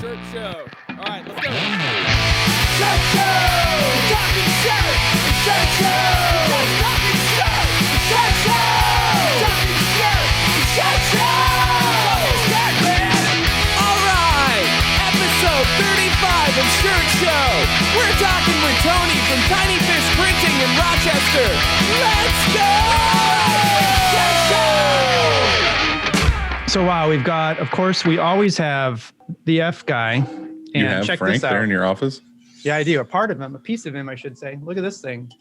Shirt show. All right, let's go. Shirt show! Talking shirt! Shirt show! Talking shirt! Shirt show! Talking shirt! Shirt show! Shirt, man! All right, episode 35 of Shirt Show. We're talking with Tony from Tiny Fish Printing in Rochester. Let's go! Shirt show! So wow, we've got, of course, we always have the F guy. And You have check Frank this out. there in your office? Yeah, I do. A part of him, a piece of him, I should say. Look at this thing.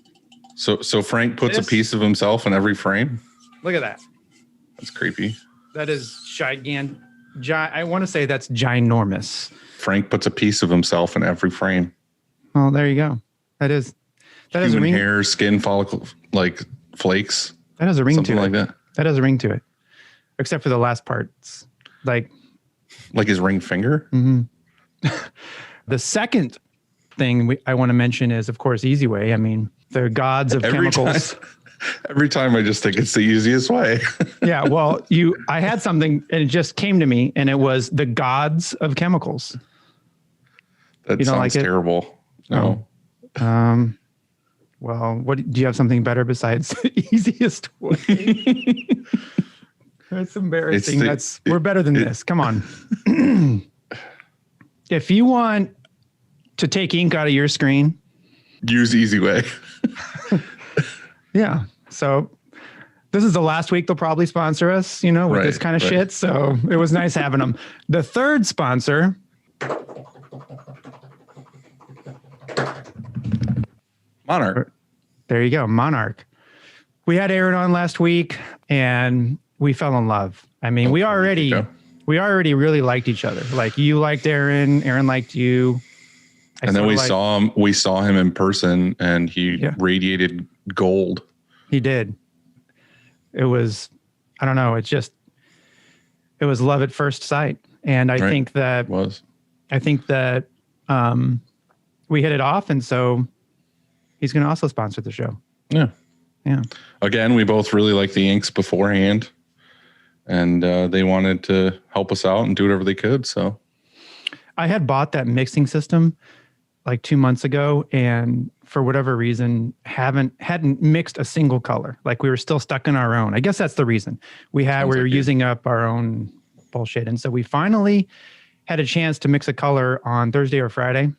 So Frank puts This- a piece of himself in every frame? Look at that. That's creepy. That is gigant. I want to say that's ginormous. Frank puts a piece of himself in every frame. Well, there you go. That has a Human ring. hair, skin follicle, like flakes, That has a ring something to like it. that. That has a ring to it. Except for the last part. It's like Like his ring finger? the second thing I want to mention is, of course, Easy Way. I mean, the gods of chemicals. Every time I just think it's the easiest way. Yeah, well, I had something and it just came to me, and it was the gods of chemicals. That You don't sounds like it? terrible. No. Well, what do you have something better besides the easiest way? That's embarrassing. We're better than this. Come on. If you want to take ink out of your screen, Use easy way. yeah. So this is the last week they'll probably sponsor us, with Right, this kind of right. shit. So it was nice having them. The third sponsor, Monarch. there you go, Monarch. We had Aaron on last week and we fell in love. I mean, we already really liked each other. Like, you liked Aaron, Aaron liked you. And then we saw him in person and he radiated gold. He did. It was, I don't know. It was love at first sight. And I think that we hit it off. And so he's going to also sponsor the show. Yeah. Yeah. Again, we both really liked the inks beforehand. And they wanted to help us out and do whatever they could. So I had bought that mixing system like 2 months ago, and for whatever reason, hadn't mixed a single color. Like, we were still stuck in our own. I guess that's the reason we were using up our own bullshit. And so we finally had a chance to mix a color on Thursday or Friday,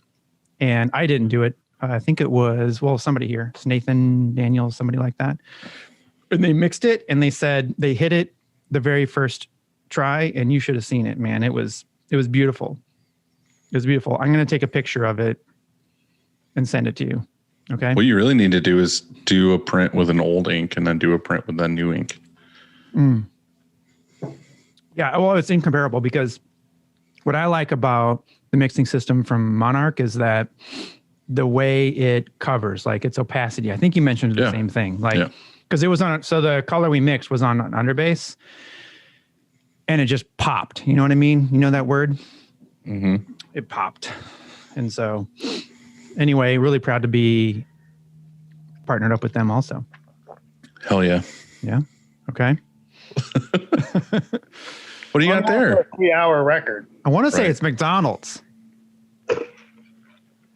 and I didn't do it. I think it was, somebody here. It's Nathan, Daniel, somebody like that. And they mixed it, and they said they hit it the very first try, and you should have seen it, man. It was beautiful. It was beautiful. I'm going to take a picture of it and send it to you. Okay. what you really need to do is do a print with an old ink and then do a print with the new ink. Yeah. Well, it's incomparable, because what I like about the mixing system from Monarch is that the way it covers, like, its opacity. I think you mentioned the same thing. Like, because it was so the color we mixed was on an underbase, and it just popped. You know what I mean? You know that word? Mm-hmm. It popped. And so anyway, really proud to be partnered up with them also. Hell yeah. Yeah. Okay. What do you got there? A 3-hour record. I want to say Right. it's McDonald's.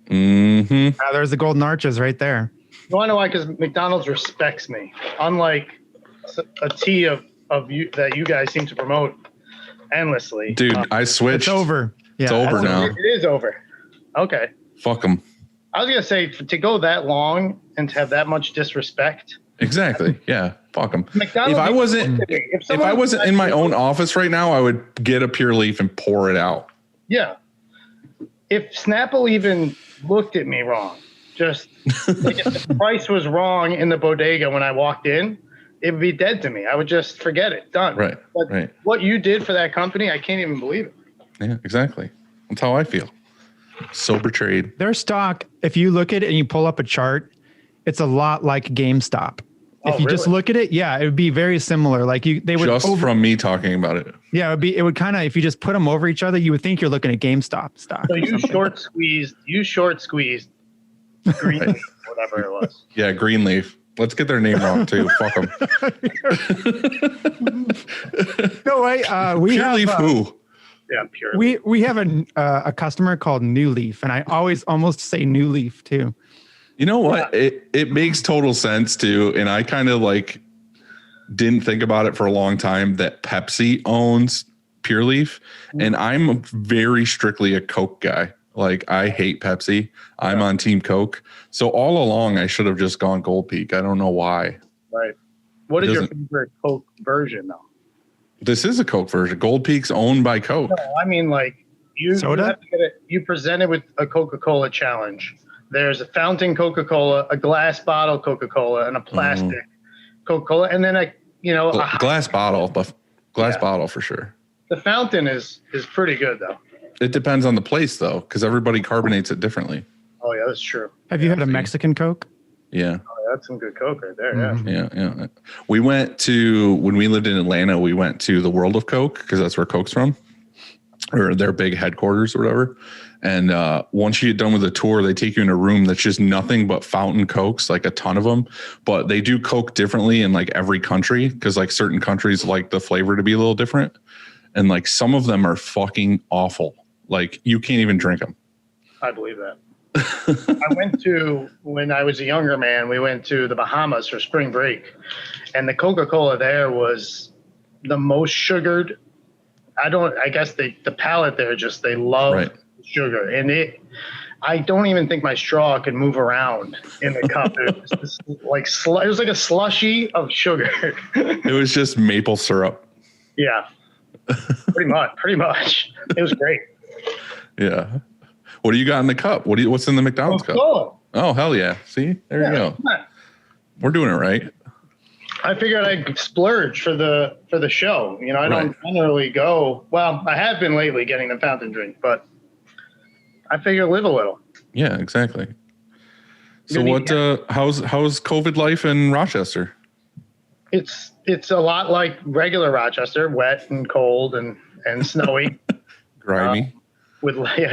Mm-hmm. There's the golden arches right there. You want to know why? Because McDonald's respects me, unlike a tea of you that you guys seem to promote endlessly. Dude, I switched. It's over. Yeah. It's over now. It is over. Okay. Fuck them. I was gonna say, to go that long and to have that much disrespect. Exactly. Yeah. Fuck them. McDonald's. If I wasn't in my own office right now, I would get a Pure Leaf and pour it out. Yeah. If Snapple even looked at me wrong, just like if the price was wrong in the bodega when I walked in, it would be dead to me. I would just forget it. Done. Right. But Right. what you did for that company, I can't even believe it. Yeah, exactly. That's how I feel. So betrayed. Their stock, if you look at it and you pull up a chart, it's a lot like GameStop. If you just really? look at it, yeah, it would be very similar. Like, they would Just from me talking about it. Yeah, it would kind of, if you just put them over each other, you would think you're looking at GameStop stock. So you short squeezed green, whatever it was. Yeah, Greenleaf. Let's get their name wrong too. Fuck them. No way. We Pure have Leaf who? Yeah, pure. We have a customer called New Leaf, and I always almost say New Leaf too. You know what? Yeah. It makes total sense too. And I kind of like didn't think about it for a long time that Pepsi owns Pure Leaf. And I'm very strictly a Coke guy. Like I hate Pepsi. I'm on Team Coke. So all along I should have just gone Gold Peak. I don't know why. Right. What is your favorite Coke version though? This is a Coke version. Gold Peak's owned by Coke. No, I mean like you Soda? have to get it. You present it with a Coca-Cola challenge. There's a fountain Coca-Cola, a glass bottle Coca-Cola, and a plastic Coca-Cola, and then a Glass bottle, but glass bottle for sure. The fountain is pretty good though. It depends on the place though, because everybody carbonates it differently. Oh yeah, that's true. Have you had a Mexican Coke? Yeah. Oh, that's some good Coke right there. Yeah. Yeah. We went to, when we lived in Atlanta, we went to the World of Coke because that's where Coke's from, or their big headquarters or whatever. And once you get done with the tour, they take you in a room that's just nothing but fountain Cokes, like a ton of them. But they do Coke differently in like every country because like certain countries like the flavor to be a little different. And like some of them are fucking awful. Like you can't even drink them. I believe that. I went to, when I was a younger man, we went to the Bahamas for spring break. And the Coca-Cola there was the most sugared. I guess the palate there just, they love sugar. And I don't even think my straw could move around in the cup. It was just like, it was like a slushy of sugar. It was just maple syrup. Yeah. Pretty much. It was great. Yeah. What do you got in the cup? What's in the McDonald's cup? Oh, hell yeah. See, there you go. We're doing it right. I figured I'd splurge for the show. You know, I don't generally go. Well, I have been lately getting the fountain drink, but I figure live a little. Yeah, exactly. So how's COVID life in Rochester? It's a lot like regular Rochester, wet and cold and snowy. Grimy.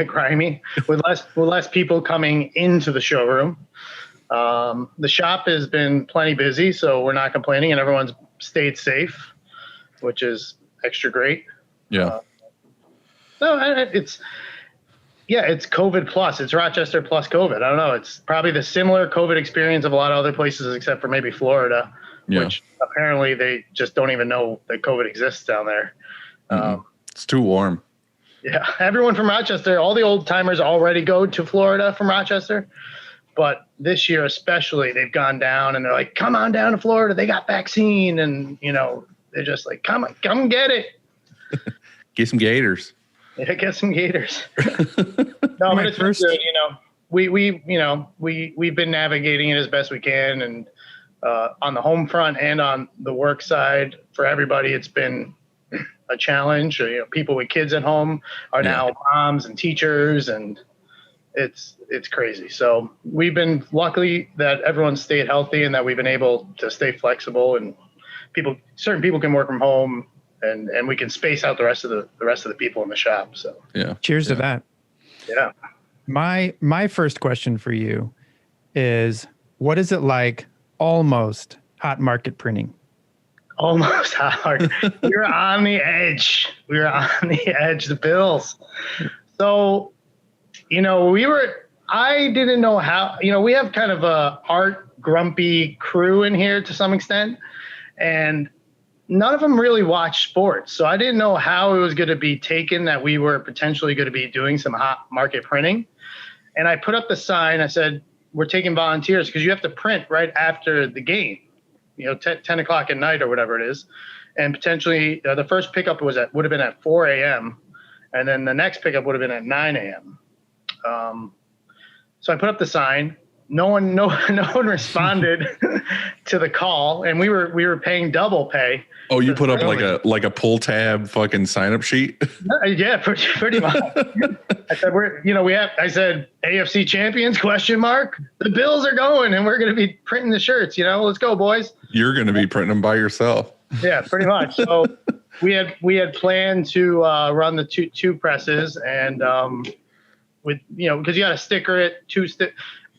Grimy. With less people coming into the showroom. The shop has been plenty busy, so we're not complaining, and everyone's stayed safe, which is extra great. Yeah. It's COVID plus. It's Rochester plus COVID. I don't know. It's probably the similar COVID experience of a lot of other places, except for maybe Florida, which apparently they just don't even know that COVID exists down there. It's too warm. Yeah, everyone from Rochester, all the old timers already go to Florida from Rochester. But this year especially, they've gone down and they're like, come on down to Florida. They got vaccine. And, they're just like, come get it. Get some gators. Yeah, get some gators. No, but it's first, good. We've been navigating it as best we can. And on the home front and on the work side, for everybody, it's been a challenge. People with kids at home are now moms and teachers, and it's crazy. So we've been lucky that everyone's stayed healthy and that we've been able to stay flexible, and certain people can work from home, and we can space out the rest of the people in the shop. So cheers to that. Yeah. My first question for you is, what is it like almost hot market printing? Almost hard. We were on the edge. The Bills. So, I didn't know how, we have kind of a art grumpy crew in here to some extent, and none of them really watch sports. So I didn't know how it was going to be taken that we were potentially going to be doing some hot market printing. And I put up the sign. I said, we're taking volunteers because you have to print right after the game. 10 o'clock at night or whatever it is. And potentially the first pickup would have been at 4 a.m. And then the next pickup would have been at 9 a.m. So I put up the sign. No one responded to the call. And we were paying double pay. Oh, you put up like a pull tab fucking sign up sheet? Yeah, pretty much. I said, I said, AFC champions, ? The Bills are going and we're going to be printing the shirts, let's go, boys. You're going to be printing them by yourself. Yeah, pretty much. So we had planned to run the two presses, and with, because you got to sticker it,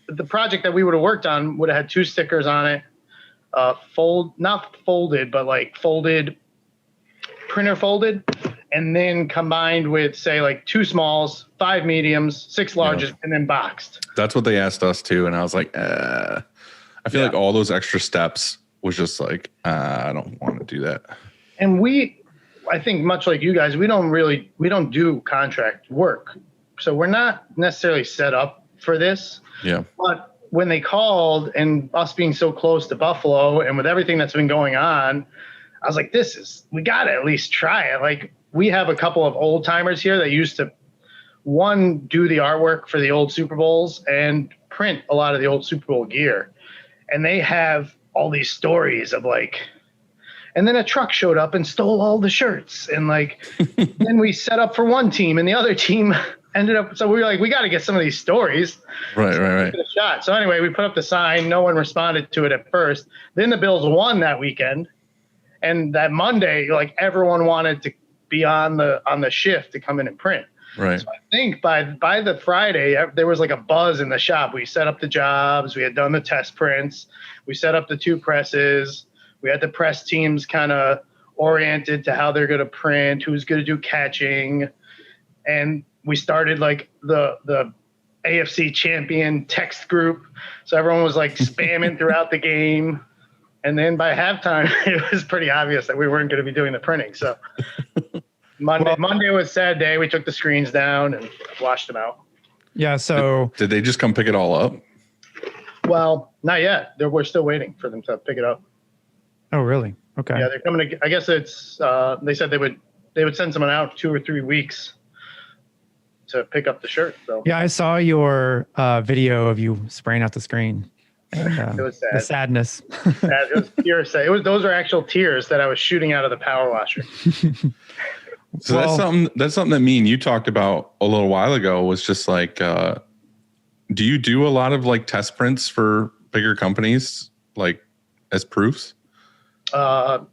the project that we would have worked on would have had 2 stickers on it. Not folded, but like folded, printer folded. and then combined with say like 2 smalls, 5 mediums, 6 larges, and then boxed. That's what they asked us too, and I was like, I feel like all those extra steps was just like, I don't want to do that. And I think much like you guys, we don't do contract work, so we're not necessarily set up for this. Yeah. But when they called, and us being so close to Buffalo, and with everything that's been going on, I was like, we got to at least try it. Like, we have a couple of old timers here that used to, one, do the artwork for the old Super Bowls and print a lot of the old Super Bowl gear. And they have all these stories of like, and then a truck showed up and stole all the shirts. And like, then we set up for one team and the other team ended up, so we were like, we got to get some of these stories. Right. Give it a shot. So anyway, we put up the sign. No one responded to it at first. Then the Bills won that weekend. And that Monday, like, everyone wanted to be on the shift to come in and print. Right. So I think by the Friday, there was like a buzz in the shop. We set up the jobs. We had done the test prints. We set up the 2 presses. We had the press teams kind of oriented to how they're going to print, who's going to do catching. And we started like the AFC champion text group. So everyone was like spamming throughout the game. And then by halftime, it was pretty obvious that we weren't going to be doing the printing. So Monday was a sad day. We took the screens down and washed them out. Yeah. So did they just come pick it all up? Well, not yet. We're still waiting for them to pick it up. Oh, really? Okay. Yeah, they're coming. I guess it's. They said they would send someone out 2 or 3 weeks to pick up the shirt. So yeah, I saw your video of you spraying out the screen. And, it was sad. The sadness. It was pure sad. Those are actual tears that I was shooting out of the power washer. So that's something that me and you talked about a little while ago, was just like, do you do a lot of like test prints for bigger companies, like as proofs?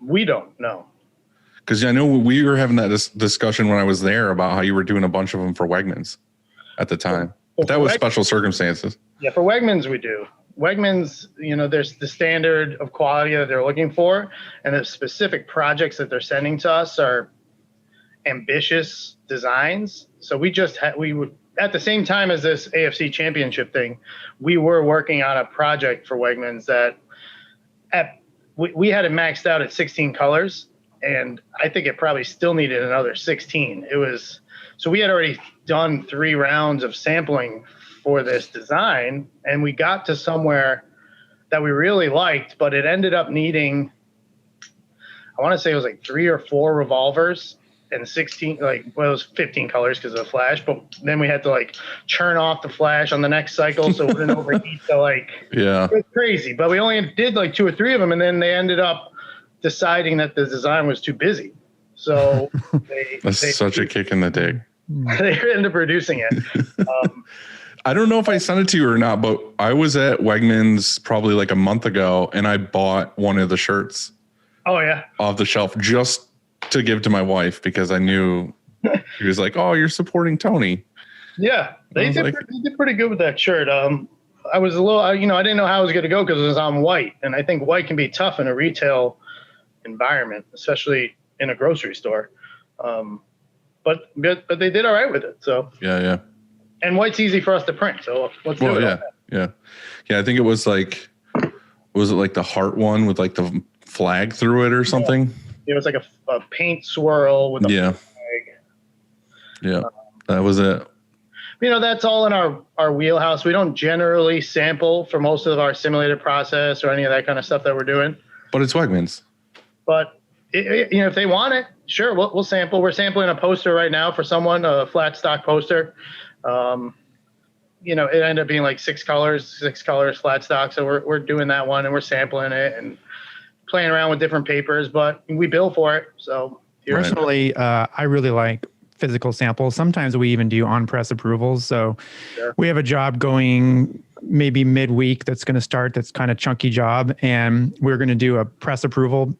We don't know. Because I know we were having that discussion when I was there about how you were doing a bunch of them for Wegmans at the time. But that was special circumstances. Yeah, for Wegmans we do. Wegmans, there's the standard of quality that they're looking for, and the specific projects that they're sending to us are ambitious designs. So we would, at the same time as this AFC championship thing, we were working on a project for Wegmans that we had it maxed out at 16 colors, and I think it probably still needed another 16. So we had already done 3 rounds of sampling for this design, and we got to somewhere that we really liked, but it ended up needing, I want to say it was like 3 or 4 revolvers and 16, it was 15 colors because of the flash, but then we had to like churn off the flash on the next cycle so it wouldn't overheat. So yeah, it was crazy, but we only did like 2 or 3 of them, and then they ended up deciding that the design was too busy. So that's such a kick in the dick. They ended up reducing it. I don't know if I sent it to you or not, but I was at Wegmans probably like a month ago, and I bought one of the shirts. Oh yeah, off the shelf just to give to my wife because I knew she was like, "Oh, you're supporting Tony." Yeah, they did pretty good with that shirt. I was a little, I didn't know how it was going to go because it was on white, and I think white can be tough in a retail environment, especially in a grocery store. But they did all right with it. So yeah. And white's easy for us to print, so let's do it. Yeah. I think it was like the heart one with like the flag through it or something? Yeah, it was like a paint swirl with a flag. Yeah, that was it. That's all in our wheelhouse. We don't generally sample for most of our simulated process or any of that kind of stuff that we're doing. But it's Wegmans. But if they want it, sure, we'll sample. We're sampling a poster right now for someone, a flat stock poster. It ended up being like 6 colors flat stock. So we're doing that one and we're sampling it and playing around with different papers, but we bill for it. So personally, I really like physical samples. Sometimes we even do on-press approvals. So we have a job going maybe midweek that's going to start, that's kind of chunky job. And we're going to do a press approval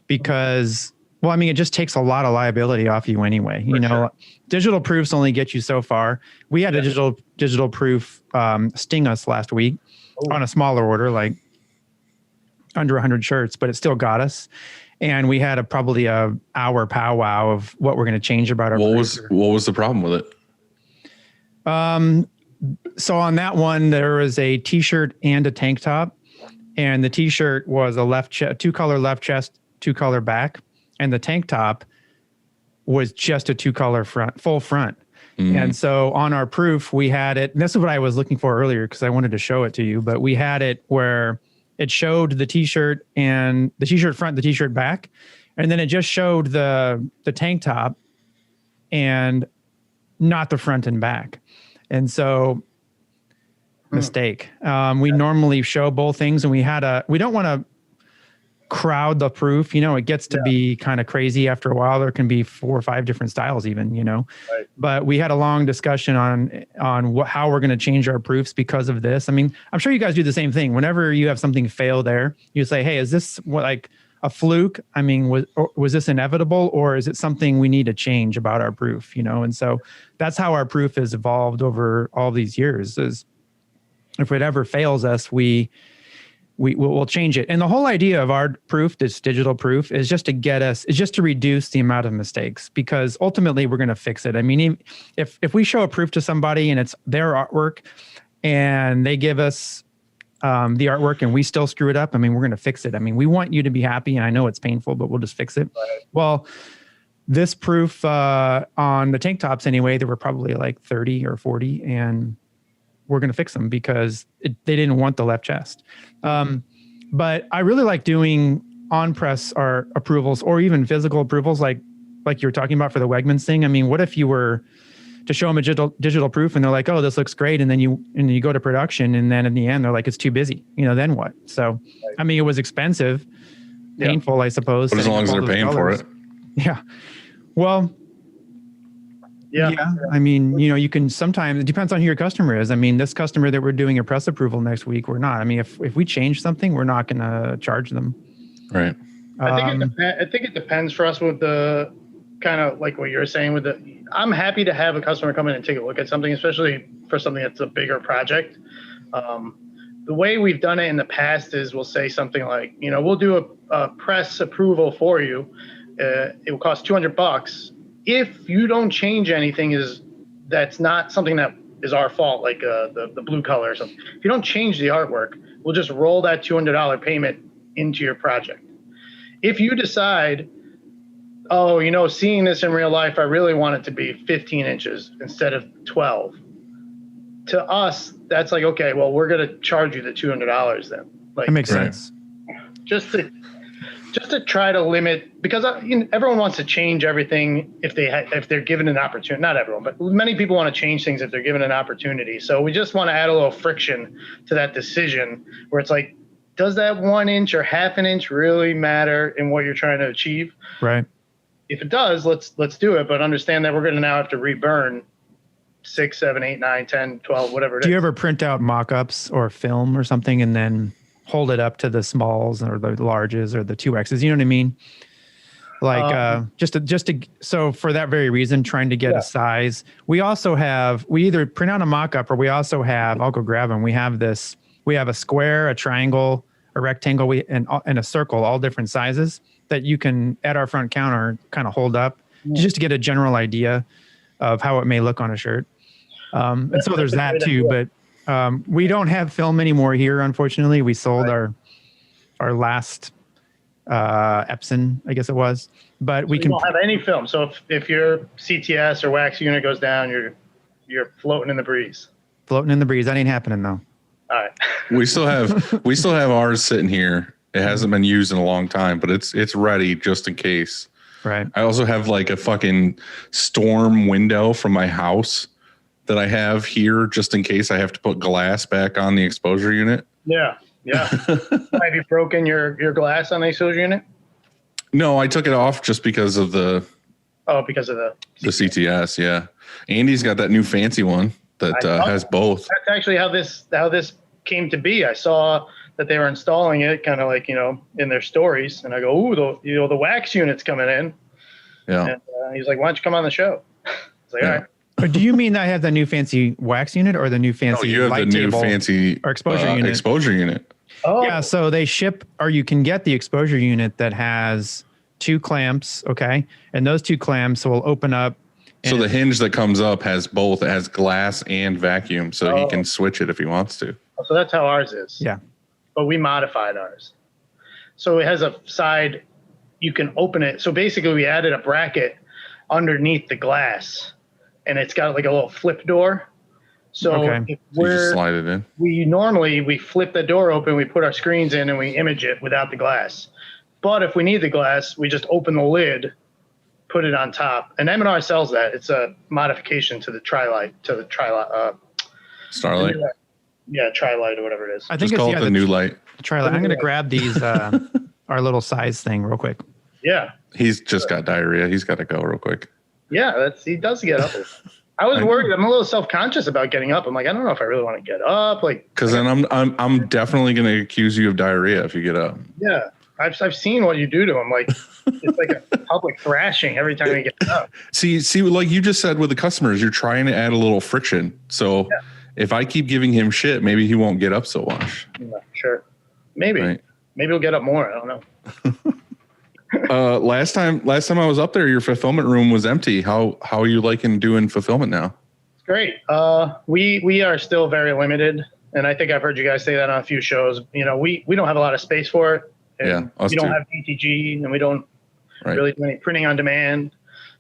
because, it just takes a lot of liability off you anyway. Digital proofs only get you so far. We had a digital proof sting us last week on a smaller order, like under 100 shirts, but it still got us. And we had probably a hour powwow of what we're going to change about our What was the problem with it? So on that one, there was a t-shirt and a tank top, and the t-shirt was a two-color left chest, two-color back, and the tank top was just a two-color full front. And so on our proof, we had it, and this is what I was looking for earlier because I wanted to show it to you, but we had it where it showed the t-shirt and the t-shirt front, the t-shirt back, and then it just showed the tank top and not the front and back. And so mistake. We normally show both things, and we don't want to crowd the proof. It gets to be kind of crazy after a while. There can be 4 or 5 different styles even, right. But we had a long discussion on how we're going to change our proofs because of this. I mean, I'm sure you guys do the same thing. Whenever you have something fail there, you say, hey, is this like a fluke? I mean, was this inevitable, or is it something we need to change about our proof? And so that's how our proof has evolved over all these years. Is if it ever fails us, we'll change it. And the whole idea of our proof, this digital proof, is just to reduce the amount of mistakes, because ultimately we're going to fix it. I mean, if we show a proof to somebody and it's their artwork and they give us the artwork and we still screw it up, I mean, we're going to fix it. I mean, we want you to be happy, and I know it's painful, but we'll just fix it. Right. Well, this proof on the tank tops anyway, there were probably like 30 or 40, and we're going to fix them because they didn't want the left chest. But I really like doing on-press or approvals, or even physical approvals like you were talking about for the Wegmans thing. I mean, what if you were to show them a digital proof and they're like, oh, this looks great. And then you go to production, and then in the end, they're like, it's too busy. Then what? So, I mean, it was expensive, painful, I suppose. But as long as they're paying for it. Yeah. Well, yeah. I mean, you can sometimes, it depends on who your customer is. I mean, this customer that we're doing a press approval next week, we're not. I mean, if we change something, we're not going to charge them. Right. I think it depends for us with the kind of like what you're saying I'm happy to have a customer come in and take a look at something, especially for something that's a bigger project. The way we've done it in the past is we'll say something like, we'll do a press approval for you. It will cost $200. If you don't change anything, that's not something that is our fault, like the blue color or something. If you don't change the artwork, we'll just roll that $200 payment into your project. If you decide, seeing this in real life, I really want it to be 15 inches instead of 12. To us, that's like, okay, well, we're going to charge you the $200 then. Like, that makes sense. Just to try to limit, because everyone wants to change everything if they're given an opportunity. Not everyone, but many people want to change things if they're given an opportunity. So we just want to add a little friction to that decision, where it's like, does that 1 inch or half an inch really matter in what you're trying to achieve? Right. If it does, let's do it. But understand that we're going to now have to reburn 6, 7, 8, 9, 10, 12, whatever it is. Do you ever print out mock-ups or film or something and then hold it up to the smalls or the larges or the 2Xs? You know what I mean? Like so for that very reason, trying to get a size. We either print out a mock-up, or we also have, I'll go grab them. We have a square, a triangle, a rectangle, and a circle, all different sizes that you can, at our front counter, kind of hold up just to get a general idea of how it may look on a shirt. And so there's that too, but we don't have film anymore here, unfortunately. We sold our last Epson, I guess it was, but we can. You don't have any film. So if your CTS or wax unit goes down, you're floating in the breeze. Floating in the breeze. That ain't happening though. All right. we still have ours sitting here. It hasn't been used in a long time, but it's ready just in case. Right. I also have like a fucking storm window from my house that I have here just in case I have to put glass back on the exposure unit. Yeah. Have you broken your glass on the exposure unit? No, I took it off just because of the CTS. Yeah. Andy's got that new fancy one that has both. That's actually how this came to be. I saw that they were installing it kind of like, in their stories. And I go, ooh, the wax unit's coming in. Yeah. And he's like, why don't you come on the show? I was like, all right. But do you mean I have the new fancy wax unit or the new fancy you have light the new table fancy or exposure unit? Exposure unit. Oh. Yeah, so they ship, or you can get the exposure unit that has 2 clamps, okay? And those 2 clamps will open up. So the hinge that comes up has both. It has glass and vacuum, so he can switch it if he wants to. So that's how ours is. Yeah. But we modified ours. So it has a side, you can open it. So basically we added a bracket underneath the glass, and it's got like a little flip door. So if you just slide it in. we flip the door open, we put our screens in, and we image it without the glass. But if we need the glass, we just open the lid, put it on top. And M&R sells that. It's a modification to the Starlight. Yeah, Tri-Light or whatever it is. I think Just call it the new light. Tri-Light. I'm going to grab these, our little size thing real quick. Yeah. He's just got diarrhea. He's got to go real quick. Yeah, he does get up. I was worried. I'm a little self-conscious about getting up. I'm like, I don't know if I really want to get up. Because then I'm definitely going to accuse you of diarrhea if you get up. Yeah. I've seen what you do to him. Like, it's like a public thrashing every time he gets up. See, like you just said with the customers, you're trying to add a little friction. So if I keep giving him shit, maybe he won't get up so much. Yeah, sure. Maybe. Right. Maybe he'll get up more. I don't know. Last time I was up there, your fulfillment room was empty. How are you liking doing fulfillment now? It's great. We are still very limited, and I think I've heard you guys say that on a few shows. You know, we don't have a lot of space for it. And we don't have DTG, and we don't really do any printing on demand.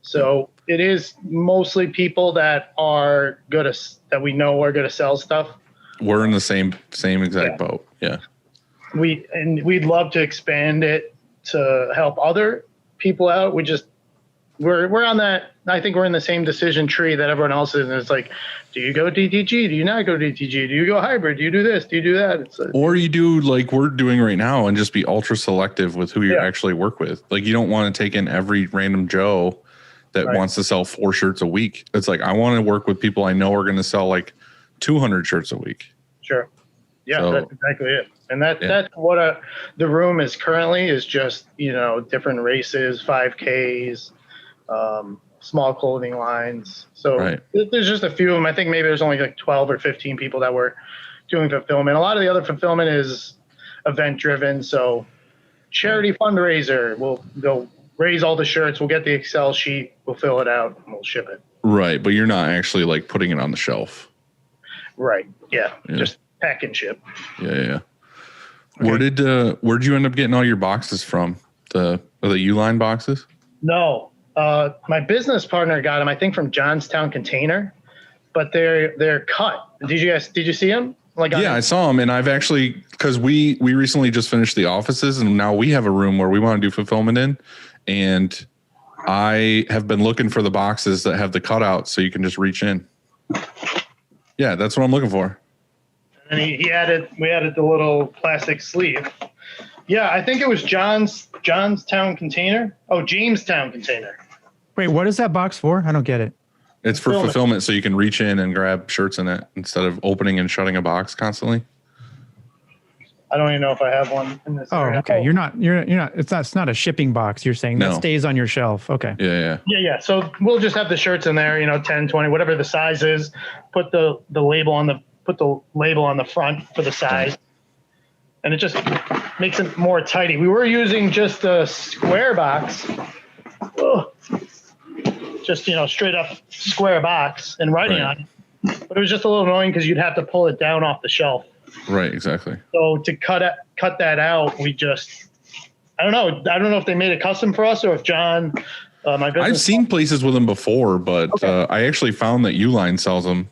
So it is mostly people that are that we know are going to sell stuff. We're in the same exact boat. Yeah. We'd love to expand it to help other people out. We're on that. I think we're in the same decision tree that everyone else is. And it's like, do you go DTG? Do you not go DTG? Do you go hybrid? Do you do this? Do you do that? Or you do like we're doing right now and just be ultra selective with who you actually work with. Like you don't want to take in every random Joe that wants to sell 4 shirts a week. It's like, I want to work with people I know are going to sell like 200 shirts a week. Sure. Yeah, that's exactly it. And that's what the room is currently is just, different races, 5Ks, small clothing lines. So there's just a few of them. I think maybe there's only like 12 or 15 people that were doing fulfillment. A lot of the other fulfillment is event driven. So charity fundraiser, they'll raise all the shirts. We'll get the Excel sheet. We'll fill it out and we'll ship it. Right. But you're not actually like putting it on the shelf. Right. Yeah. Just pack and ship. Yeah. Okay. Where'd you end up getting all your boxes from? The Uline boxes? No. My business partner got them, I think, from Johnstown Container, but they're cut. Did you see them? I saw them, and I've actually, because we recently just finished the offices, and now we have a room where we want to do fulfillment in, and I have been looking for the boxes that have the cutouts so you can just reach in. Yeah, that's what I'm looking for. And we added the little plastic sleeve. Yeah, I think it was Johnstown Container. Oh, Jamestown Container. Wait, what is that box for? I don't get it. It's for fulfillment, so you can reach in and grab shirts in it instead of opening and shutting a box constantly. I don't even know if I have one in this area. Okay. You're not. It's not a shipping box. You're saying that stays on your shelf. Okay. Yeah. So we'll just have the shirts in there. 10, 20, whatever the size is. Put the label on the front for the size. And it just makes it more tidy. We were using just a square box. Just, straight up square box and writing on it. But it was just a little annoying because you'd have to pull it down off the shelf. Right, exactly. So to cut that out, I don't know if they made it custom for us or if John, my business. I've seen places with them before, but I actually found that Uline sells them.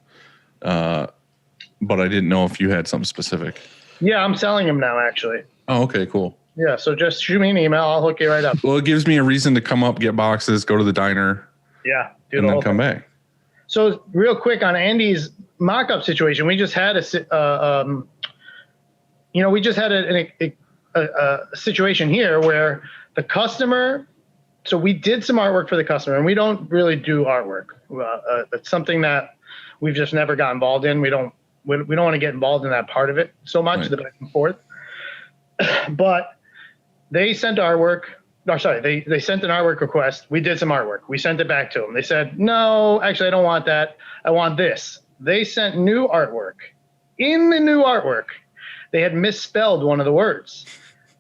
But I didn't know if you had something specific. Yeah, I'm selling them now, actually. Oh, okay, cool. Yeah, so just shoot me an email. I'll hook you right up. Well, it gives me a reason to come up, get boxes, go to the diner. Yeah. And then come back. So real quick on Andy's mock-up situation, we just had a situation here where the customer, so we did some artwork for the customer, and we don't really do artwork. It's something that we've just never got involved in. We don't want to get involved in that part of it so much, the back and forth. But they sent artwork. They sent an artwork request. We did some artwork. We sent it back to them. They said, no, actually, I don't want that. I want this. They sent new artwork. In the new artwork, they had misspelled one of the words.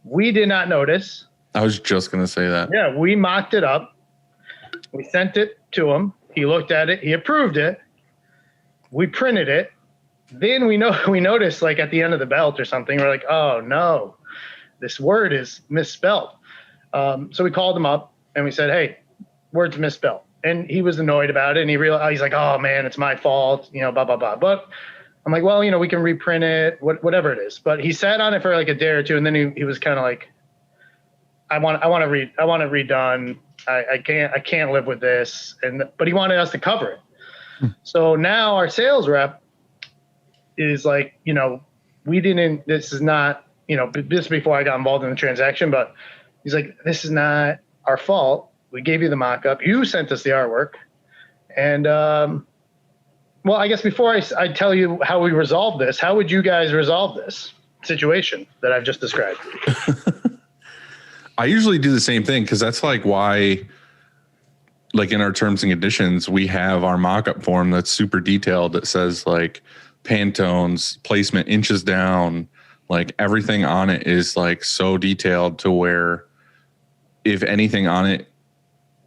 We did not notice. I was just going to say that. Yeah, we mocked it up. We sent it to him. He looked at it. He approved it. We printed it. Then we noticed like at the end of the belt or something, we're like, oh no, this word is misspelled. So we called him up and we said, hey, word's misspelled. And he was annoyed about it. And he's like, oh man, it's my fault, blah, blah, blah. But I'm like, well, we can reprint it, whatever it is. But he sat on it for like a day or two. And then he was kind of like, I want it redone. I can't live with this. But he wanted us to cover it. So now our sales rep is like, this is not, this is before I got involved in the transaction, but he's like, this is not our fault. We gave you the mock-up. You sent us the artwork. And, well, I guess before I tell you how we resolve this, how would you guys resolve this situation that I've just described? I usually do the same thing because that's like why, like in our terms and conditions, we have our mock-up form that's super detailed that says like Pantone's placement inches down, like everything on it is like so detailed to where if anything on it,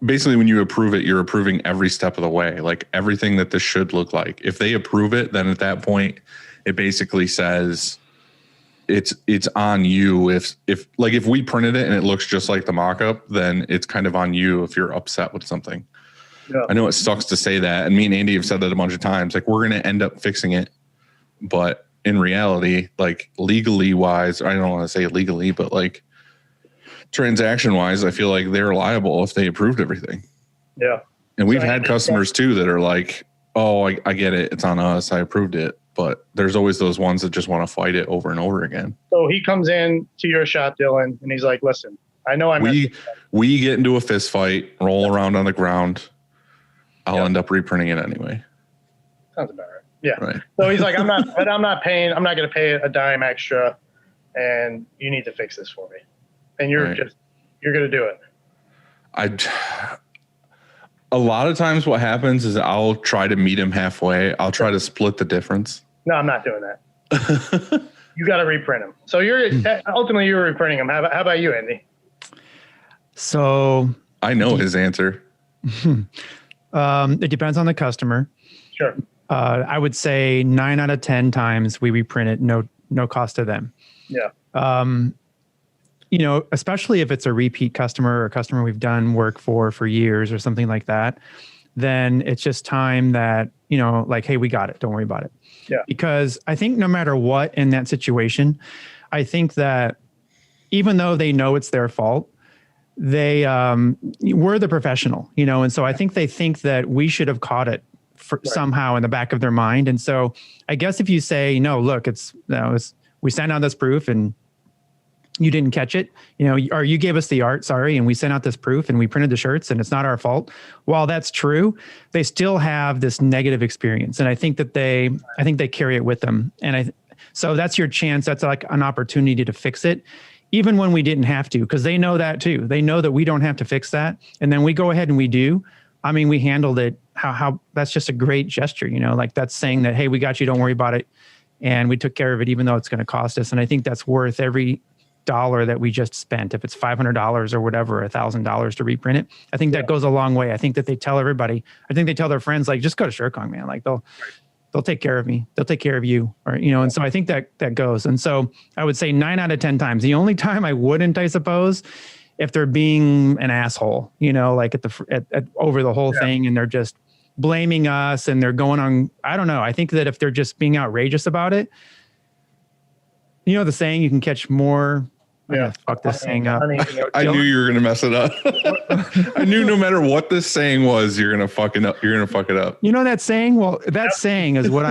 basically when you approve it, you're approving every step of the way, like everything that this should look like. If they approve it, then at that point, it basically says it's on you. If we printed it and it looks just like the mock-up, then it's kind of on you if you're upset with something. Yeah. I know it sucks to say that. And me and Andy have said that a bunch of times, like we're going to end up fixing it. But in reality, like legally wise, I don't want to say legally, but like transaction wise, I feel like they're liable if they approved everything. Yeah. And we've had customers too that are like, oh, I get it. It's on us. I approved it. But there's always those ones that just want to fight it over and over again. So he comes in to your shop, Dylan, and he's like, listen, I know we get into a fist fight, roll around on the ground. I'll end up reprinting it anyway. Sounds about right. Yeah. Right. So he's like, I'm not going to pay a dime extra, and you need to fix this for me. And you're going to do it. A lot of times what happens is I'll try to meet him halfway. I'll try to split the difference. No, I'm not doing that. You got to reprint them. So ultimately you're reprinting them. How about you, Andy? So I know his answer. It depends on the customer. Sure. I would say 9 out of 10 times we reprint it, no cost to them. Yeah. Especially if it's a repeat customer or a customer we've done work for years or something like that, then it's just time that, like, hey, we got it. Don't worry about it. Yeah. Because I think no matter what in that situation, I think that even though they know it's their fault, we're the professional, and so I think they think that we should have caught it somehow in the back of their mind. And so I guess if you say, no, look, we sent out this proof and you didn't catch it, or you gave us the art, sorry, and we sent out this proof and we printed the shirts and it's not our fault. While that's true, they still have this negative experience. And I think that they carry it with them. And so that's your chance. That's like an opportunity to fix it, even when we didn't have to, because they know that too. They know that we don't have to fix that. And then we go ahead and we do. I mean, we handled it. How that's just a great gesture, like that's saying that, hey, we got you, don't worry about it. And we took care of it, even though it's going to cost us. And I think that's worth every dollar that we just spent. If it's $500 or whatever, $1,000 to reprint it, I think that goes a long way. I think that they tell everybody, I think they tell their friends, like, just go to SureCon, man. Like they'll take care of me. They'll take care of you, or, and so I think that goes. And so I would say 9 out of 10 times. The only time I wouldn't, I suppose, if they're being an asshole, like at over the whole thing, and they're just blaming us and they're going on, I don't know. I think that if they're just being outrageous about it, the saying, you can catch more. Fuck this saying up. I knew you were going to mess it up. I knew no matter what this saying was, you're going to fuck it up. You're going to fuck it up. You know that saying? Well, that saying is what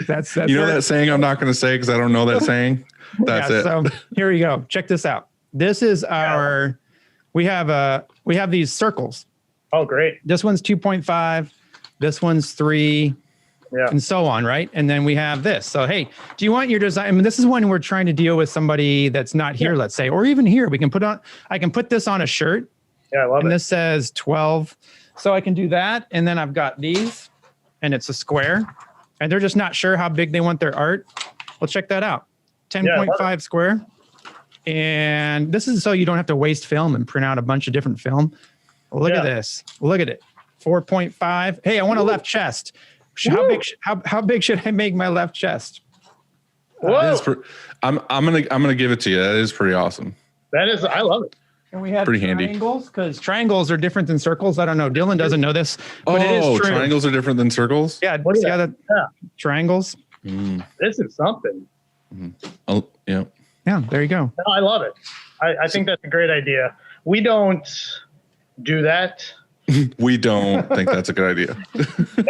that's that saying I'm not going to say because I don't know that saying. That's it. So here we go. Check this out. This is we have these circles. Oh, great. This one's 2.5. This one's 3. Yeah. And so on, right? And then we have this. So, hey, do you want your design? I mean, this is when we're trying to deal with somebody that's not here, let's say, or even here. I can put this on a shirt. Yeah, I love it. And this says 12. So I can do that. And then I've got these, and it's a square. And they're just not sure how big they want their art. Well, check that out. 10.5 square. And this is so you don't have to waste film and print out a bunch of different film. Look at this. Look at it. 4.5. Hey, I want a left chest. How big should I make my left chest? I'm gonna give it to you. That is pretty awesome. That is, I love it. And we have pretty triangles because triangles are different than circles. I don't know. Dylan doesn't know this, but it is true. Triangles are different than circles. Yeah, triangles. This is something. Oh, yeah. Yeah, there you go. No, I love it. I think that's a great idea. We don't do that. We don't think that's a good idea.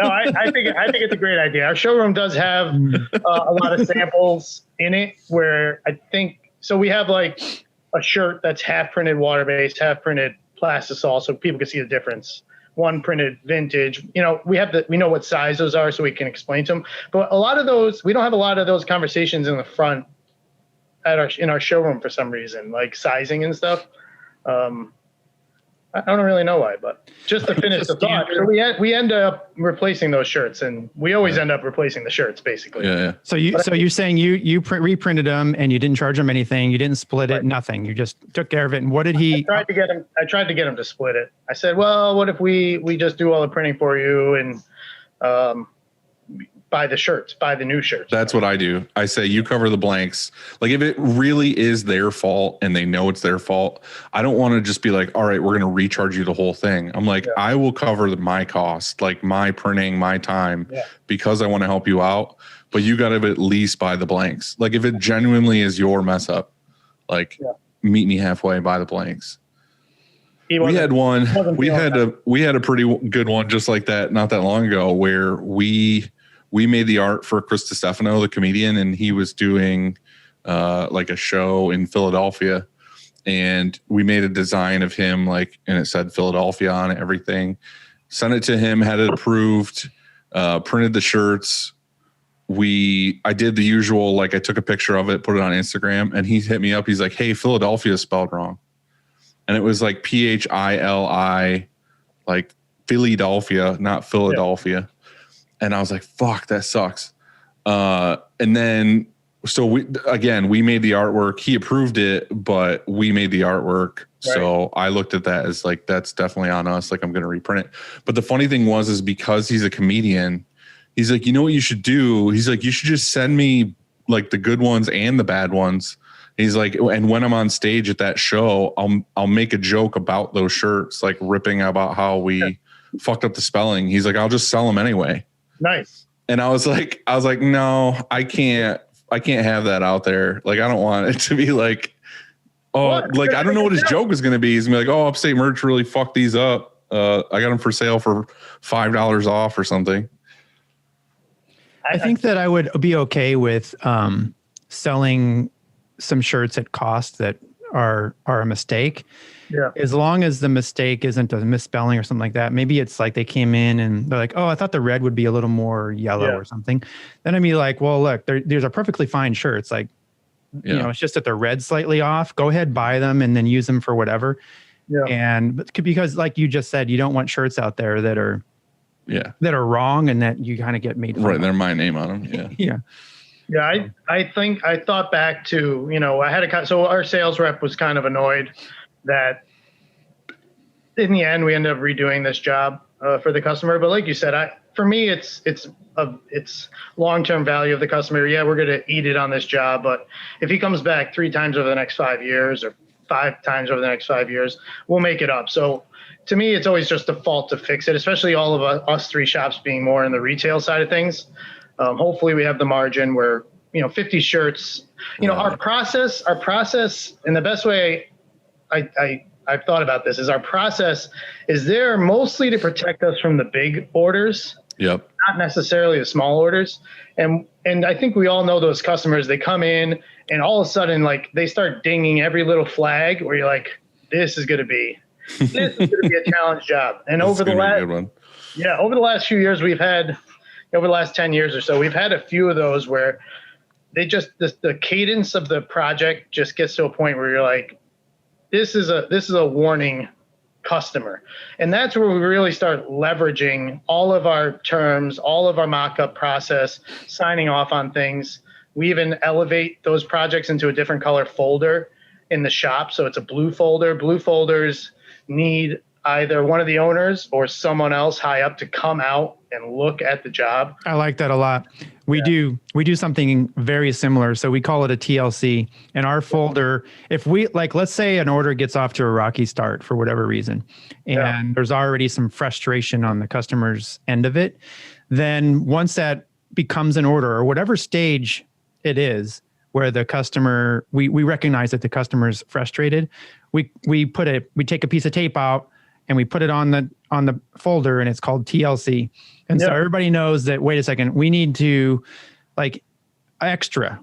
No, I think it's a great idea. Our showroom does have a lot of samples in it where I think so. We have like a shirt that's half printed water-based, half printed plastisol, so people can see the difference. One printed vintage. You know, we know what size those are, so we can explain to them. But a lot of those, we don't have a lot of those conversations in the front in our showroom for some reason, like sizing and stuff. I don't really know why, but just to finish the thought, so we end up replacing those shirts, and we always end up replacing the shirts, basically. Yeah. So you're saying you reprinted them and you didn't charge them anything, you didn't split it, nothing. You just took care of it. And what did he? I tried to get him to split it. I said, well, what if we just do all the printing for you and buy the new shirts. That's what I do. I say you cover the blanks. Like if it really is their fault and they know it's their fault, I don't want to just be like, all right, we're going to recharge you the whole thing. I'm like, I will cover my cost, like my printing, my time, because I want to help you out. But you got to at least buy the blanks. Like if it genuinely is your mess up, like meet me halfway, buy the blanks. We had a pretty good one just like that not that long ago where we made the art for Chris DiStefano, the comedian, and he was doing like a show in Philadelphia, and we made a design of him, like, and it said Philadelphia on it, everything. Sent it to him, had it approved, printed the shirts. I did the usual, like I took a picture of it, put it on Instagram, and he hit me up. He's like, "Hey, Philadelphia is spelled wrong," and it was like PHILI, like Philadelphia, not Philadelphia. Yeah. And I was like, fuck, that sucks. And then, so we made the artwork. He approved it, but we made the artwork. Right. So I looked at that as like, that's definitely on us. Like I'm going to reprint it. But the funny thing is because he's a comedian, he's like, you know what you should do? He's like, you should just send me like the good ones and the bad ones. He's like, and when I'm on stage at that show, I'll make a joke about those shirts, like ripping about how we fucked up the spelling. He's like, I'll just sell them anyway. Nice. And I was like, no, I can't have that out there. Like, I don't want it to be like, like, I don't know what his joke is going to be. He's going to be like, oh, Upstate Merch really fucked these up. I got them for sale for $5 off or something. I think that I would be okay with selling some shirts at cost that are a mistake. Yeah. As long as the mistake isn't a misspelling or something like that. Maybe it's like they came in and they're like, oh, I thought the red would be a little more yellow or something. Then I'd be like, well, look, there's a perfectly fine shirt. It's like, you know, it's just that they're red slightly off. Go ahead, buy them and then use them for whatever. Yeah. And because like you just said, you don't want shirts out there that are wrong and that you kind of get made fun of. They're my name on them. Yeah. Yeah. I thought back to, you know, so our sales rep was kind of annoyed that in the end we ended up redoing this job for the customer. But like you said, for me, it's long-term value of the customer. Yeah, we're going to eat it on this job, but if he comes back 3 times over the next 5 years or 5 times over the next 5 years, we'll make it up. So to me, it's always just a fault to fix it, especially all of us 3 shops being more in the retail side of things. Hopefully we have the margin where, you know, 50 shirts, you know, our process, and the best way I've thought about this is our process is there mostly to protect us from the big orders. Yep. Not necessarily the small orders. And I think we all know those customers, they come in and all of a sudden, like they start dinging every little flag where you're like, this is going to be a challenge job. And over the last few years, over the last 10 years or so, we've had a few of those where they just, the cadence of the project just gets to a point where you're like, this is a warning customer. And that's where we really start leveraging all of our terms, all of our mock-up process, signing off on things. We even elevate those projects into a different color folder in the shop. So it's a blue folder. Blue folders need either one of the owners or someone else high up to come out and look at the job. I like that a lot. We do something very similar. So we call it a TLC. And our folder, if we let's say an order gets off to a rocky start for whatever reason, and there's already some frustration on the customer's end of it, then once that becomes an order or whatever stage it is where the customer, we recognize that the customer's frustrated, we take a piece of tape out and we put it on the folder, and it's called TLC. And so everybody knows that, wait a second, we need to extra.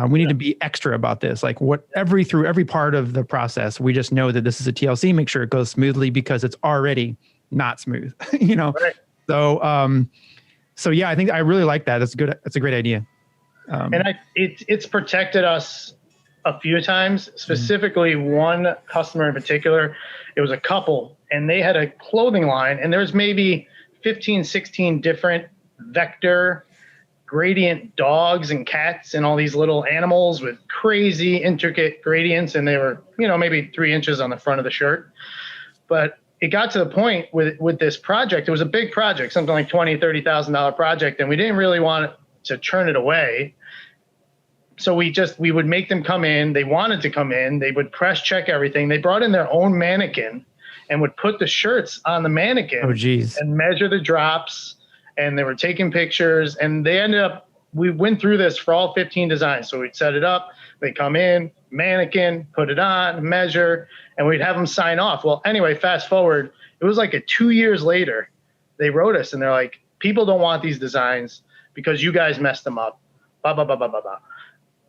We need to be extra about this. Through every part of the process, we just know that this is a TLC, make sure it goes smoothly because it's already not smooth, Right. So yeah, I think I really like that. That's good. That's a great idea. And it's protected us a few times, specifically one customer in particular. It was a couple, and they had a clothing line, and there's maybe 15, 16 different vector gradient dogs and cats and all these little animals with crazy intricate gradients. And they were, maybe 3 inches on the front of the shirt. But it got to the point with this project, it was a big project, something like $20,000, $30,000 project. And we didn't really want to turn it away. So we would make them come in. They wanted to come in. They would press check everything. They brought in their own mannequin and would put the shirts on the mannequin and measure the drops. And they were taking pictures, and we went through this for all 15 designs. So we'd set it up, they come in, mannequin, put it on, measure, and we'd have them sign off. Well, anyway, fast forward, it was 2 years later, they wrote us and they're like, people don't want these designs because you guys messed them up, blah, blah, blah, blah, blah, blah.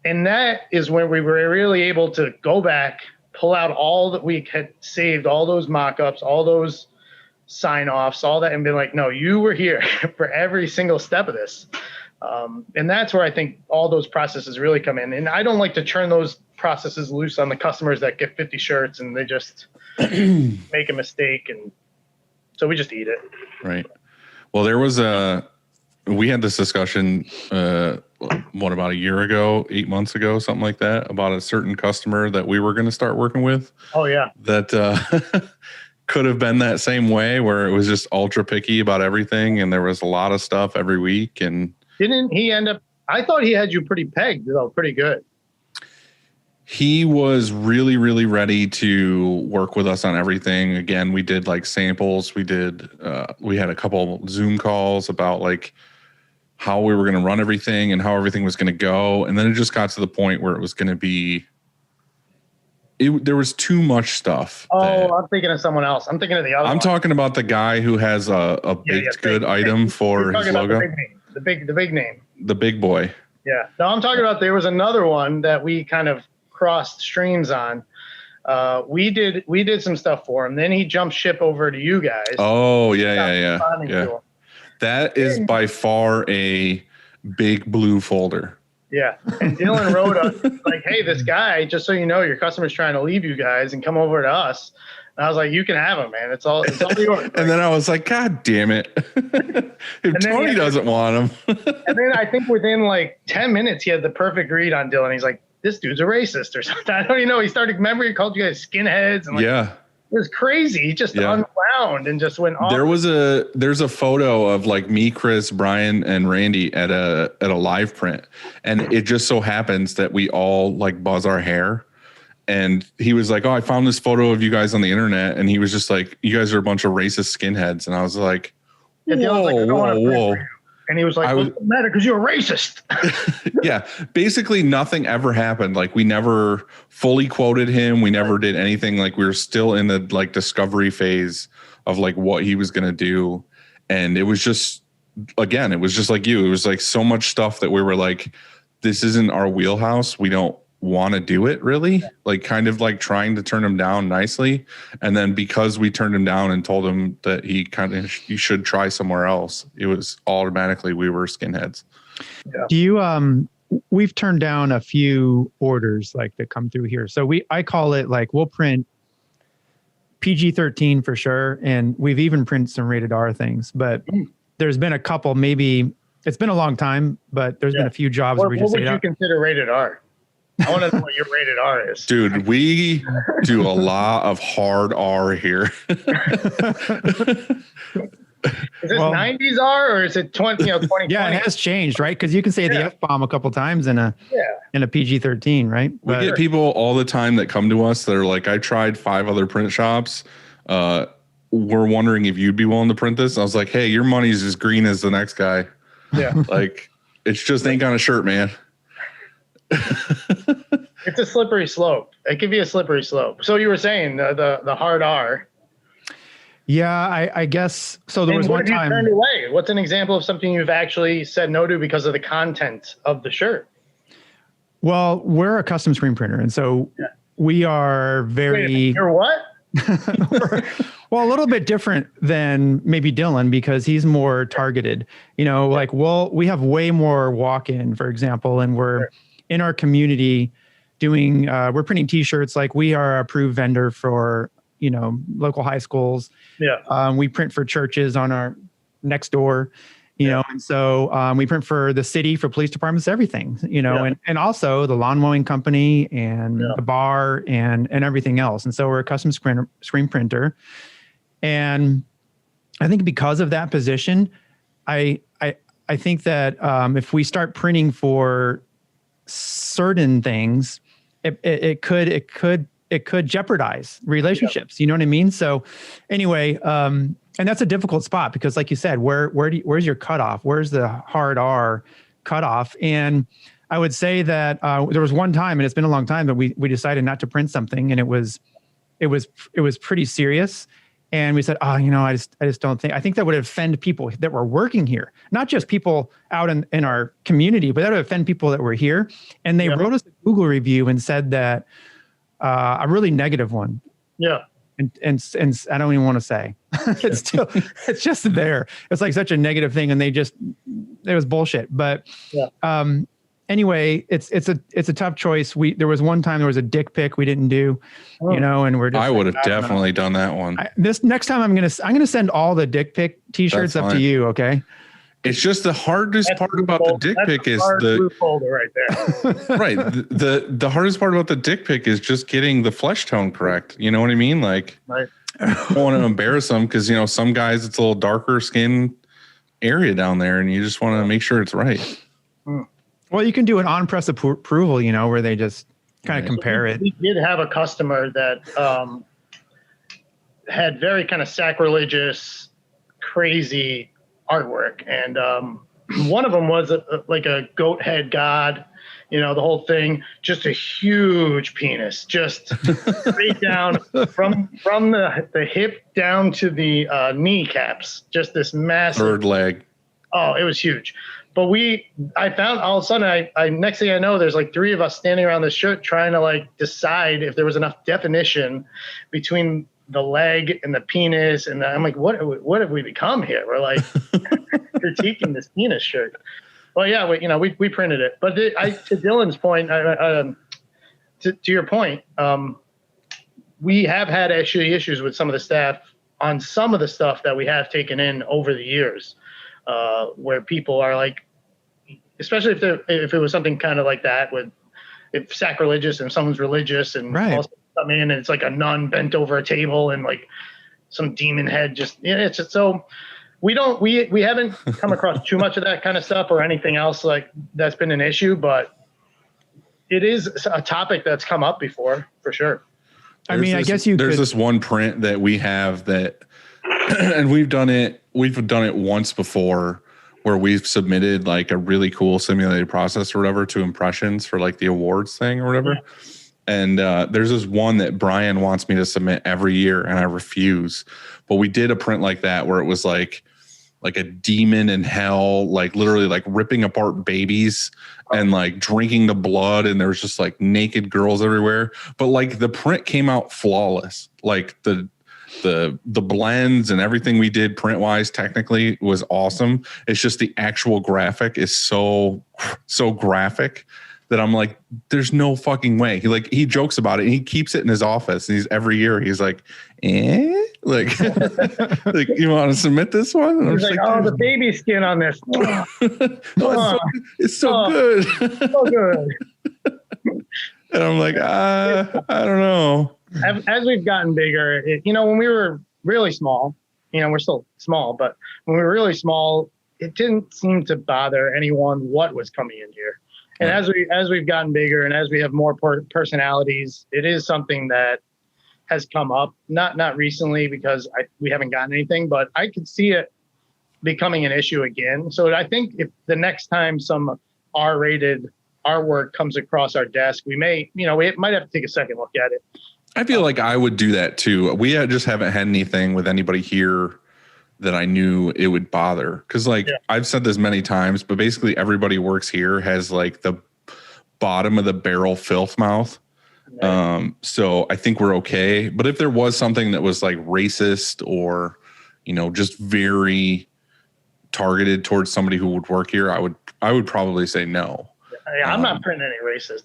And that is when we were really able to go back, pull out all that we had saved, all those mock-ups, all those sign-offs, all that, and be like, no, you were here for every single step of this. And that's where I think all those processes really come in. And I don't like to turn those processes loose on the customers that get 50 shirts and they just make a mistake. And so we just eat it. Right. Well, we had this discussion, about a year ago, 8 months ago, something like that, about a certain customer that we were going to start working with. Oh, yeah. That could have been that same way, where it was just ultra picky about everything. And there was a lot of stuff every week. And didn't he end up, I thought he had you pretty pegged, though, pretty good. He was really, really ready to work with us on everything. Again, we did samples. We had a couple Zoom calls about how we were going to run everything and how everything was going to go. And then it just got to the point where it was going to be, there was too much stuff. Oh, I'm thinking of someone else. I'm thinking of the other one. Talking about the guy who has a baked good item for his logo. The big name. The big boy. Yeah. No, I'm talking about, there was another one that we kind of crossed streams on. We did some stuff for him. Then he jumped ship over to you guys. Oh, yeah. That is by far a big blue folder. Yeah. And Dylan wrote us hey, this guy, just so you know, your customer's trying to leave you guys and come over to us. And I was like, you can have him, man. It's all yours. And then I was like, God damn it. If Tony doesn't want him. And then I think within 10 minutes, he had the perfect read on Dylan. He's like, this dude's a racist or something. I don't even know. He started, remember, he called you guys skinheads. And it was crazy. He just unwound and just went off. There's a photo of me, Chris, Brian, and Randy at a live print. And it just so happens that we all buzz our hair. And he was like, oh, I found this photo of you guys on the internet. And he was just like, you guys are a bunch of racist skinheads. And I was like, whoa. And he was like, what's the matter? Because you're a racist. Yeah. Basically, nothing ever happened. We never fully quoted him. We never did anything. We were still in the discovery phase of what he was going to do. And it was just, again, it was just like you. It was so much stuff that we were like, this isn't our wheelhouse. We don't want to do it really, kind of trying to turn him down nicely. And then because we turned him down and told him that he should try somewhere else, it was automatically we were skinheads. Yeah. Do you we've turned down a few orders that come through here. So I call it we'll print PG-13 for sure, and we've even printed some rated R things, but there's been a couple, maybe it's been a long time, but there's been a few jobs where we just what would you consider rated R? I want to know what your rated R is. Dude, we do a lot of hard R here. Is this 90s R or is it 2020? Yeah, it has changed, right? Because you can say the F-bomb a couple times in a PG-13, right? We get people all the time that come to us that are like, I tried 5 other print shops. We're wondering if you'd be willing to print this. I was like, hey, your money's as green as the next guy. Yeah. Like, it's just ain't on a shirt, man. It's a slippery slope. It could be a slippery slope. So you were saying the hard R. Yeah, I guess. So there was one time. What have you turned away? What's an example of something you've actually said no to because of the content of the shirt? Well, we're a custom screen printer, and so we are very. Wait, you're what? Well, a little bit different than maybe Dylan because he's more targeted. Like we have way more walk-in, for example, and we're in our community doing. We're printing T-shirts. Like we are an approved vendor for local high schools. Yeah. We print for churches on our next door. And so we print for the city, for police departments, everything, and also the lawn mowing company and the bar and everything else. And so we're a custom screen printer. And I think because of that position, I think that if we start printing for certain things, it could jeopardize relationships. You know what I mean? So anyway, and that's a difficult spot because like you said, where's your cutoff? Where's the hard R cutoff? And I would say that there was one time, and it's been a long time, that we decided not to print something, and it was pretty serious. And we said, I just don't think, I think that would offend people that were working here, not just people out in our community, but that would offend people that were here. And they wrote us a Google review and said that a really negative one. Yeah. And I don't even want to say it's just there. It's like such a negative thing. And it was bullshit. But anyway, it's a tough choice. There was one time there was a dick pic we didn't do, and we're just. I would have definitely done that one. This next time I'm gonna send all the dick pic T-shirts up to you. Okay. It's just the hardest part about the dick pic is the folder right there. Right. The hardest part about the dick pic is just getting the flesh tone correct. You know what I mean? Like, right. I don't want to embarrass them because some guys it's a little darker skin area down there, and you just want to make sure it's right. Well, you can do an on-press approval, where they just kind of compare it. We did have a customer that had very kind of sacrilegious, crazy artwork, and one of them was like a goat head god, the whole thing, just a huge penis, just straight down from the hip down to the kneecaps, just this massive third leg. Oh, it was huge. But I found all of a sudden, I next thing I know, there's like 3 of us standing around this shirt trying to like decide if there was enough definition between the leg and the penis. And I'm like, what have we become here? We're like critiquing this penis shirt. Well, yeah, we printed it. But to Dylan's point, to your point, we have had actually issues with some of the staff on some of the stuff that we have taken in over the years. Where people are like, especially if it was something kind of like that, if sacrilegious and someone's religious and also come in and it's like a nun bent over a table and like some demon head it's just so we haven't come across too much of that kind of stuff or anything else like that's been an issue, but it is a topic that's come up before for sure. I guess there's this one print that we have that, and we've done it once before where we've submitted like a really cool simulated process or whatever to impressions for like the awards thing or whatever. Yeah. And there's this one that Brian wants me to submit every year and I refuse. But we did a print like that where it was like a demon in hell, like literally like ripping apart babies and like drinking the blood. And there was just like naked girls everywhere. But like the print came out flawless. Like the blends and everything we did print wise technically was awesome. It's just the actual graphic is so graphic that I'm like, there's no fucking way. He jokes about it and he keeps it in his office and every year he's like, like, like, you want to submit this one? And he's like, the baby skin on this. It's so good. So good. And I'm like, I don't know. As we've gotten bigger, when we were really small, we're still small, but when we were really small, it didn't seem to bother anyone what was coming in here. And as we've gotten bigger and as we have more personalities, it is something that has come up. Not recently because we haven't gotten anything, but I could see it becoming an issue again. So I think if the next time some R-rated artwork comes across our desk, we might have to take a second look at it. I feel like I would do that too. We just haven't had anything with anybody here that I knew it would bother. Cause I've said this many times, but basically everybody works here has like the bottom of the barrel filth mouth. Right. So I think we're okay. But if there was something that was like racist or, just very targeted towards somebody who would work here, I would probably say no. Yeah, I'm not printing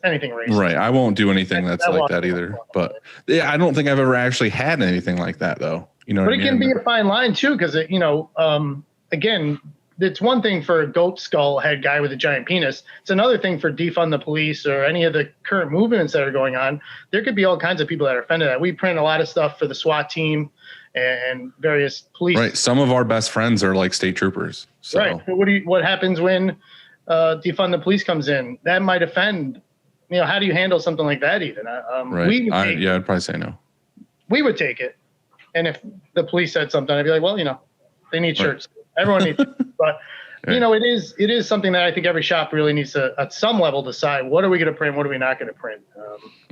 anything racist. Right. I won't do anything that's like that either. But yeah, I don't think I've ever actually had anything like that though. But it can be a fine line too, because again, it's one thing for a goat skull head guy with a giant penis. It's another thing for defund the police or any of the current movements that are going on. There could be all kinds of people that are offended at. We print a lot of stuff for the SWAT team and various police. Right. Some of our best friends are like state troopers. So. Right. So what happens when defund the police comes in? That might offend. How do you handle something like that? Even right. I'd probably say no. We would take it, and if the police said something, I'd be like, well, they need shirts. Right. Everyone needs. But it is something that I think every shop really needs to, at some level, decide what are we going to print, what are we not going to print.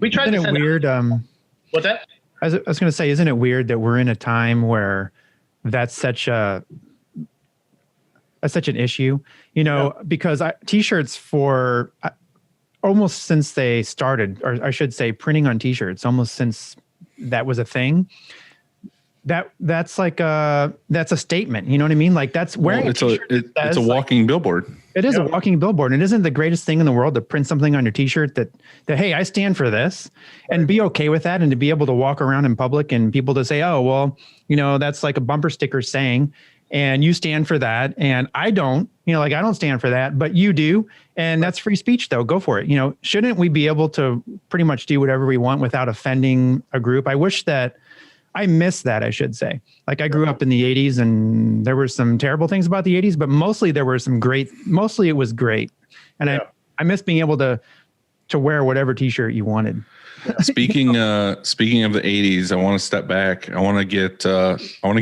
We tried to send weird. What's that? I was going to say, isn't it weird that we're in a time where that's such an issue, because T-shirts for almost since they started, or I should say printing on T-shirts, almost since that was a thing, that's like that's a statement. You know what I mean? Like that's wearing it's a walking billboard. It is a walking billboard. And it isn't the greatest thing in the world to print something on your T-shirt that, hey, I stand for this, and be okay with that, and to be able to walk around in public and people to say, oh, well, that's like a bumper sticker saying, and you stand for that. And I don't, I don't stand for that, but you do. And that's free speech though. Go for it. Shouldn't we be able to pretty much do whatever we want without offending a group? I miss that, I should say. Like I grew up in the 80s and there were some terrible things about the 80s, but mostly it was great. And I miss being able to wear whatever T-shirt you wanted. Speaking of the 80s, I want to step back. I want to get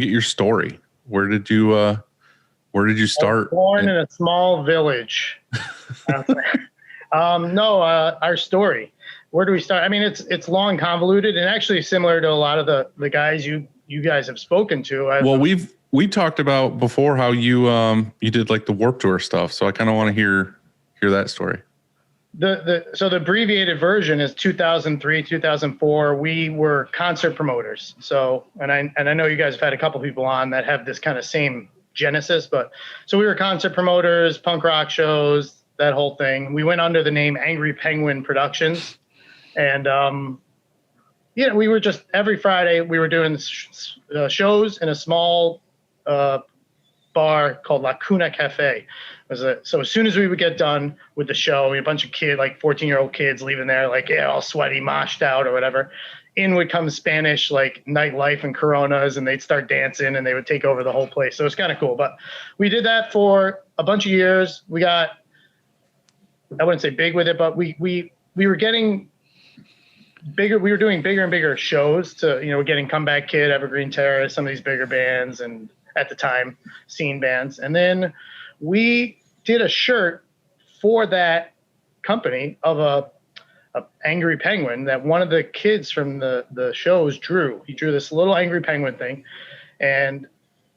your story. Where did you start? Born in a small village. Our story. Where do we start? I mean, it's long, convoluted, and actually similar to a lot of the guys you guys have spoken to. Well, we talked about before how you did like the Warped Tour stuff, so I kind of want to hear that story. So the abbreviated version is 2003, 2004. We were concert promoters. So and I know you guys have had a couple people on that have this kind of same genesis, but so we were concert promoters, punk rock shows, that whole thing. We went under the name Angry Penguin Productions. And, we were just every Friday we were doing shows in a small bar called La Cuna Cafe. So as soon as we would get done with the show, we had a bunch of kids, like 14-year-old kids leaving there, like, all sweaty, moshed out or whatever. In would come Spanish, like nightlife and Coronas, and they'd start dancing and they would take over the whole place. So it's kind of cool. But we did that for a bunch of years. We got, I wouldn't say big with it, but we were getting bigger. We were doing bigger and bigger shows to, getting Comeback Kid, Evergreen Terrace, some of these bigger bands, and at the time scene bands. And then we did a shirt for that company of a angry penguin that one of the kids from the shows drew. He drew this little angry penguin thing, and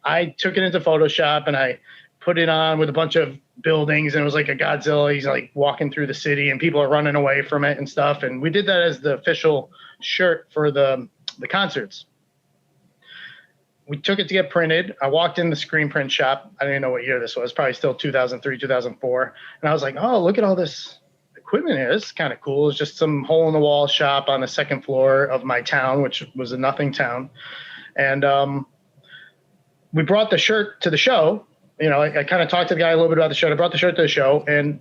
I took it into Photoshop and I put it on with a bunch of buildings, and it was like a Godzilla. He's like walking through the city and people are running away from it and stuff. And we did that as the official shirt for the concerts. We took it to get printed. I walked in the screen print shop. I didn't know what year this was, probably still 2003, 2004. And I was like, oh, look at all this equipment here. This is kind of cool. It's just some hole in the wall shop on the second floor of my town, which was a nothing town. And we brought the shirt to the show. I kind of talked to the guy a little bit about the show. I brought the shirt to the show, and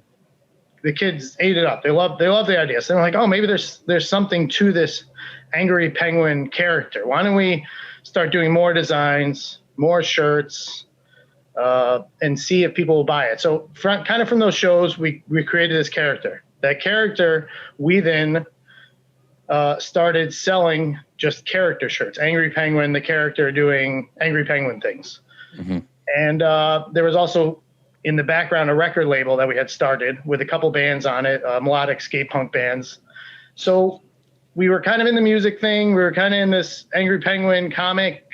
the kids ate it up. They loved the idea. So they're like, oh, maybe there's something to this Angry Penguin character. Why don't we start doing more designs, more shirts, and see if people will buy it. So kind of from those shows, we created this character. That character, we then started selling just character shirts. Angry Penguin, the character doing Angry Penguin things. Mm-hmm. And there was also in the background a record label that we had started with a couple bands on it, melodic skate punk bands. So we were kind of in the music thing. We were kind of in this Angry Penguin comic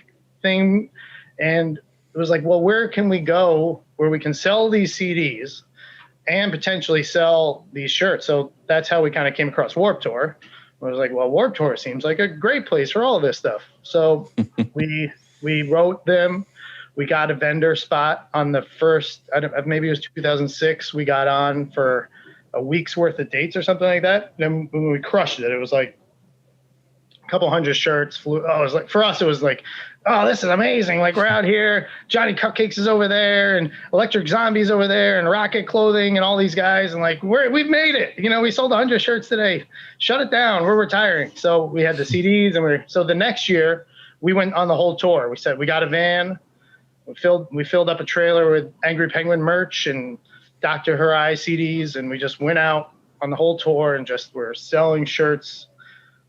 thing. And it was like, well, where can we go where we can sell these CDs and potentially sell these shirts? So that's how we kind of came across Warped Tour. I was like, well, Warped Tour seems like a great place for all of this stuff. So we wrote them. We got a vendor spot on the first, maybe it was 2006. We got on for a week's worth of dates or something like that. Then when we crushed it, it was like a couple hundred shirts flew. Oh, it was like, for us, it was like, oh, this is amazing. Like, we're out here. Johnny Cupcakes is over there, and Electric Zombies over there, and Rocket Clothing, and all these guys. And like, we've made it. You know, we sold 100 shirts today. Shut it down. We're retiring. So we had the CDs, and so the next year we went on the whole tour. We said we got a van. We filled up a trailer with Angry Penguin merch and Dr. Harai CDs, and we just went out on the whole tour and just were selling shirts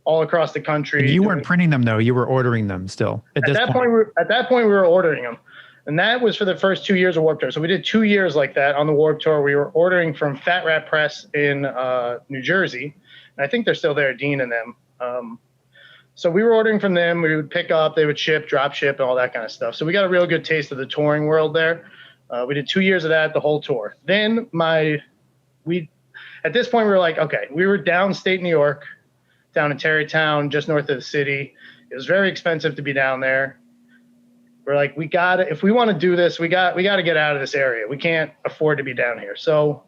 all across the country. And you weren't printing them though; you were ordering them still. At that point, we were ordering them, and that was for the first 2 years of Warped Tour. So we did 2 years like that on the Warped Tour. We were ordering from Fat Rat Press in New Jersey, and I think they're still there, Dean and them. So we were ordering from them. We would pick up, they would ship, drop ship, and all that kind of stuff. So we got a real good taste of the touring world there. We did 2 years of that, the whole tour. Then at this point, we were like, okay, we were downstate New York, down in Tarrytown, just north of the city. It was very expensive to be down there. We're like, if we want to do this, we got to get out of this area. We can't afford to be down here. So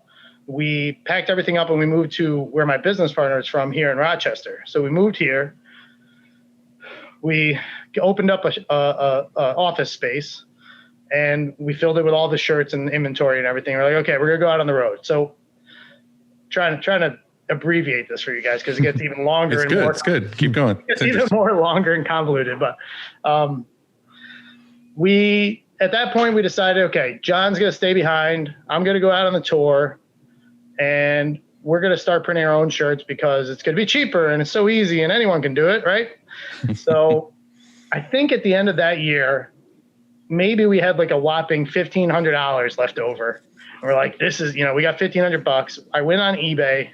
we packed everything up and we moved to where my business partner is from, here in Rochester. So we moved here. We opened up a office space, and we filled it with all the shirts and inventory and everything. We're like, okay, we're gonna go out on the road. So trying to abbreviate this for you guys because it gets even longer. It's good. Keep going. It's even more longer and convoluted. But at that point we decided, okay, John's gonna stay behind. I'm gonna go out on the tour, and we're gonna start printing our own shirts because it's gonna be cheaper and it's so easy and anyone can do it, right? So I think at the end of that year, maybe we had like a whopping $1,500 left over. And we're like, this is, we got $1,500. I went on eBay,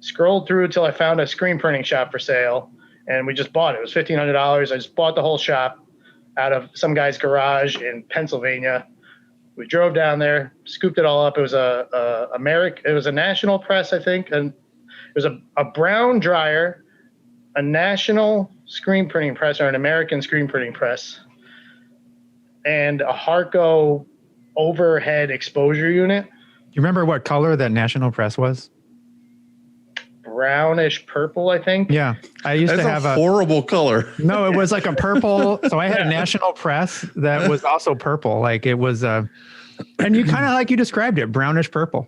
scrolled through till I found a screen printing shop for sale, and we just bought it. It was $1,500. I just bought the whole shop out of some guy's garage in Pennsylvania. We drove down there, scooped it all up. It was it was a national press, I think, and it was a brown dryer, a national screen printing press, or an American screen printing press, and a Harco overhead exposure unit. Do you remember what color that national press was? Brownish purple, I think. Yeah, I used to have a horrible color. No, it was like a purple. So I had a national press that was also purple. Like it was and you kind of like you described it, brownish purple.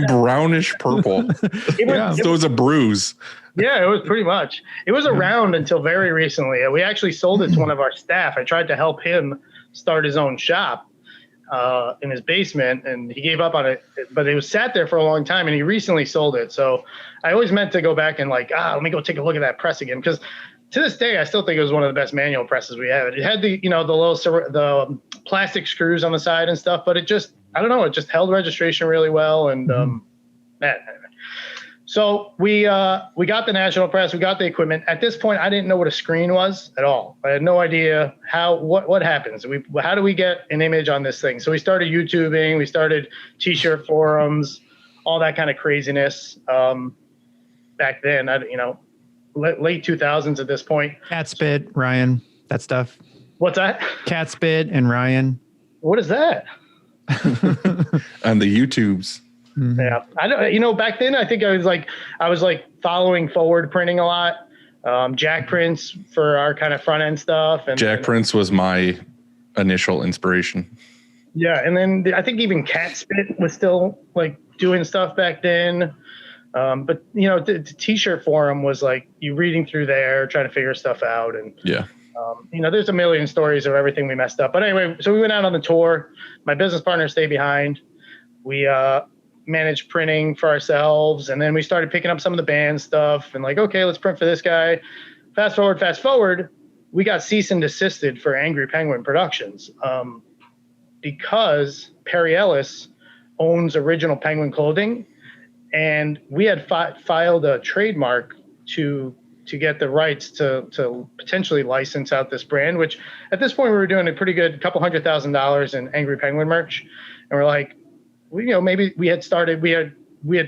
Brownish purple. So it was a bruise. Yeah, it was pretty much. It was around until very recently. We actually sold it to one of our staff. I tried to help him start his own shop in his basement, and he gave up on it. But it was sat there for a long time, and he recently sold it. So I always meant to go back and let me go take a look at that press again, because to this day I still think it was one of the best manual presses we have. It had the the plastic screws on the side and stuff, but it just, I don't know, it just held registration really well. And so we got the national press, we got the equipment. At this point, I didn't know what a screen was at all. I had no idea what happens. How do we get an image on this thing? So we started YouTubing, we started t-shirt forums, all that kind of craziness. Back then, late 2000s at this point. Cat spit, Ryan, that stuff. What's that? Cat spit and Ryan. What is that? On the YouTubes. Mm-hmm. Yeah, I don't. Back then, I think I was following forward printing a lot. Jack prints for our kind of front end stuff. And Jack prints was my initial inspiration. Yeah, and then I think even Cat Spit was still like doing stuff back then. But you know, the T-shirt forum was like you reading through there, trying to figure stuff out, and Yeah. you know, there's a million stories of everything we messed up. But anyway, so we went out on the tour. My business partner stayed behind. We managed printing for ourselves, and then we started picking up some of the band stuff and like, okay, let's print for this guy. Fast forward, we got cease and desisted for Angry Penguin Productions because Perry Ellis owns Original Penguin Clothing, and we had filed a trademark to get the rights to potentially license out this brand, which at this point we were doing a pretty good $200,000 in Angry Penguin merch. And we're like, maybe we had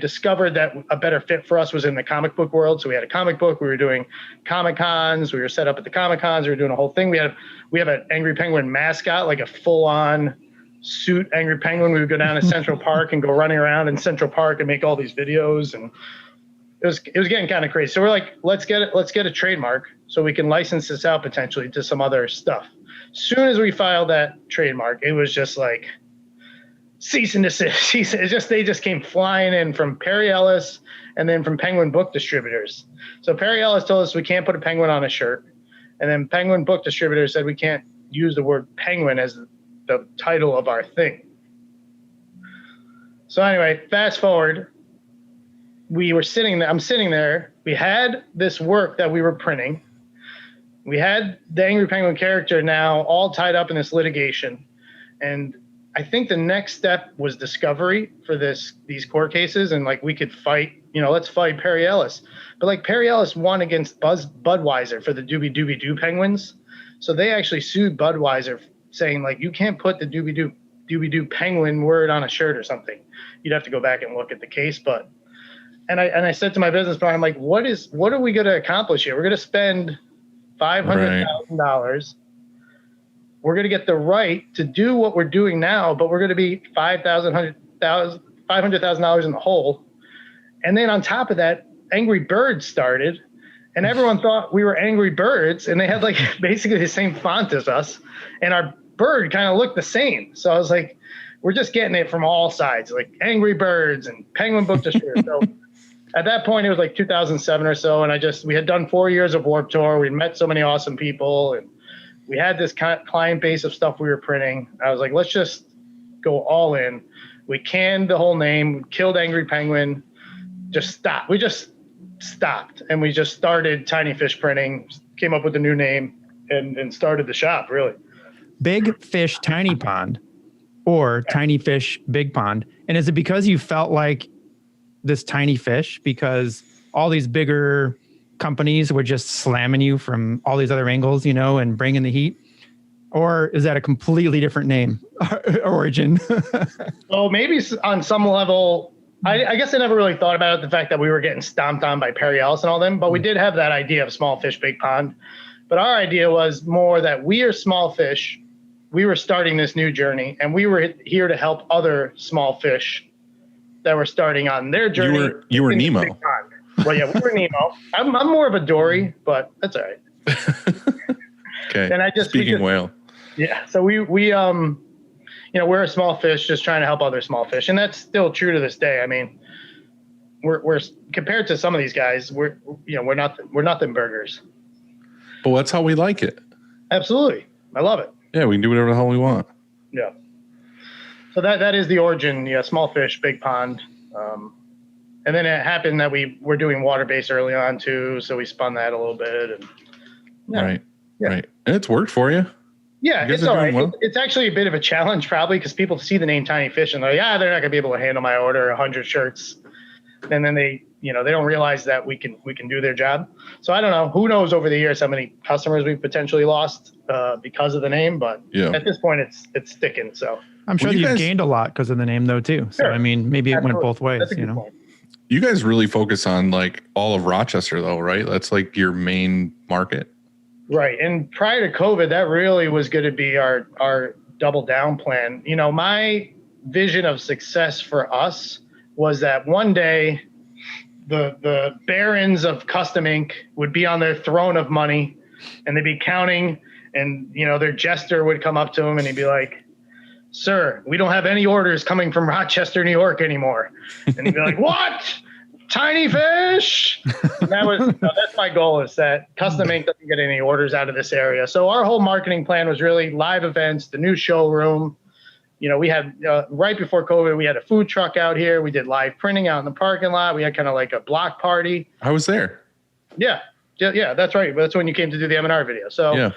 discovered that a better fit for us was in the comic book world. So we had a comic book, we were doing Comic Cons, we were set up at the Comic Cons, we were doing a whole thing. We have an Angry Penguin mascot, like a full on suit Angry Penguin. We would go down to Central Park and go running around in Central Park and make all these videos, and it was getting kind of crazy. So we're like, let's get a trademark so we can license this out potentially to some other stuff. Soon as we filed that trademark, it was just like cease and desist. They just came flying in from Perry Ellis and then from Penguin Book Distributors. So Perry Ellis told us we can't put a penguin on a shirt, and then Penguin Book Distributors said we can't use the word penguin as the title of our thing. So anyway, fast forward. I'm sitting there. We had this work that we were printing. We had the Angry Penguin character now all tied up in this litigation. And I think the next step was discovery for these court cases. And like, we could fight, let's fight Perry Ellis. But like, Perry Ellis won against Budweiser for the Doobie Doobie Doo penguins. So they actually sued Budweiser saying like, you can't put the Doobie Doo penguin word on a shirt or something. You'd have to go back and look at the case. But And I said to my business partner, I'm like, what are we going to accomplish here? We're going to spend $500,000. We're going to get the right to do what we're doing now, but we're going to be $500,000 in the hole. And then on top of that, Angry Birds started, and everyone thought we were Angry Birds, and they had like basically the same font as us, and our bird kind of looked the same. So I was like, we're just getting it from all sides, like Angry Birds and Penguin Book Distributor. So at that point, it was like 2007 or so, and we had done 4 years of Warped Tour. We'd met so many awesome people, and we had this client base of stuff we were printing. I was like, let's just go all in. We canned the whole name, killed Angry Penguin, just stopped. We just stopped, and we just started Tiny Fish Printing, came up with a new name, and started the shop, really. Big Fish Tiny Pond or Tiny Fish Big Pond. And is it because you felt like this tiny fish because all these bigger companies were just slamming you from all these other angles, and bringing the heat? Or is that a completely different name origin? Well, maybe on some level, I guess I never really thought about it, the fact that we were getting stomped on by Perry Ellis and all them, but we did have that idea of small fish, big pond. But our idea was more that we are small fish. We were starting this new journey, and we were here to help other small fish that were starting on their journey. You were Nemo. Well, yeah, we were Nemo. I'm more of a Dory, but that's all right. Okay. And Speaking whale. Yeah. So we're a small fish just trying to help other small fish, and that's still true to this day. I mean, we're compared to some of these guys, we're nothing burgers. But that's how we like it. Absolutely, I love it. Yeah, we can do whatever the hell we want. Yeah. So that is the origin. Yeah, small fish, big pond. And then it happened that we were doing water-based early on too, so we spun that a little bit. And Right. And it's worked for you. Yeah, You guys it's are all right. doing well. It's actually a bit of a challenge probably because people see the name Tiny Fish and they're like, they're not gonna be able to handle my order 100 shirts. And then they don't realize that we can do their job. So I don't know. Who knows over the years how many customers we've potentially lost because of the name, but at this point it's sticking. So I'm sure you've gained a lot because of the name though too. So Sure. I mean, maybe it went both ways, That's a good point. You guys really focus on like all of Rochester though, right? That's like your main market. Right. And prior to COVID, that really was going to be our double down plan. My vision of success for us was that one day the barons of custom ink would be on their throne of money and they'd be counting, and their jester would come up to him and he'd be like, "Sir, we don't have any orders coming from Rochester, New York anymore." And he'd be like, "What? Tiny fish?" And that's my goal, is that Custom Ink doesn't get any orders out of this area. So our whole marketing plan was really live events, the new showroom. We had right before COVID, we had a food truck out here. We did live printing out in the parking lot. We had kind of like a block party. I was there. Yeah, that's right. That's when you came to do the M&R video. So yeah.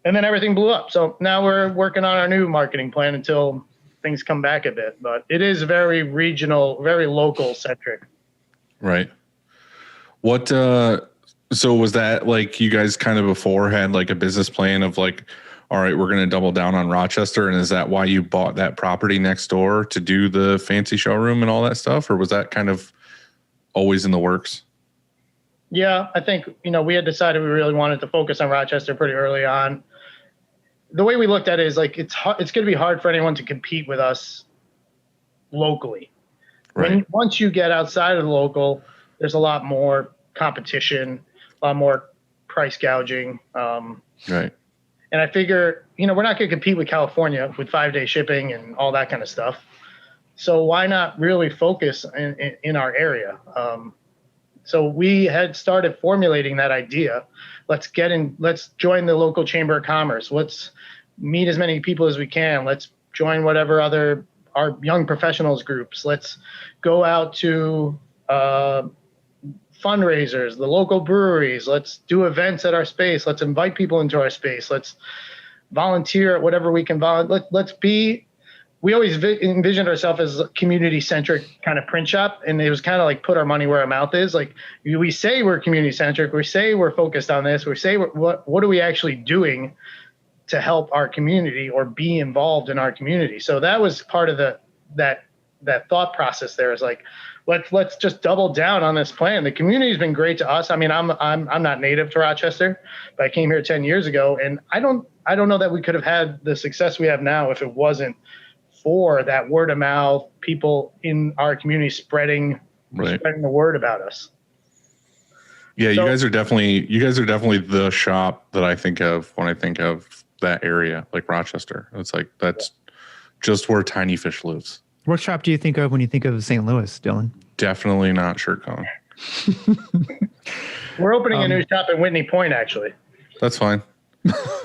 And then everything blew up. So now we're working on our new marketing plan until things come back a bit. But it is very regional, very local centric. Right. What, so was that like you guys kind of before had like a business plan of like, all right, we're going to double down on Rochester? And is that why you bought that property next door to do the fancy showroom and all that stuff? Or was that kind of always in the works? Yeah, I think, we had decided we really wanted to focus on Rochester pretty early on. The way we looked at it is like, it's going to be hard for anyone to compete with us locally. Right. Once you get outside of the local, there's a lot more competition, a lot more price gouging. Right. And I figure, we're not going to compete with California with 5-day shipping and all that kind of stuff. So why not really focus in our area? So we had started formulating that idea. Let's join the local chamber of commerce. Let's meet as many people as we can. Let's join whatever our young professionals groups. Let's go out to fundraisers, the local breweries. Let's do events at our space. Let's invite people into our space. Let's volunteer at whatever we can volunteer. We always envisioned ourselves as a community-centric kind of print shop, and it was kind of like put our money where our mouth is. Like, we say we're community-centric, we say we're focused on this, we say what are we actually doing to help our community or be involved in our community. So that was part of that thought process. There is like, let's just double down on this plan. The community's been great to us. I mean, I'm not native to Rochester, but I came here 10 years ago, and I don't know that we could have had the success we have now if it wasn't for that word of mouth, people in our community spreading the word about us. Yeah, you guys are definitely the shop that I think of when I think of that area, like Rochester. It's like that's just where Tiny Fish lives. What shop do you think of when you think of St. Louis, Dylan? Definitely not ShirtCon. We're opening a new shop in Whitney Point, actually. That's fine.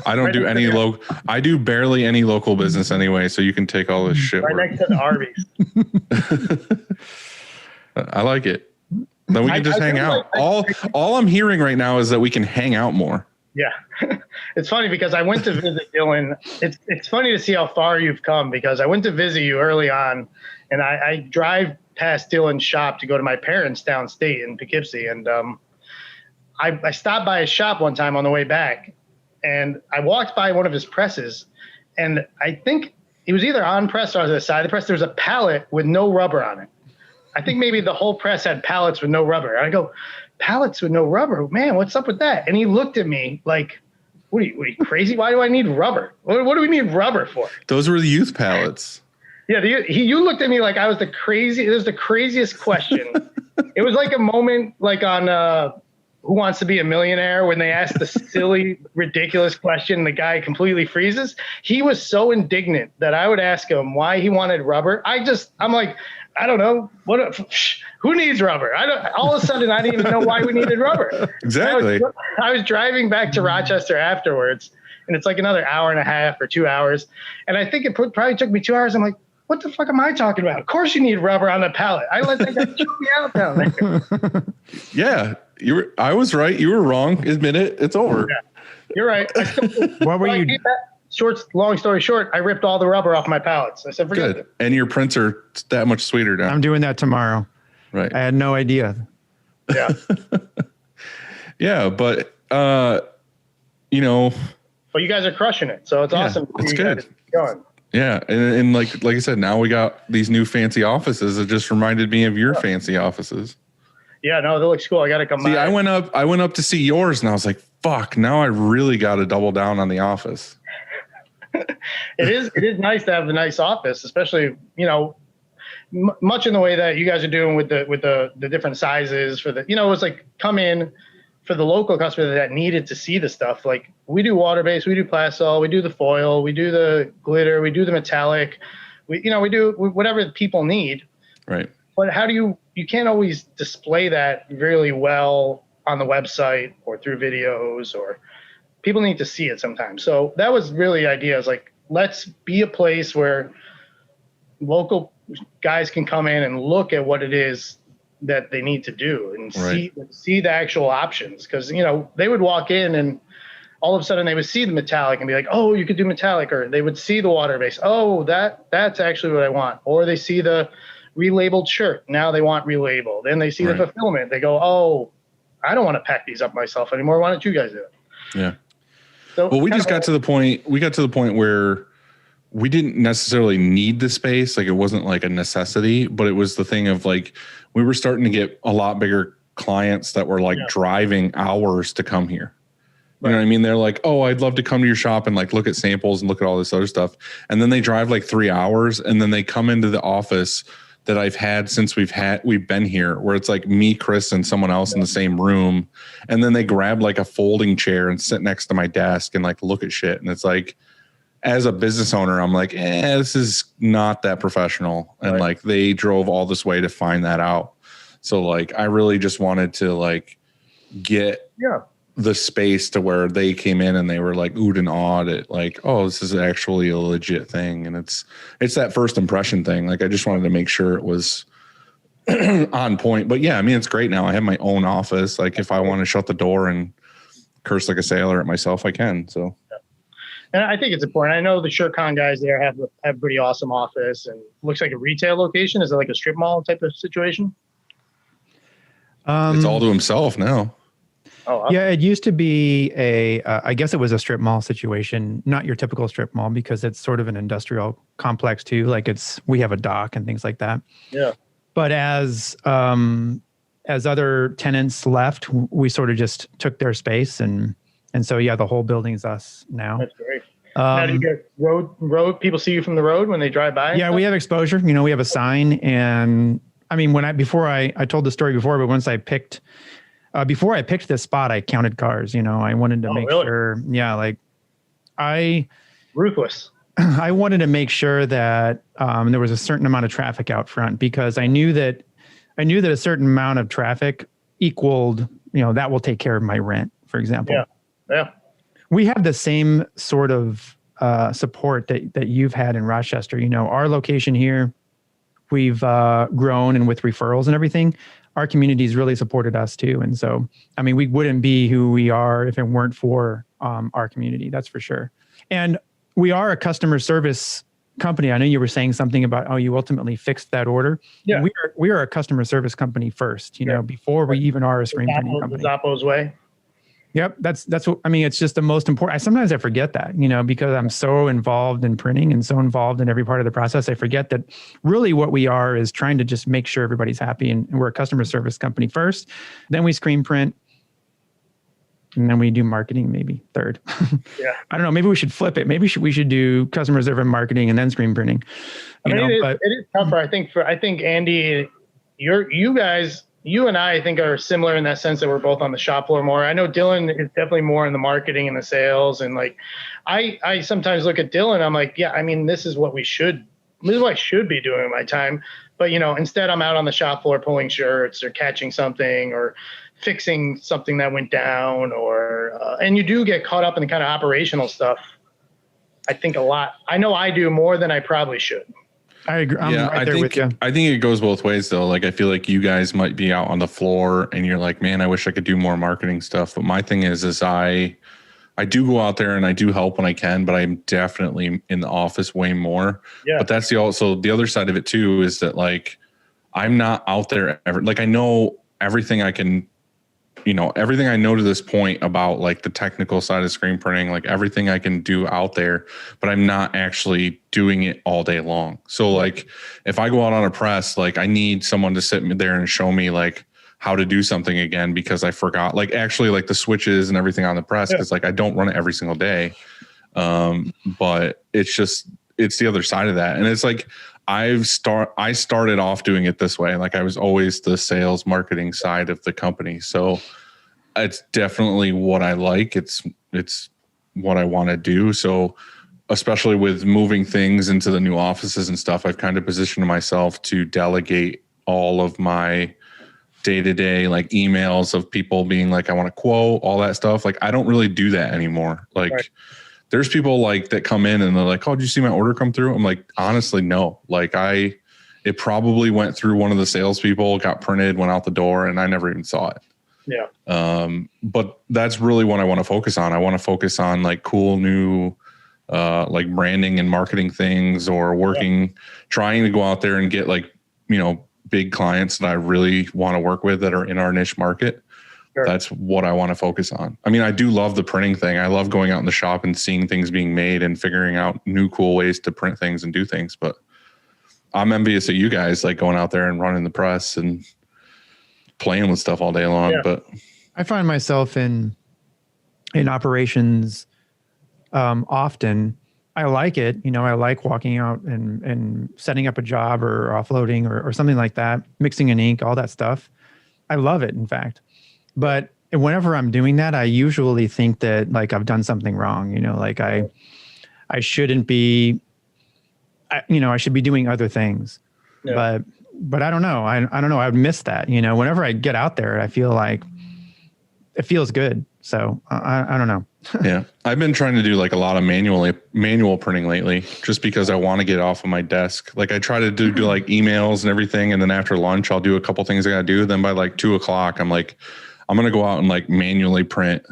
I don't do any I do barely any local business anyway, so you can take all this shit. Right next to the Arby's. I like it. Then we can just hang out. All I'm hearing right now is that we can hang out more. Yeah. It's funny because I went to visit Dylan. It's funny to see how far you've come, because I went to visit you early on, and I drive past Dylan's shop to go to my parents downstate in Poughkeepsie. And I stopped by his shop one time on the way back, and I walked by one of his presses, and I think it was either on press or on the side of the press. There was a pallet with no rubber on it. I think maybe the whole press had pallets with no rubber. I go, pallets with no rubber? Man, what's up with that? And he looked at me like, what are you crazy? Why do I need rubber? What do we need rubber for? Those were the youth pallets. Yeah, you looked at me like I was it was the craziest question. It was like a moment like on Who Wants to Be a Millionaire when they asked the silly, ridiculous question and the guy completely freezes. He was so indignant that I would ask him why he wanted rubber. I'm like, I don't know. Who needs rubber? All of a sudden, I didn't even know why we needed rubber. Exactly. I was driving back to Rochester afterwards, and it's like another hour and a half or 2 hours. And I think it probably took me 2 hours. I'm like, what the fuck am I talking about? Of course you need rubber on the pallet. I let that guy choke me out down there. Yeah, I was right. You were wrong. Admit it. It's over. Yeah, you're right. What were you? Long story short, I ripped all the rubber off my pallets. I said, forget it. And your prints are that much sweeter now. I'm doing that tomorrow. Right. I had no idea. Yeah. Yeah, but But you guys are crushing it, so it's awesome. It's good. Yeah, and like I said, now we got these new fancy offices. It just reminded me of your fancy offices. Yeah, no, they look cool. I got to come by. I went up to see yours, and I was like, "Fuck!" Now I really got to double down on the office. It is nice to have a nice office, especially much in the way that you guys are doing with the different sizes for the. It's like come in for the local customer that needed to see the stuff, like we do water-based, we do plasol, we do the foil, we do the glitter, we do the metallic, we do whatever people need. Right. But how do you can't always display that really well on the website or through videos, or people need to see it sometimes. So that was really the idea, is like, let's be a place where local guys can come in and look at what it is that they need to do and see the actual options. Because, they would walk in and all of a sudden they would see the metallic and be like, oh, you could do metallic. Or they would see the water-based. Oh, that's actually what I want. Or they see the relabeled shirt. Now they want relabeled. Then they see the fulfillment. They go, oh, I don't want to pack these up myself anymore. Why don't you guys do it? Yeah. So well, we got to the point where we didn't necessarily need the space. Like, it wasn't like a necessity, but it was the thing of like, we were starting to get a lot bigger clients that were like driving hours to come here. You know what I mean? They're like, oh, I'd love to come to your shop and like look at samples and look at all this other stuff. And then they drive like 3 hours and then they come into the office that I've had since we've been here, where it's like me, Chris, and someone else in the same room. And then they grab like a folding chair and sit next to my desk and like look at shit. And it's like, as a business owner, I'm like, this is not that professional. And like, they drove all this way to find that out. So like, I really just wanted to like get the space to where they came in and they were like oohed and awed at like, oh, this is actually a legit thing. And it's that first impression thing. Like, I just wanted to make sure it was on point. But yeah, I mean, it's great now. I have my own office. Like, if I want to shut the door and curse like a sailor at myself, I can. So. And I think it's important. I know the SureCon guys there have a pretty awesome office, and looks like a retail location. Is it like a strip mall type of situation? It's all to himself now. Oh, okay. Yeah, it used to be I guess it was a strip mall situation, not your typical strip mall, because it's sort of an industrial complex too. Like, we have a dock and things like that. Yeah. But as other tenants left, we sort of just took their space, and so yeah, the whole building's us now. That's great. Now, do you get road? People see you from the road when they drive by? Yeah, we have exposure. We have a sign, and I mean, I told the story before, but once I picked. Before I picked this spot, I counted cars. I wanted to make sure. Yeah, like ruthless. I wanted to make sure that there was a certain amount of traffic out front, because I knew that a certain amount of traffic equaled, that will take care of my rent, for example. Yeah. We have the same sort of support that you've had in Rochester. Our location here, we've grown, and with referrals and everything, our community's really supported us too. And so, I mean, we wouldn't be who we are if it weren't for our community. That's for sure. And we are a customer service company. I know you were saying something about, you ultimately fixed that order. Yeah. We are a customer service company first, before we even are a screen printing company. Zappos way. Yep. That's what, I mean, it's just the most important. Sometimes I forget that, because I'm so involved in printing and so involved in every part of the process. I forget that really what we are is trying to just make sure everybody's happy. And we're a customer service company first, then we screen print, and then we do marketing maybe third. Yeah. I don't know. Maybe we should flip it. Maybe we should do customer service marketing and then screen printing. It is tougher. I think Andy, you and I think are similar in that sense that we're both on the shop floor more. I know Dylan is definitely more in the marketing and the sales. And like, I sometimes look at Dylan, I'm like, yeah, I mean, this is what I should be doing in my time. But, instead I'm out on the shop floor pulling shirts or catching something or fixing something that went down and you do get caught up in the kind of operational stuff. I think a lot. I know I do more than I probably should. I agree. I think it goes both ways though. Like, I feel like you guys might be out on the floor and you're like, man, I wish I could do more marketing stuff. But my thing is I do go out there and I do help when I can, but I'm definitely in the office way more. Yeah. But that's also the other side of it too, is that like, I'm not out there ever. Like, I know everything I can, everything I know to this point about like the technical side of screen printing, like everything I can do out there, but I'm not actually doing it all day long. So like, if I go out on a press, like I need someone to sit there and show me like how to do something again, because I forgot like actually like the switches and everything on the press. Cause like I don't run it every single day. But it's the other side of that. And it's like, I started off doing it this way. Like, I was always the sales marketing side of the company. So it's definitely what I like. It's what I want to do. So especially with moving things into the new offices and stuff, I've kind of positioned myself to delegate all of my day-to-day like emails of people being like, I want a quote, all that stuff. Like, I don't really do that anymore. Like there's people like that come in and they're like, oh, did you see my order come through? I'm like, honestly, no. Like it probably went through one of the salespeople, got printed, went out the door, and I never even saw it. Yeah. But that's really what I want to focus on. I want to focus on like cool new like branding and marketing things, or trying to go out there and get like, big clients that I really want to work with that are in our niche market. Sure. That's what I want to focus on. I mean, I do love the printing thing. I love going out in the shop and seeing things being made and figuring out new cool ways to print things and do things. But I'm envious of you guys, like going out there and running the press and playing with stuff all day long. Yeah. But I find myself in operations often. I like it. I like walking out and setting up a job or offloading or something like that, mixing an ink, all that stuff. I love it, in fact. But whenever I'm doing that, I usually think that like I've done something wrong, like I shouldn't be, I should be doing other things. Yeah. But I don't know. I don't know. I would miss that. Whenever I get out there, I feel like it feels good. So I don't know. Yeah. I've been trying to do like a lot of manual printing lately, just because I want to get off of my desk. Like I try to do like emails and everything. And then after lunch, I'll do a couple things I got to do. Then by like 2:00, I'm like, I'm going to go out and like manually print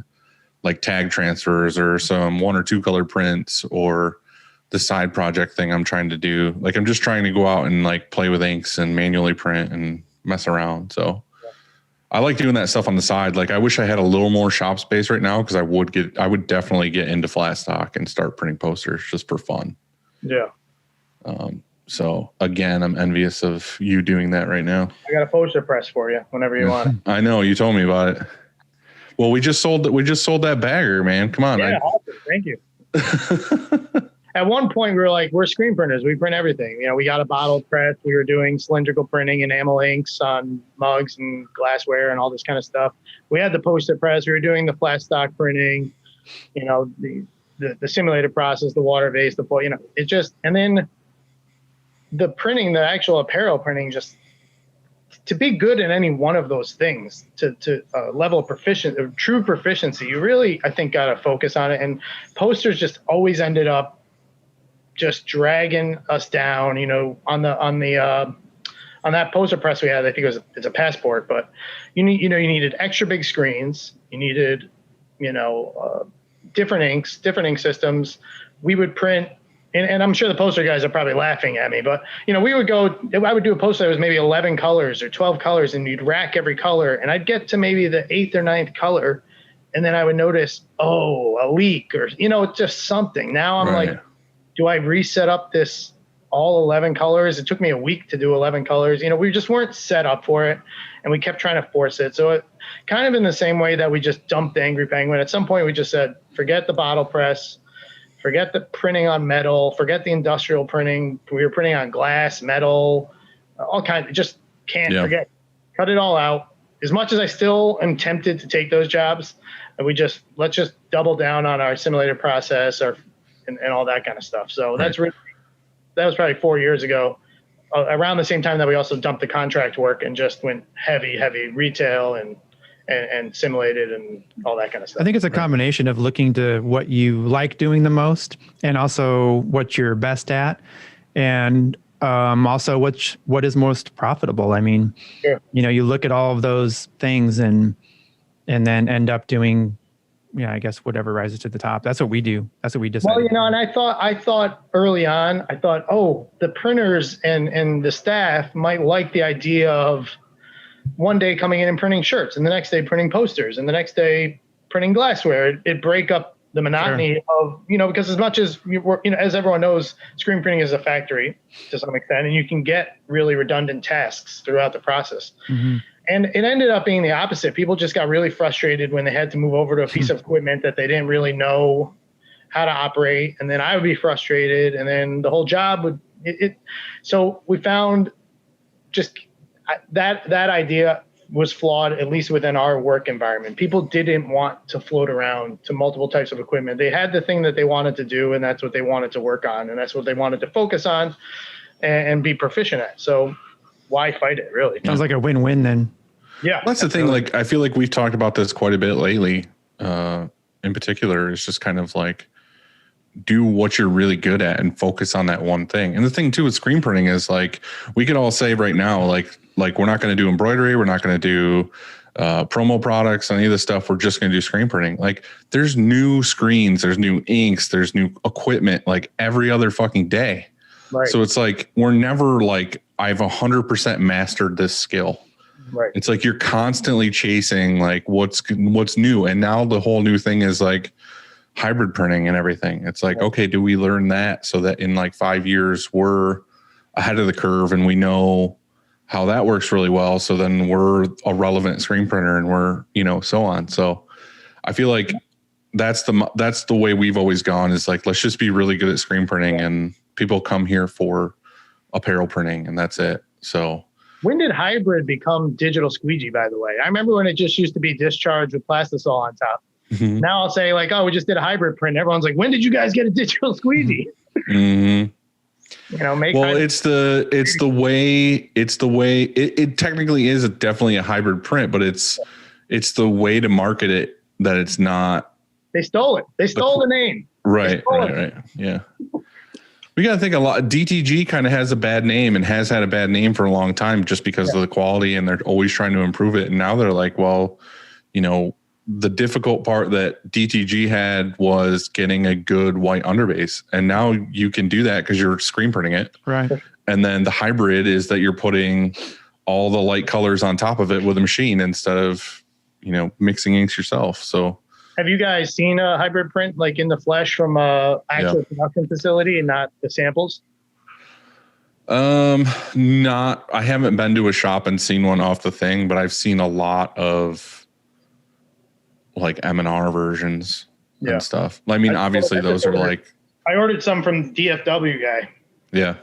like tag transfers or some 1 or 2 color prints, or the side project thing I'm trying to do. Like, I'm just trying to go out and like play with inks and manually print and mess around. So I like doing that stuff on the side. Like, I wish I had a little more shop space right now, because I would definitely get into flat stock and start printing posters just for fun. Yeah. So again, I'm envious of you doing that right now. I got a poster press for you whenever you want it. I know, you told me about it. Well, we just sold that bagger, man. Come on. Yeah, awesome. Thank you. At one point, we were like, we're screen printers. We print everything. We got a bottle press. We were doing cylindrical printing, enamel inks on mugs and glassware and all this kind of stuff. We had the poster press. We were doing the flat stock printing, the simulated process, the water base, it just, and then the printing, the actual apparel printing, just to be good in any one of those things, to level of true proficiency, you really, I think, got to focus on it. And posters just always ended up just dragging us down, on that poster press we had. I think it's a Passport, but you needed extra big screens. You needed, different inks, different ink systems. We would print, and I'm sure the poster guys are probably laughing at me, but I would do a poster that was maybe 11 colors or 12 colors, and you'd rack every color, and I'd get to maybe the 8th or 9th color, and then I would notice, a leak, or just something. Now I'm like, do I reset up this all 11 colors? It took me a week to do 11 colors. We just weren't set up for it, and we kept trying to force it. So it kind of in the same way that we just dumped the Angry Penguin. At some point, we just said, forget the bottle press, forget the printing on metal, forget the industrial printing. We were printing on glass, metal, all kinds. Just can't forget. Cut it all out. As much as I still am tempted to take those jobs, and let's just double down on our simulated process and all that kind of stuff. So that was probably 4 years ago, around the same time that we also dumped the contract work and just went heavy retail and simulated and all that kind of stuff. I think it's a combination of looking to what you like doing the most, and also what you're best at, and also what is most profitable. I mean, sure. You look at all of those things and then end up doing, I guess whatever rises to the top. That's what we do. That's what we decide. Well, and I thought early on, the printers and the staff might like the idea of one day coming in and printing shirts, and the next day printing posters, and the next day printing glassware. It'd break up the monotony of, because as much as as everyone knows, screen printing is a factory to some extent, and you can get really redundant tasks throughout the process. Mm-hmm. And it ended up being the opposite. People just got really frustrated when they had to move over to a piece of equipment that they didn't really know how to operate. And then I would be frustrated, and then the whole job would, so we found just that idea was flawed, at least within our work environment. People didn't want to float around to multiple types of equipment. They had the thing that they wanted to do, and that's what they wanted to work on, and that's what they wanted to focus on and be proficient at. So why fight it, really? Sounds like a win-win then. Yeah. That's the thing. Like, I feel like we've talked about this quite a bit lately. In particular, it's just kind of like, do what you're really good at and focus on that one thing. And the thing too with screen printing is like, we could all say right now, like we're not going to do embroidery. We're not going to do promo products, any of this stuff. We're just going to do screen printing. Like, there's new screens, there's new inks, there's new equipment, like every other fucking day. Right. So it's like, we're never like, I've 100% mastered this skill. Right. It's like, you're constantly chasing like what's new. And now the whole new thing is like hybrid printing and everything. It's like, okay, do we learn that so that in like 5 years we're ahead of the curve and we know how that works really well. So then we're a relevant screen printer and we're, so on. So I feel like that's the way we've always gone, is like, let's just be really good at screen printing and people come here for apparel printing and that's it. So when did hybrid become digital squeegee, by the way? I remember when it just used to be discharged with plastisol on top. Mm-hmm. Now I'll say like, oh, we just did a hybrid print. Everyone's like, when did you guys get a digital squeegee? Mm-hmm. It's the way it technically is definitely a hybrid print, but it's the way to market it that it's not. They stole it. They stole the name. Right. Yeah. We got to think a lot. DTG kind of has a bad name and has had a bad name for a long time just because of the quality, and they're always trying to improve it. And now they're like, well, the difficult part that DTG had was getting a good white underbase. And now you can do that because you're screen printing it. Right. And then the hybrid is that you're putting all the light colors on top of it with a machine instead of, mixing inks yourself. So have you guys seen a hybrid print like in the flesh from a actual production facility and not the samples? I haven't been to a shop and seen one off the thing, but I've seen a lot of like M&R versions and stuff. I mean, obviously those are like, I ordered some from DFW guy. Yeah.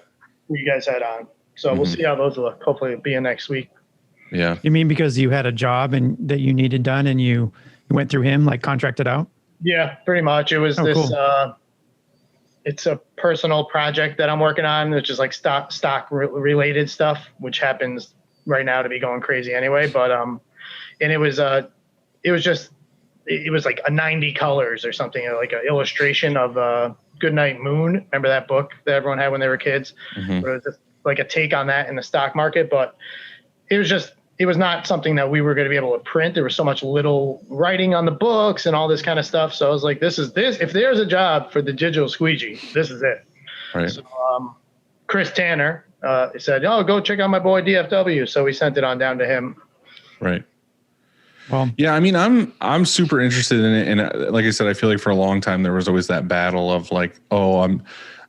Who you guys had on. So we'll see how those look. Hopefully it'll be in next week. Yeah. You mean because you had a job and that you needed done and you went through him, like contracted out? Yeah, pretty much. It was cool. It's a personal project that I'm working on, which is like stock related stuff, which happens right now to be going crazy anyway. But, and it was like a 90 colors or something, like an illustration of Goodnight Moon. Remember that book that everyone had when they were kids? Mm-hmm. It was just like a take on that in the stock market, but it was not something that we were going to be able to print. There was so much little writing on the books and all this kind of stuff. So I was like, this. If there's a job for the digital squeegee, this is it. Right. So Chris Tanner said, oh, go check out my boy DFW. So we sent it on down to him. Right. Well, yeah, I mean, I'm super interested in it. And like I said, I feel like for a long time, there was always that battle of like, oh,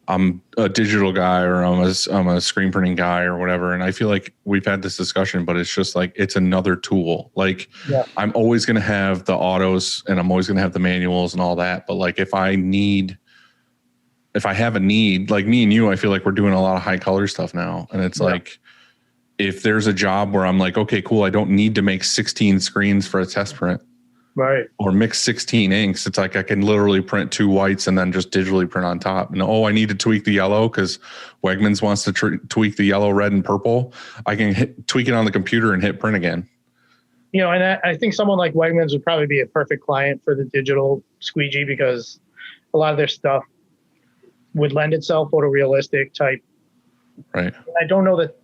I'm a digital guy or I'm a screen printing guy or whatever. And I feel like we've had this discussion, but it's just like, it's another tool. Like I'm always going to have the autos and I'm always going to have the manuals and all that. But like, if I have a need, like me and you, I feel like we're doing a lot of high color stuff now. And it's like, if there's a job where I'm like, okay, cool, I don't need to make 16 screens for a test print. Right. Or mix 16 inks. It's like I can literally print 2 whites and then just digitally print on top. And I need to tweak the yellow because Wegmans wants to tweak the yellow, red, and purple. I can tweak it on the computer and hit print again. And I think someone like Wegmans would probably be a perfect client for the digital squeegee because a lot of their stuff would lend itself photorealistic type. Right. And I don't know that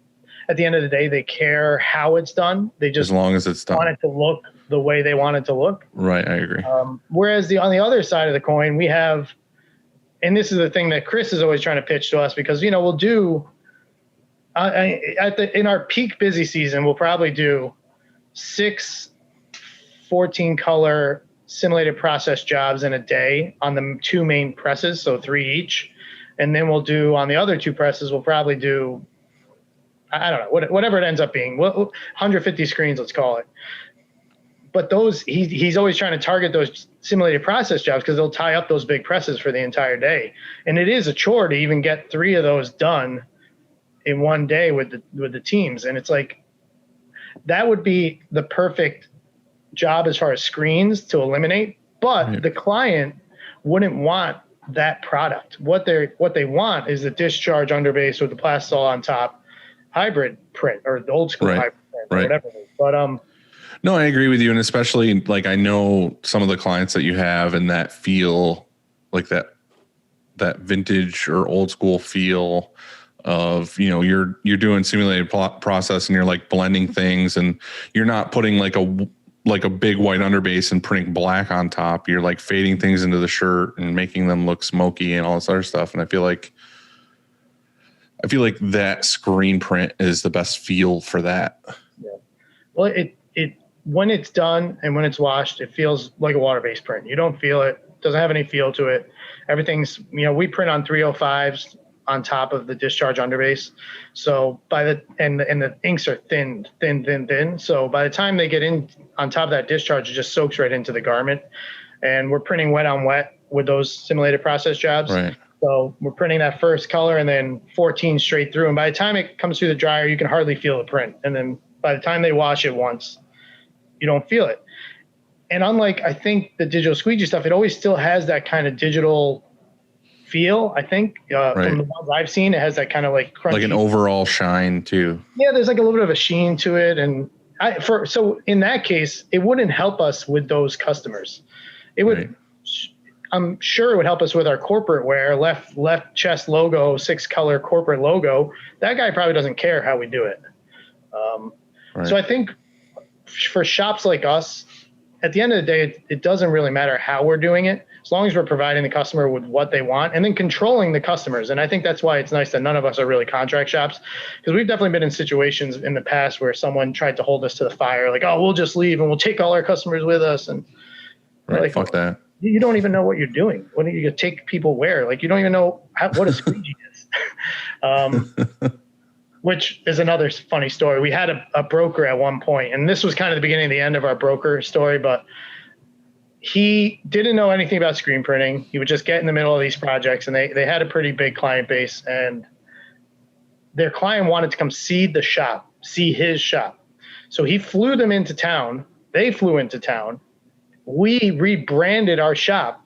at the end of the day they care how it's done. They just as long as it's done, want it to look the way they want it to look. Right, I agree. Whereas on the other side of the coin, we have, and this is the thing that Chris is always trying to pitch to us because we'll do in our peak busy season, we'll probably do 6 14 color simulated process jobs in a day on the 2 main presses, so 3 each, and then we'll do on the other 2 presses, we'll probably do, I don't know, whatever it ends up being, 150 screens, let's call it. But those, he's always trying to target those simulated process jobs because they'll tie up those big presses for the entire day. And it is a chore to even get 3 of those done in one day with the teams. And it's like, that would be the perfect job as far as screens to eliminate. But the client wouldn't want that product. What they want is the discharge underbase with the plastisol on top hybrid print, or the old school hybrid print, or whatever it is. But no, I agree with you. And especially, like, I know some of the clients that you have and that feel like that vintage or old school feel of, you know, you're doing simulated process and you're like blending things, and you're not putting like a big white underbase and printing black on top. You're like fading things into the shirt and making them look smoky and all this other stuff. And I feel like that screen print is the best feel for that. Yeah. Well, it when it's done and when it's washed, it feels like a water-based print. You don't feel it. Doesn't have any feel to it. Everything's, you know, we print on 305s on top of the discharge underbase. So and the inks are thin. So by the time they get in on top of that discharge, it just soaks right into the garment. And we're printing wet on wet with those simulated process jobs. Right. So we're printing that first color and then 14 straight through. And by the time it comes through the dryer, you can hardly feel the print. And then by the time they wash it once, you don't feel it. And unlike, I think, the digital squeegee stuff, it always still has that kind of digital feel. I think from the ones I've seen, it has that kind of like crunchy, like an overall shine too. Yeah, there's like a little bit of a sheen to it. And so in that case, it wouldn't help us with those customers. It would. Right. I'm sure it would help us with our corporate wear, left chest logo, 6-color corporate logo. That guy probably doesn't care how we do it. So I think for shops like us, at the end of the day, it doesn't really matter how we're doing it, as long as we're providing the customer with what they want and then controlling the customers. And I think that's why it's nice that none of us are really contract shops, because we've definitely been in situations in the past where someone tried to hold us to the fire, like, oh, we'll just leave and we'll take all our customers with us. And like, fuck that. You don't even know what you're doing. What do you take people where? Like, you don't even know what a squeegee is. Which is another funny story. We had a broker at one point, and this was kind of the beginning and the end of our broker story, but he didn't know anything about screen printing. He would just get in the middle of these projects, and they had a pretty big client base, and their client wanted to come see his shop. So he flew them into town. They flew into town. We rebranded our shop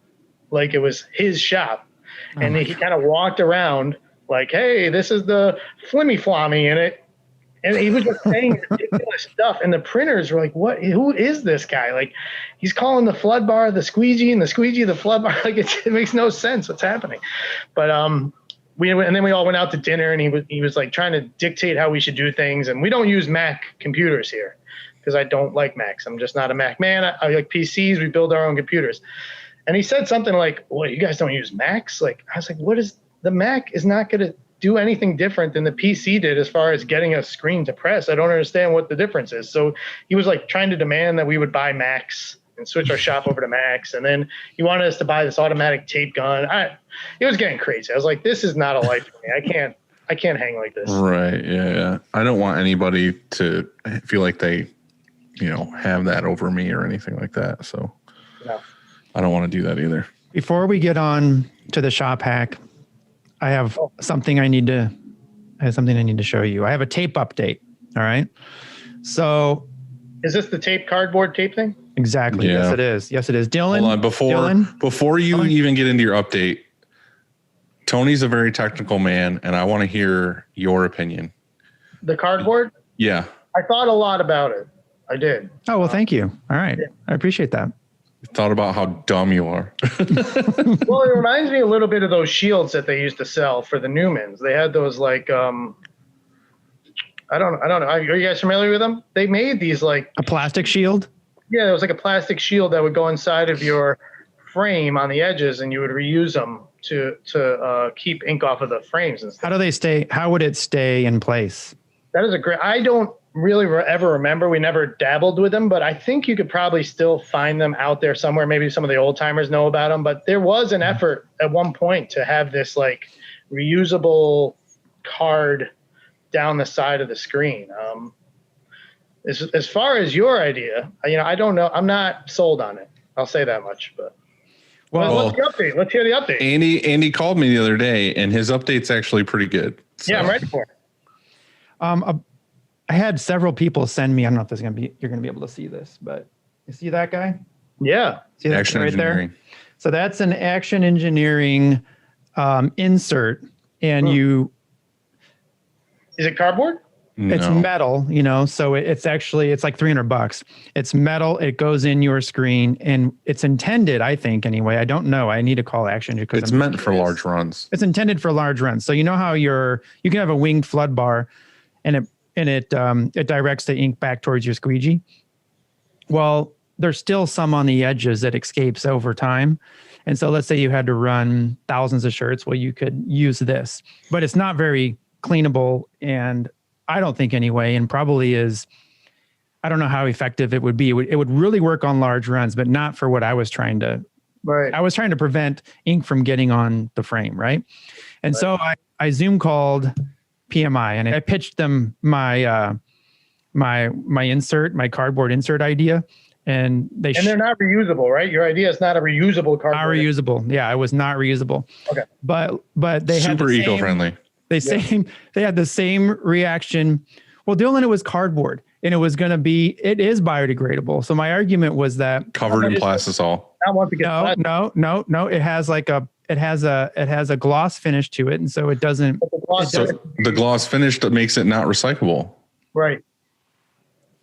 like it was his shop. And he kind of walked around like, hey, this is the Flimmy Flommy in it. And he was just saying ridiculous stuff. And the printers were like, what? Who is this guy? Like, he's calling the flood bar the squeegee and the squeegee the flood bar. Like, it makes no sense what's happening. But and then we all went out to dinner, and he was like trying to dictate how we should do things. And we don't use Mac computers here because I don't like Macs. I'm just not a Mac man. I like PCs. We build our own computers. And he said something like, well, you guys don't use Macs? Like, I was like, what is the Mac is not going to do anything different than the PC did as far as getting a screen to press. I don't understand what the difference is. So he was like trying to demand that we would buy Macs and switch our shop over to Macs. And then he wanted us to buy this automatic tape gun. It was getting crazy. I was like, this is not a life for me. I can't hang like this. Right. Yeah. I don't want anybody to feel like they, have that over me or anything like that. So no. I don't want to do that either. Before we get on to the shop hack, I have something I need to show you. I have a tape update. All right. So is this the cardboard tape thing? Exactly. Yeah. Yes, it is. Dylan. Hold on. Before you even get into your update, Tony's a very technical man, and I want to hear your opinion. The cardboard? Yeah. I thought a lot about it. I did. Oh, well, thank you. All right. Yeah. I appreciate that. Thought about how dumb you are. Well, it reminds me a little bit of those shields that they used to sell for the Newmans. They had those like, I don't know. Are you guys familiar with them? They made these like a plastic shield. Yeah, it was like a plastic shield that would go inside of your frame on the edges, and you would reuse them to keep ink off of the frames and stuff. How do they stay? How would it stay in place? That is a great. I don't really ever remember. We never dabbled with them, but I think you could probably still find them out there somewhere. Maybe some of the old timers know about them, but there was an effort at one point to have this like reusable card down the side of the screen. As far as your idea, I don't know. I'm not sold on it. I'll say that much, but. Well, what's the update? Let's hear the update. Andy called me the other day, and his update's actually pretty good. So. Yeah, I'm ready for it. I had several people send me, I don't know if you're going to be able to see this, but you see that guy? Yeah. See that Action right engineering. there? So that's an Action Engineering insert, and Is it cardboard? it's No. metal, so it's like $300. It's metal. It goes in your screen, and it's intended, I think anyway. I don't know. I need to call Action because It's meant for large runs. It's intended for large runs. So you know how you can have a winged flood bar, and it directs the ink back towards your squeegee. Well, there's still some on the edges that escapes over time. And so let's say you had to run thousands of shirts. Well, you could use this, but it's not very cleanable. And I don't think anyway, and probably I don't know how effective it would be. It would really work on large runs, but not for what I was trying to. Right. I was trying to prevent ink from getting on the frame, right? And so I Zoom called PMI and I pitched them my cardboard insert idea, and they're not reusable, right? Your idea is not a reusable cardboard. Not reusable. Yeah, it was not reusable. Okay. But they had super eco-friendly. They had the same reaction. Well, Dylan, it was cardboard, and it was going to be. It is biodegradable. So my argument was that Covered in plastisol. I want to get No. It has a gloss finish to it, and so it doesn't. The gloss finish that makes it not recyclable. Right.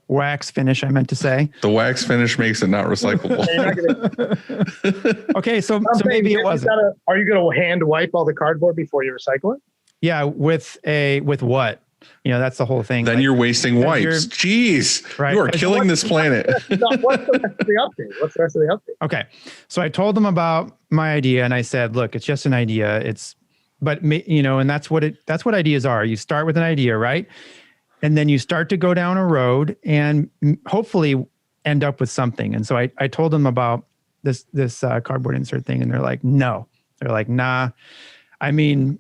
Wax finish, I meant to say. The wax finish makes it not recyclable. Okay, so maybe it wasn't. Are you going to hand wipe all the cardboard before you recycle it? Yeah, with what? That's the whole thing. Then you're wasting wipes. Jeez, right. You are killing this planet. What's the rest of the update? Okay, so I told them about my idea, and I said, "Look, it's just an idea. And that's what ideas are. You start with an idea, right? And then you start to go down a road and hopefully end up with something." And so I told them about this cardboard insert thing, and they're like, "No." They're like, "Nah." I mean,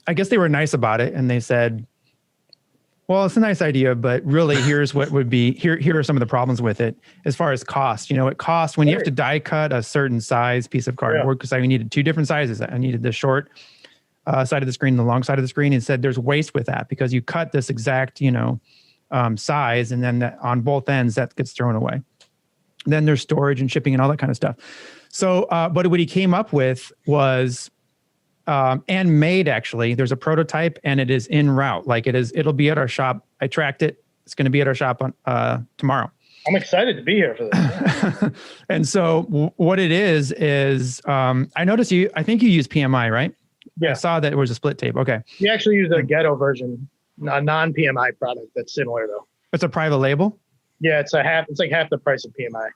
I guess they were nice about it, and they said, "Well, it's a nice idea, but really, here's what would be here are some of the problems with it as far as cost. It costs when you have to die cut a certain size piece of cardboard, because I needed two different sizes. I needed the short side of the screen, the long side of the screen, and said there's waste with that because you cut this exact, size, and then on both ends that gets thrown away. Then there's storage and shipping and all that kind of stuff. So, but what he came up with was, and made actually, there's a prototype and it is en route. Like it'll be at our shop. I tracked it. It's going to be at our shop on tomorrow. I'm excited to be here for this. And so what it is I noticed I think you use PMI, right? Yeah. I saw that it was a split tape. Okay. We actually use a ghetto version, a non-PMI product that's similar though. It's a private label? Yeah, it's like half the price of PMI.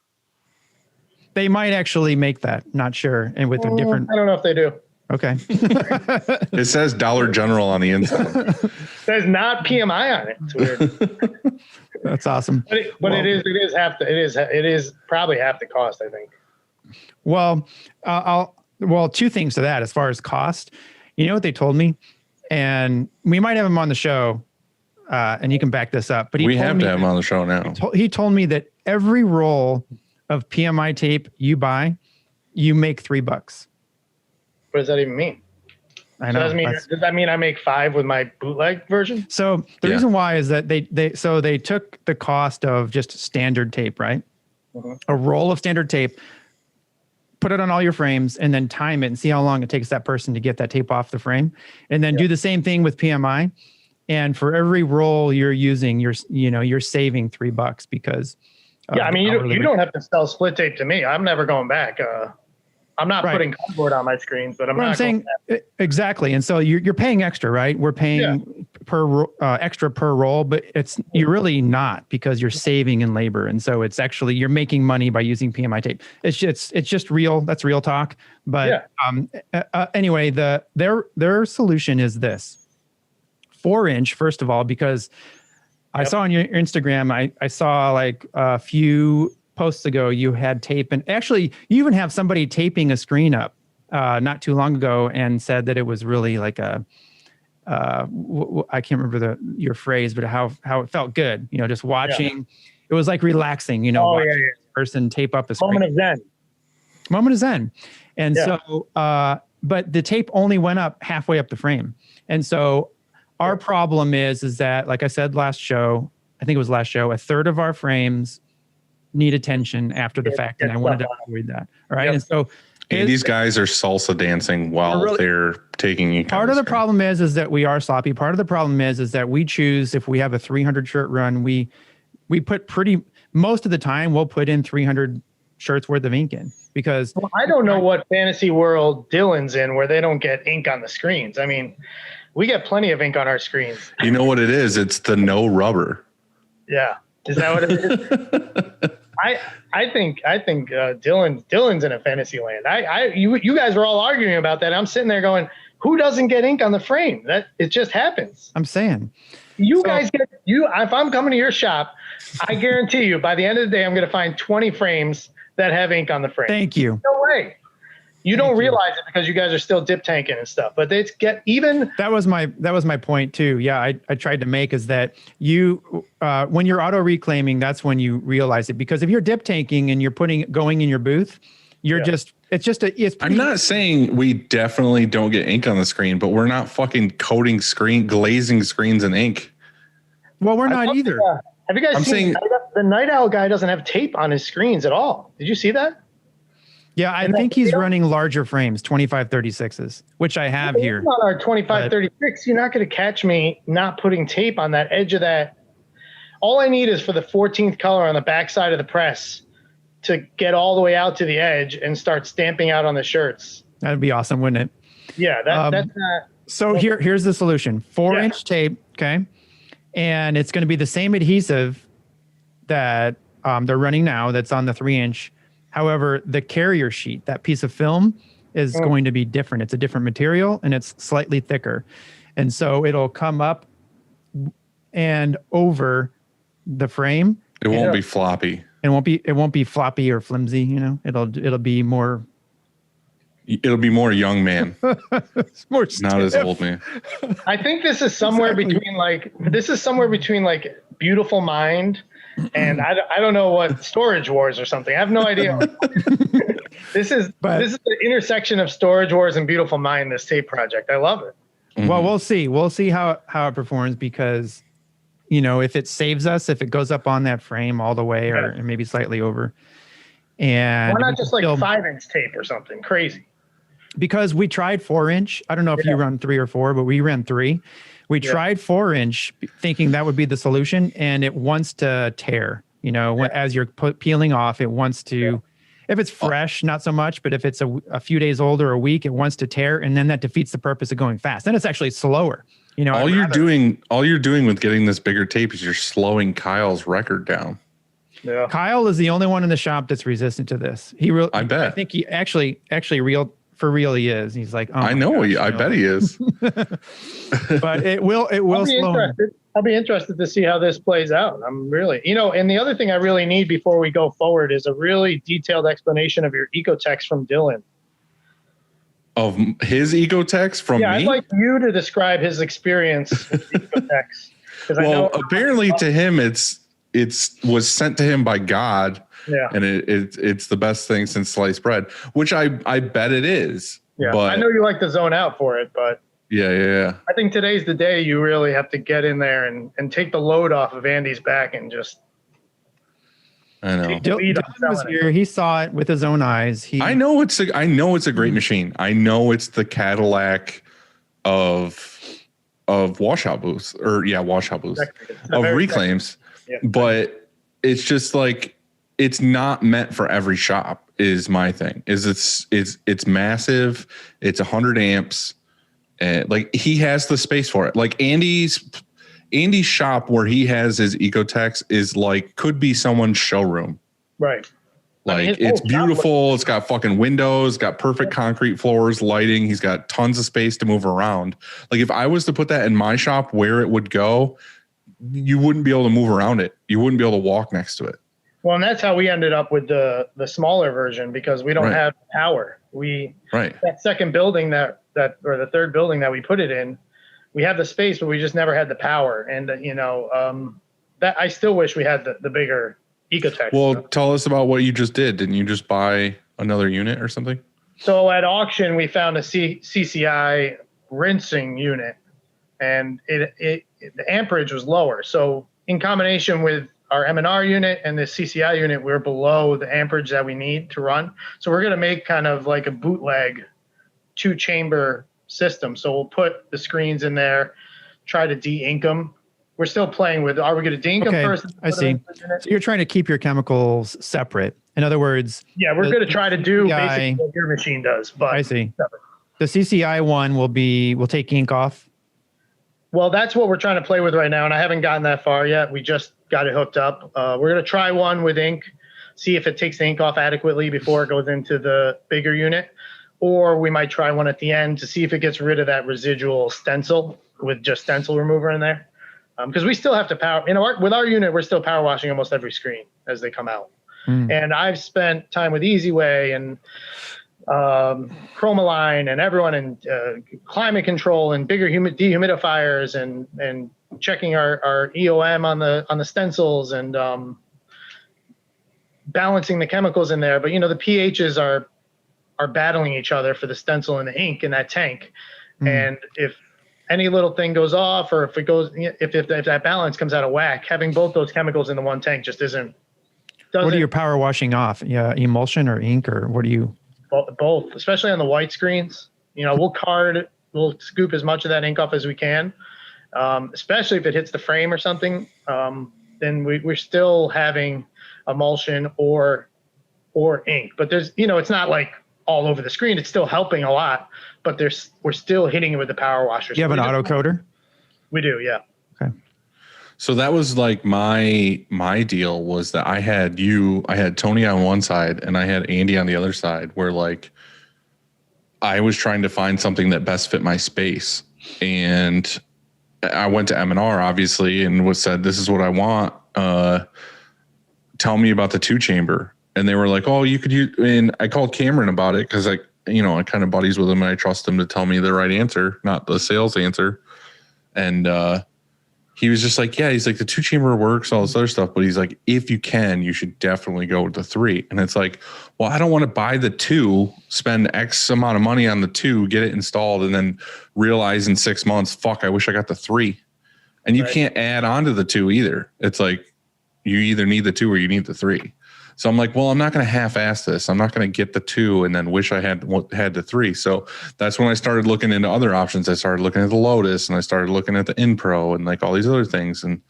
They might actually make that, not sure. And with a different. I don't know if they do. Okay. It says Dollar General on the inside. It says not PMI on it. It's weird. That's awesome. But it is probably half the cost, I think. Well, two things to that as far as cost. You know what they told me? And we might have him on the show, and you can back this up. But we have to have him on the show now. He told me that every roll of PMI tape you buy, you make $3. What does that even mean? I know. Does that mean I make 5 with my bootleg version? So the reason why is that they took the cost of just standard tape, right? Mm-hmm. A roll of standard tape, put it on all your frames, and then time it and see how long it takes that person to get that tape off the frame, and then do the same thing with PMI. And for every roll you're using, you're saving $3 because. You don't have to sell split tape to me. I'm never going back. I'm not putting cardboard on my screens, but I'm saying exactly. And so you're paying extra, right? We're paying extra per roll, but you're really not, because you're saving in labor. And so it's actually, you're making money by using PMI tape. It's just real. That's real talk. But anyway, their solution is this 4-inch, first of all, because I saw on your Instagram, I saw like a few posts ago, you had tape, and actually you even have somebody taping a screen up not too long ago and said that it was really like I can't remember your phrase, but how it felt good, just watching. It was like relaxing, watching this person tape up a screen. Moment of zen. And so, but the tape only went up halfway up the frame. And so our problem is that, like I said last show, I think it was last show, a third of our frames need attention after the fact, and I wanted to avoid that. All right, Yep. and so These guys are salsa dancing while they're taking ink. Part of the problem is that we are sloppy. Part of the problem is that we choose, if we have a 300 shirt run, we put most of the time we'll put in 300 shirts worth of ink in, because I don't know what fantasy world Dylan's in where they don't get ink on the screens. I mean, we get plenty of ink on our screens. You know what it is? It's the no rubber. Yeah. Is that what it is? I think Dylan's in a fantasy land. You guys were all arguing about that. I'm sitting there going, who doesn't get ink on the frame? That it just happens. I'm saying Guys get if I'm coming to your shop, I guarantee you by the end of the day I'm going to find 20 frames that have ink on the frame. Thank you. No way. You don't realize it because you guys are still dip tanking and stuff, but it's that was my point too. Yeah, I tried to make is that you when you're auto reclaiming, that's when you realize it, because if you're dip tanking and you're going in your booth, you're I'm not saying we definitely don't get ink on the screen, but we're not fucking glazing screens in ink. Well, we're not either. Have you guys seen the Night Owl guy doesn't have tape on his screens at all? Did you see that? Yeah, I think he's running larger frames, 2536s, which I have here. On our 2536, you're not going to catch me not putting tape on that edge of that. All I need is for the 14th color on the backside of the press to get all the way out to the edge and start stamping out on the shirts. That'd be awesome, wouldn't it? Yeah, that's not. So here's the solution: 4-inch tape, okay, and it's going to be the same adhesive that they're running now. That's on the 3-inch. However, the carrier sheet, that piece of film, is going to be different. It's a different material and it's slightly thicker. And so it'll come up and over the frame. It won't be floppy. It won't be floppy or flimsy, It'll be more young man. It's more not as old man. I think this is somewhere between Beautiful Mind and I don't know what, Storage Wars or something. I have no idea. This is the intersection of Storage Wars and Beautiful Mind, this tape project. I love it. Mm-hmm. Well, we'll see. We'll see how it performs, because if it saves us, if it goes up on that frame all the way or maybe slightly over. And why not just like 5-inch tape or something crazy? Because we tried 4-inch. I don't know if you run 3 or 4, but we ran 3. We tried 4-inch thinking that would be the solution, and it wants to tear, as you're peeling off, it wants to, if it's fresh, not so much, but if it's a few days old or a week, it wants to tear. And then that defeats the purpose of going fast. Then it's actually slower. All you're doing with getting this bigger tape is you're slowing Kyle's record down. Yeah. Kyle is the only one in the shop that's resistant to this. I bet. I think he actually for real he is. He's like, oh, I know. I bet he is. But it will slow him. I'll be interested to see how this plays out. I'm really, and the other thing I really need before we go forward is a really detailed explanation of your ecotext from Dylan. Of his ecotext from me? Yeah, I'd like you to describe his experience with ecotext. Well, apparently to him, it was sent to him by God. Yeah. And it's the best thing since sliced bread, which I bet it is. Yeah. But I know you like to zone out for it, but yeah. I think today's the day you really have to get in there and take the load off of Andy's back and just. I know. Dylan was here. He saw it with his own eyes. I know it's a great machine. I know it's the Cadillac of washout booths of reclaims, but it's just like, it's not meant for every shop is my thing. It's massive. It's 100 amps. And like he has the space for it. Like Andy's shop where he has his Ecotex is like, could be someone's showroom. Right. Like it's beautiful. It's got fucking windows, got perfect concrete floors, lighting. He's got tons of space to move around. Like if I was to put that in my shop where it would go, you wouldn't be able to move around it. You wouldn't be able to walk next to it. Well, and that's how we ended up with the smaller version, because we don't have power. That second building or the third building that we put it in, we have the space, but we just never had the power. And that I still wish we had the bigger Ecotex. Well, tell us about what you just did. Didn't you just buy another unit or something? So at auction, we found a CCI rinsing unit, and the amperage was lower. So in combination with our M&R unit and the CCI unit, we're below the amperage that we need to run. So we're going to make kind of like a bootleg 2-chamber system. So we'll put the screens in there, try to de-ink them. We're still playing with, are we going to de-ink them first? I see. So you're trying to keep your chemicals separate. In other words, yeah, we're going to try to do basically what your machine does. But I see. Separate. The CCI one will take ink off. Well, that's what we're trying to play with right now, and I haven't gotten that far yet. We just got it hooked up. We're going to try one with ink, see if it takes the ink off adequately before it goes into the bigger unit, or we might try one at the end to see if it gets rid of that residual stencil with just stencil remover in there. Because we still have to power, with our unit, we're still power washing almost every screen as they come out. And I've spent time with EasyWay and Chromaline and everyone in climate control and bigger dehumidifiers and checking our EOM on the stencils and balancing the chemicals in there. But the pHs are battling each other for the stencil and the ink in that tank. And if any little thing goes off, or if that balance comes out of whack, having both those chemicals in the one tank just doesn't. What are you power washing off? Yeah, emulsion or ink, or what do you? Both, especially on the white screens. We'll scoop as much of that ink off as we can, especially if it hits the frame or something. Then we're still having emulsion or ink. But there's, it's not like all over the screen. It's still helping a lot, but we're still hitting it with the power washer. You have an auto coder? We do, yeah. Okay. So that was like my deal was that I had Tony on one side and I had Andy on the other side, where like I was trying to find something that best fit my space. And I went to M&R obviously and said, this is what I want. Tell me about the 2-chamber. And they were like, oh, you could use, and I called Cameron about it because I kind of buddies with him and I trust him to tell me the right answer, not the sales answer. And, he was just like, yeah, he's like, the 2-chamber works, all this other stuff. But he's like, if you can, you should definitely go with the 3. And it's like, well, I don't want to buy the 2, spend X amount of money on the 2, get it installed, and then realize in 6 months, fuck, I wish I got the 3. And you can't add on to the 2 either. It's like, you either need the 2 or you need the 3. So I'm like, well, I'm not going to half-ass this. I'm not going to get the 2 and then wish I had the 3. So that's when I started looking into other options. I started looking at the Lotus and I started looking at the InPro and like all these other things. And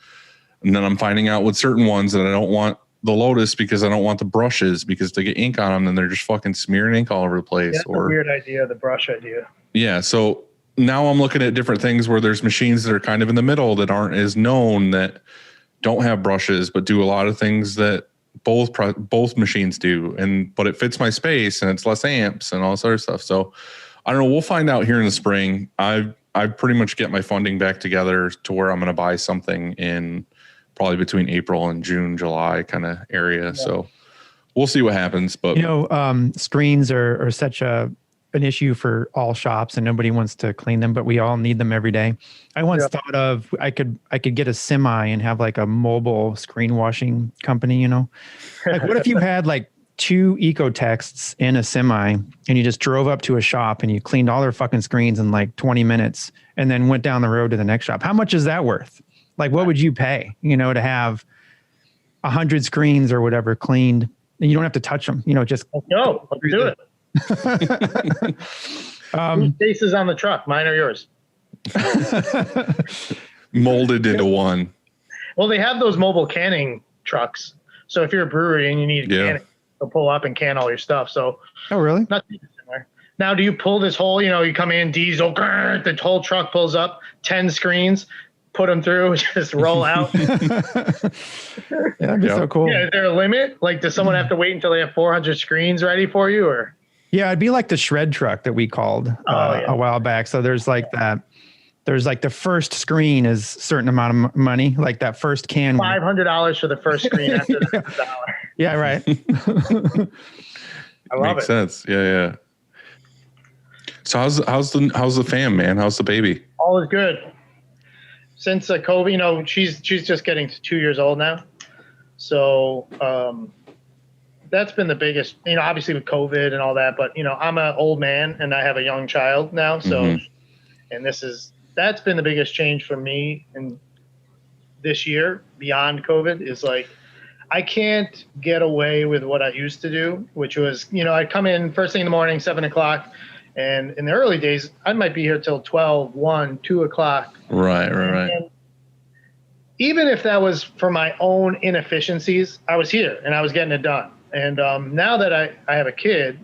then I'm finding out with certain ones that I don't want the Lotus because I don't want the brushes, because they get ink on them and they're just fucking smearing ink all over the place. That's a weird idea, the brush idea. Yeah. So now I'm looking at different things where there's machines that are kind of in the middle that aren't as known, that don't have brushes, but do a lot of things that both machines do, but it fits my space and it's less amps and all this other stuff. So I don't know. We'll find out here in the spring. I pretty much get my funding back together to where I'm going to buy something in probably between April and June, July kind of area. Yeah. So we'll see what happens. But screens are such an issue for all shops and nobody wants to clean them, but we all need them every day. I once thought of, I could get a semi and have like a mobile screen washing company, like what if you had like 2 eco texts in a semi and you just drove up to a shop and you cleaned all their fucking screens in like 20 minutes and then went down the road to the next shop? How much is that worth? Like, what would you pay, to have 100 screens or whatever cleaned, and you don't have to touch them, just let's do it. Whose face is on the truck? Mine or yours? Molded into one. Well, they have those mobile canning trucks. So if you're a brewery and you need canning, they'll pull up and can all your stuff. So oh, really? Not too similar. Now, do you pull this whole? You come in diesel, the whole truck pulls up, 10 screens, put them through, just roll out. That'd be so cool. Yeah, is there a limit? Like, does someone have to wait until they have 400 screens ready for you, or? Yeah, it'd be like the shred truck that we called a while back. So there's like that. There's like the first screen is a certain amount of money, like that first can. $500 for the first screen after the $1. Yeah, right. I love Makes sense. Yeah. So how's the fam, man? How's the baby? All is good. Since COVID, she's just getting to 2 years old now. So that's been the biggest, obviously with COVID and all that, but I'm an old man and I have a young child now. So, and that's been the biggest change for me. And this year beyond COVID is like, I can't get away with what I used to do, which was, I'd come in first thing in the morning, 7:00. And in the early days, I might be here till 12, 1, 2 o'clock. Right. And even if that was for my own inefficiencies, I was here and I was getting it done. And now that I have a kid,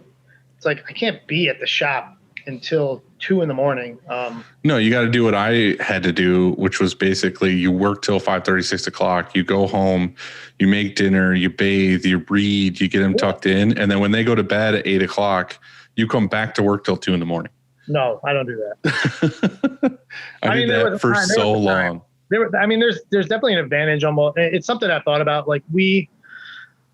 it's like I can't be at the shop until 2 a.m. No, you got to do what I had to do, which was basically you work till 5:30, 6 o'clock. You go home, you make dinner, you bathe, you read, you get them tucked in. And then when they go to bed at 8 o'clock, you come back to work till 2 a.m. No, I don't do that. I did that for so long. There's definitely an advantage on. It's something I've thought about. Like we've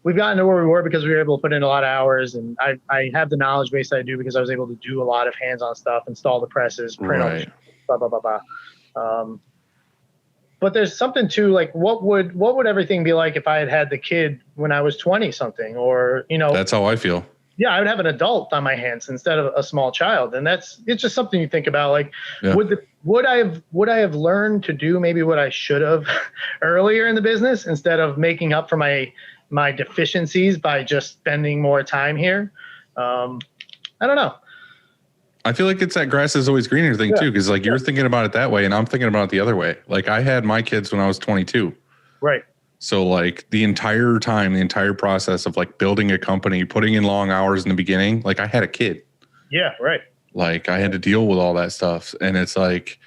gotten to where we were because we were able to put in a lot of hours, and I have the knowledge base that I do because I was able to do a lot of hands-on stuff, install the presses, print them, blah blah blah blah. But there's something to like what would everything be like if I had the kid when I was 20 something, or That's how I feel. Yeah, I would have an adult on my hands instead of a small child, and it's just something you think about. Like, would I have learned to do maybe what I should have earlier in the business instead of making up for my deficiencies by just spending more time here? I don't know. I feel like it's that grass is always greener thing too, because like you're thinking about it that way, and I'm thinking about it the other way. Like I had my kids when I was 22. Right. So like the entire process of like building a company, putting in long hours in the beginning, like I had a kid. Yeah, right. Like I had to deal with all that stuff. And it's like,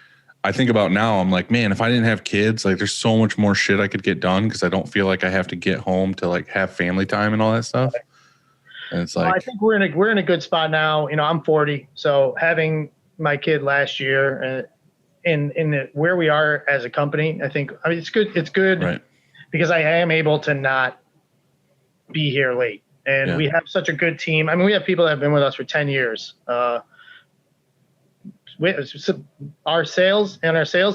I think about now, I'm like, man, if I didn't have kids, like there's so much more shit I could get done because I don't feel like I have to get home to like have family time and all that stuff. And it's like, I think we're in a good spot now. I'm 40. So having my kid last year in where we are as a company, it's good. It's good. Right. Because I am able to not be here late. And we have such a good team. I mean, we have people that have been with us for 10 years. Our sales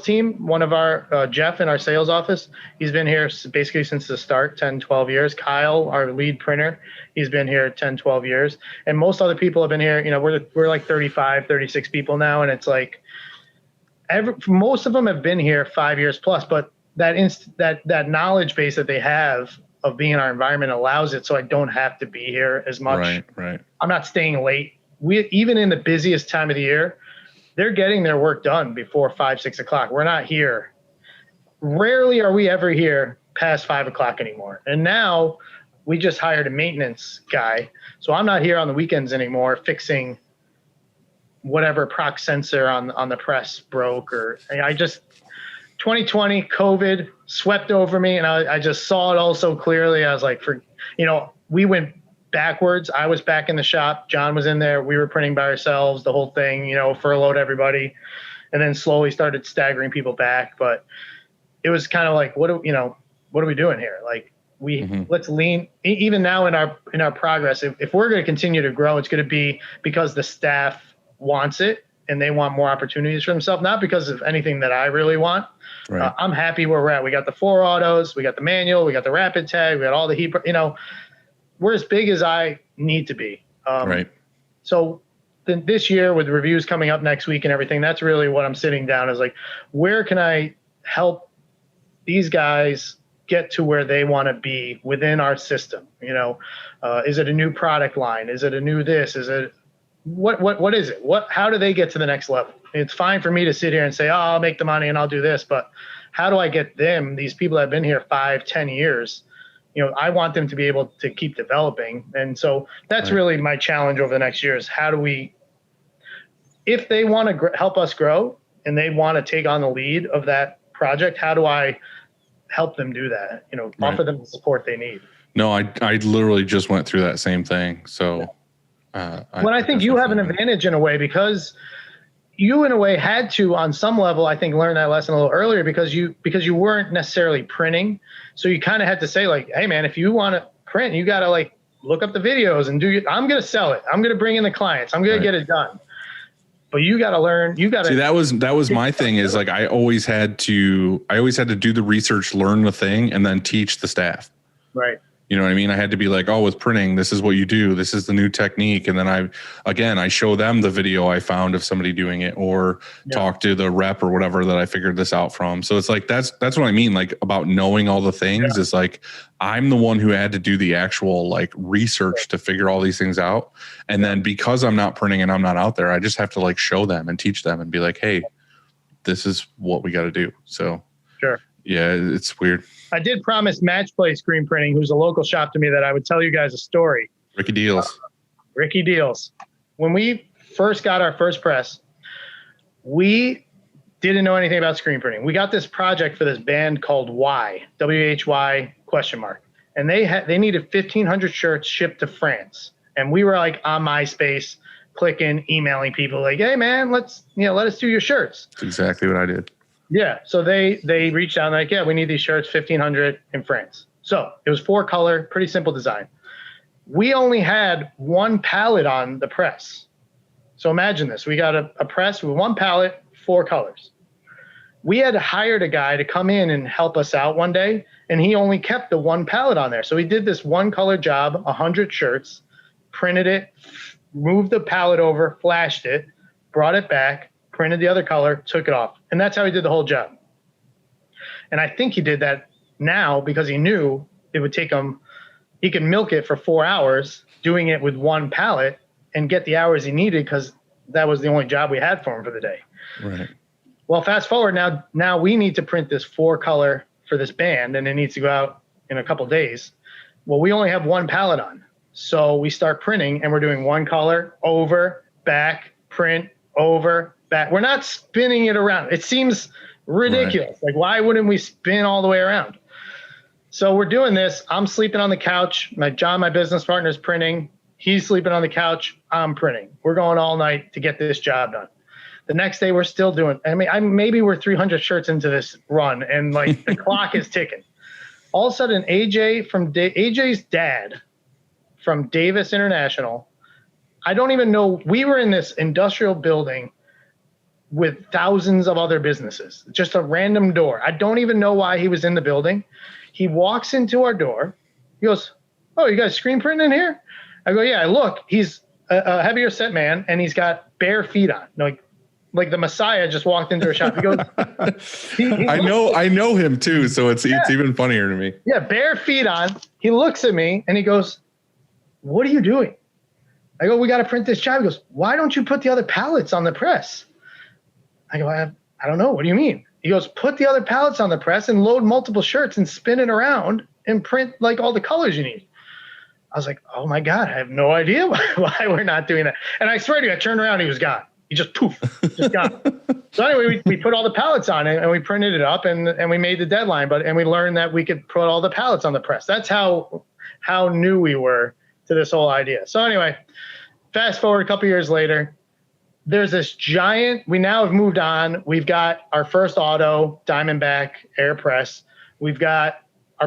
team, one of our, Jeff in our sales office, he's been here basically since the start, 10, 12 years. Kyle, our lead printer, he's been here 10, 12 years. And most other people have been here, we're like 35, 36 people now. And it's like, most of them have been here 5 years plus, but that knowledge base that they have of being in our environment allows it so I don't have to be here as much. Right. I'm not staying late. Even in the busiest time of the year, they're getting their work done before 5, 6 o'clock. We're not here. Rarely are we ever here past 5 o'clock anymore. And now we just hired a maintenance guy. So I'm not here on the weekends anymore fixing whatever proc sensor on the press broke, or 2020 COVID swept over me, and I just saw it all so clearly. I was like, we went backwards. I was back in the shop. John was in there. We were printing by ourselves, the whole thing, furloughed everybody, and then slowly started staggering people back. But it was kind of like, what are we doing here? Like let's lean. Even now in our progress, if we're going to continue to grow, it's going to be because the staff wants it and they want more opportunities for themselves, not because of anything that I really want. Right. I'm happy where we're at. We got the 4 autos, we got the manual, we got the rapid tag, we got all the heat. We're as big as I need to be. Right. So this year with reviews coming up next week and everything, that's really what I'm sitting down is like, where can I help these guys get to where they want to be within our system? Is it a new product line? Is it a new this? Is it what is it? How do they get to the next level? It's fine for me to sit here and say, I'll make the money and I'll do this, but how do I get them, these people that have been here 5, 10 years, I want them to be able to keep developing. And so that's really my challenge over the next year is how do we, if they want to help us grow and they want to take on the lead of that project, how do I help them do that? Offer them the support they need. No, I literally just went through that same thing. So I think you have an advantage in a way because you in a way had to, on some level, I think learn that lesson a little earlier because you weren't necessarily printing. So you kind of had to say like, hey man, if you want to print, you got to like look up the videos and I'm going to sell it. I'm going to bring in the clients. I'm going to get it done. But you got to learn, you got to see, that was my thing is like, I always had to do the research, learn the thing, and then teach the staff. Right. You know what I mean? I had to be like, oh, with printing, this is what you do. This is the new technique. And then I show them the video I found of somebody doing it, or talk to the rep or whatever that I figured this out from. So it's like, that's what I mean. Like about knowing all the things. It's like, I'm the one who had to do the actual like research to figure all these things out. And then because I'm not printing and I'm not out there, I just have to like show them and teach them and be like, hey, this is what we got to do. So yeah, it's weird. I did promise Match Play Screen Printing, who's a local shop to me, that I would tell you guys a story. Ricky Deals. Ricky Deals. When we first got our first press, we didn't know anything about screen printing. We got this project for this band called Why, WHY ? And they needed 1,500 shirts shipped to France. And we were like on MySpace, clicking, emailing people like, hey man, let us do your shirts. That's exactly what I did. Yeah. So they reached out and like, yeah, we need these shirts, 1,500 in France. So it was 4-color, pretty simple design. We only had one palette on the press. So imagine this. We got a press with one palette, 4 colors. We had hired a guy to come in and help us out one day, and he only kept the one palette on there. So he did this 1-color job, 100 shirts, printed it, moved the palette over, flashed it, brought it back, printed the other color, took it off. And that's how he did the whole job. And I think he did that now because he knew it would take him, he could milk it for 4 hours doing it with one palette and get the hours he needed because that was the only job we had for him for the day. Right. Well, fast forward now we need to print this 4-color for this band, and it needs to go out in a couple days. Well, we only have one palette on. So we start printing and we're doing 1 color, over, back, print, over, back. We're not spinning it around. It seems ridiculous. Right. Like, why wouldn't we spin all the way around? So we're doing this. I'm sleeping on the couch. My business partner, is printing. He's sleeping on the couch. I'm printing. We're going all night to get this job done. The next day, we're still doing. Maybe we're 300 shirts into this run, and like the clock is ticking. All of a sudden, AJ's dad from Davis International. I don't even know. We were in this industrial building with thousands of other businesses, just a random door. I don't even know why he was in the building. He walks into our door. He goes, "Oh, you guys screen printing in here?" I go, "Yeah." Look, he's a heavier set man, and he's got bare feet on, like the Messiah just walked into a shop. He goes, I know him too, so it's even funnier to me. Yeah, bare feet on. He looks at me and he goes, "What are you doing?" I go, "We got to print this job." He goes, "Why don't you put the other pallets on the press?" I go, I don't know. What do you mean? He goes, "Put the other pallets on the press and load multiple shirts and spin it around and print like all the colors you need." I was like, "Oh my God, I have no idea why we're not doing that." And I swear to you, I turned around, he was gone. He just just gone. So anyway, we put all the pallets on it and we printed it up and we made the deadline, and we learned that we could put all the pallets on the press. That's how new we were to this whole idea. So anyway, fast forward a couple years later, there's this giant, we now have moved on. We've got our first auto Diamondback air press. We've got our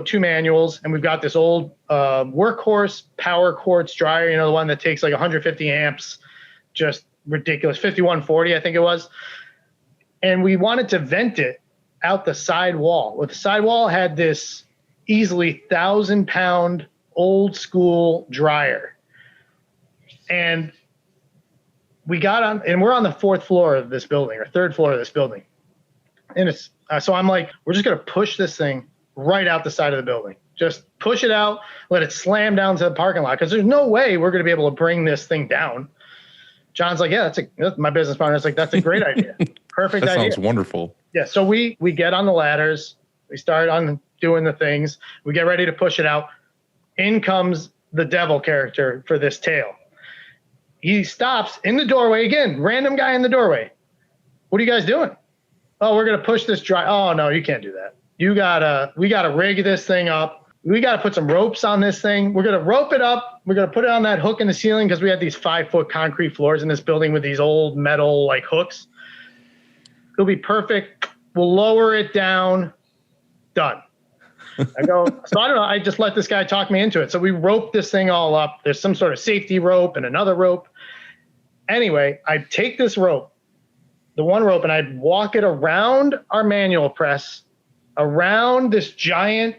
two manuals, and we've got this old workhorse power quartz dryer, the one that takes like 150 amps, just ridiculous, 5140, I think it was. And we wanted to vent it out the side wall. Well, the side wall had this easily 1,000-pound old school dryer. And we got on, and we're on the 4th floor of this building, or 3rd floor of this building. And it's, so I'm like, we're just going to push this thing right out the side of the building. Just push it out, let it slam down to the parking lot, because there's no way we're going to be able to bring this thing down. John's like, "Yeah, that's my business partner. It's like, that's a great idea. Perfect idea." That sounds wonderful. Yeah. So we get on the ladders. We start on doing the things. We get ready to push it out. In comes the devil character for this tale. He stops in the doorway again. Random guy in the doorway. "What are you guys doing?" "Oh, we're going to push this dry." "Oh, no, you can't do that. We got to rig this thing up. We got to put some ropes on this thing. We're going to rope it up. We're going to put it on that hook in the ceiling," because we had these 5-foot concrete floors in this building with these old metal like hooks. "It'll be perfect. We'll lower it down. Done." I go, so I don't know. I just let this guy talk me into it. So we roped this thing all up. There's some sort of safety rope and another rope. Anyway, I take this rope, the one rope, and I'd walk it around our manual press, around this giant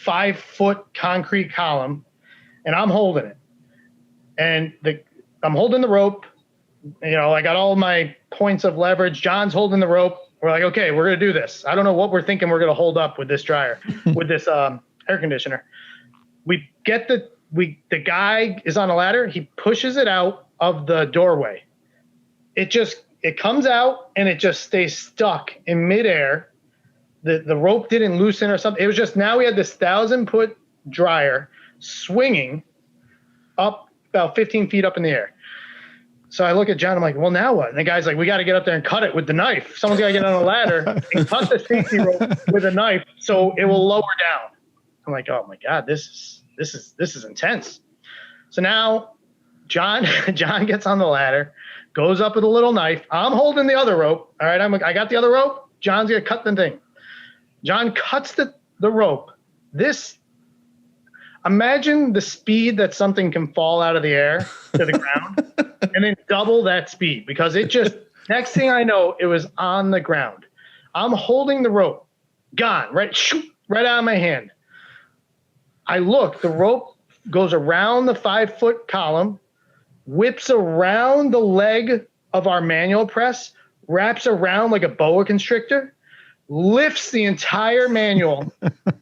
5-foot concrete column, and I'm holding it. And I'm holding the rope. You know, I got all my points of leverage. John's holding the rope. We're like, okay, we're going to do this. I don't know what we're thinking we're going to hold up with this dryer, with this air conditioner. The guy is on a ladder. He pushes it out of the doorway. It comes out and it just stays stuck in midair. The rope didn't loosen or something. It was just, now we had this 1,000-foot dryer swinging up about 15 feet up in the air. So I look at John, I'm like, well, now what? And the guy's like, we got to get up there and cut it with the knife. Someone's got to get on a ladder and cut the safety rope with a knife so it will lower down. I'm like, oh my God, this is intense. So now John gets on the ladder, goes up with a little knife. I'm holding the other rope. All right, I got the other rope. John's gonna cut the thing. John cuts the rope. Imagine the speed that something can fall out of the air to the ground, and then double that speed, because it just, next thing I know, it was on the ground. I'm holding the rope, gone, right out of my hand. I look, the rope goes around the 5-foot column, whips around the leg of our manual press, wraps around like a boa constrictor, lifts the entire manual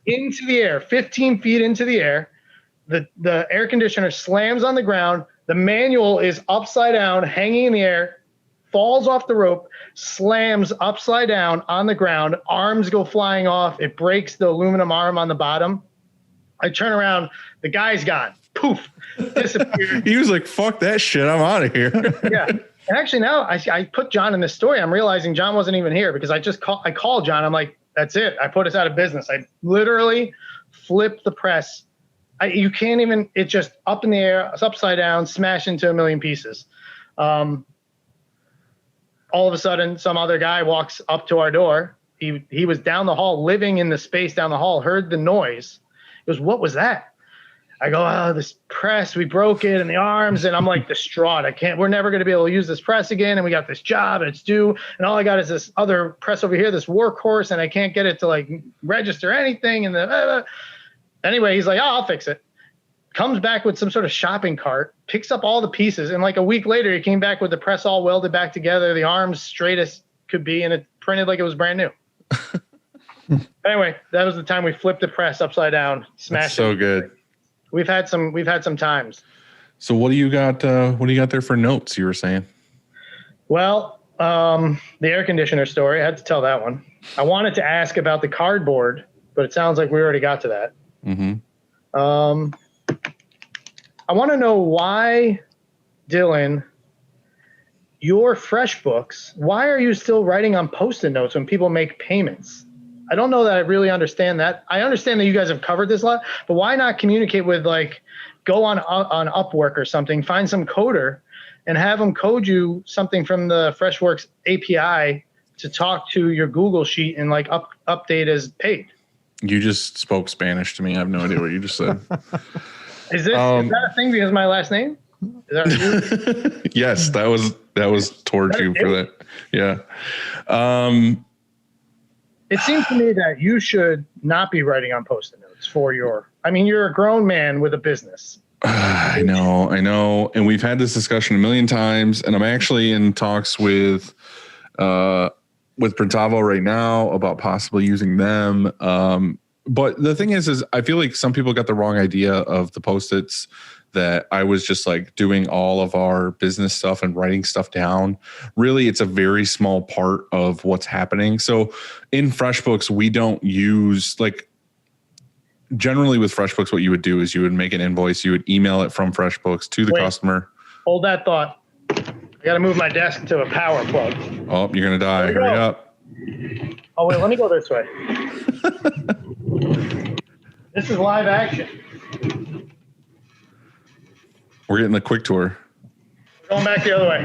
into the air, 15 feet into the air. The air conditioner slams on the ground. The manual is upside down, hanging in the air, falls off the rope, slams upside down on the ground. Arms go flying off. It breaks the aluminum arm on the bottom. I turn around. The guy's gone. Poof. Disappeared. He was like, fuck that shit. I'm out of here. Yeah. And actually now I put John in this story. I'm realizing John wasn't even here, because I called John. I'm like, that's it. I put us out of business. I literally flipped the press. You can't even, it's just up in the air, it's upside down, smashed into a million pieces. All of a sudden, some other guy walks up to our door. He was down the hall, living in the space down the hall, heard the noise. He goes, what was that? I go, oh, this press, we broke it and the arms. And I'm like distraught. We're never going to be able to use this press again. And we got this job and it's due. And all I got is this other press over here, this workhorse, and I can't get it to like register anything. And anyway, he's like, oh, I'll fix it. Comes back with some sort of shopping cart, picks up all the pieces. And like a week later, he came back with the press all welded back together, the arms straight as could be, and it printed like it was brand new. Anyway, that was the time we flipped the press upside down, smashed it. So good. We've had some times. So what do you got there for notes you were saying? Well, the air conditioner story, I had to tell that one. I wanted to ask about the cardboard, but it sounds like we already got to that. Mm-hmm. I want to know why, Dylan, your FreshBooks, why are you still writing on Post-it notes when people make payments? I don't know that I really understand that. I understand that you guys have covered this a lot, but why not communicate with, like, go on Upwork or something, find some coder and have them code you something from the Freshworks API to talk to your Google sheet and like update as paid. You just spoke Spanish to me. I have no idea what you just said. Is that a thing because of my last name? Is that yes, that was towards you for that. Yeah. It seems to me that you should not be writing on Post-it notes you're a grown man with a business. I know. And we've had this discussion a million times, and I'm actually in talks with Printavo right now about possibly using them. But the thing is I feel like some people got the wrong idea of the Post-its, that I was just like doing all of our business stuff and writing stuff down. Really, it's a very small part of what's happening. So in FreshBooks, we don't use, like, generally with FreshBooks, what you would do is you would make an invoice, you would email it from FreshBooks to the customer. Hold that thought. I got to move my desk to a power plug. Oh, you're going to die. Hurry up. Oh, wait, let me go this way. This is live action. We're getting the quick tour. We're going back the other way.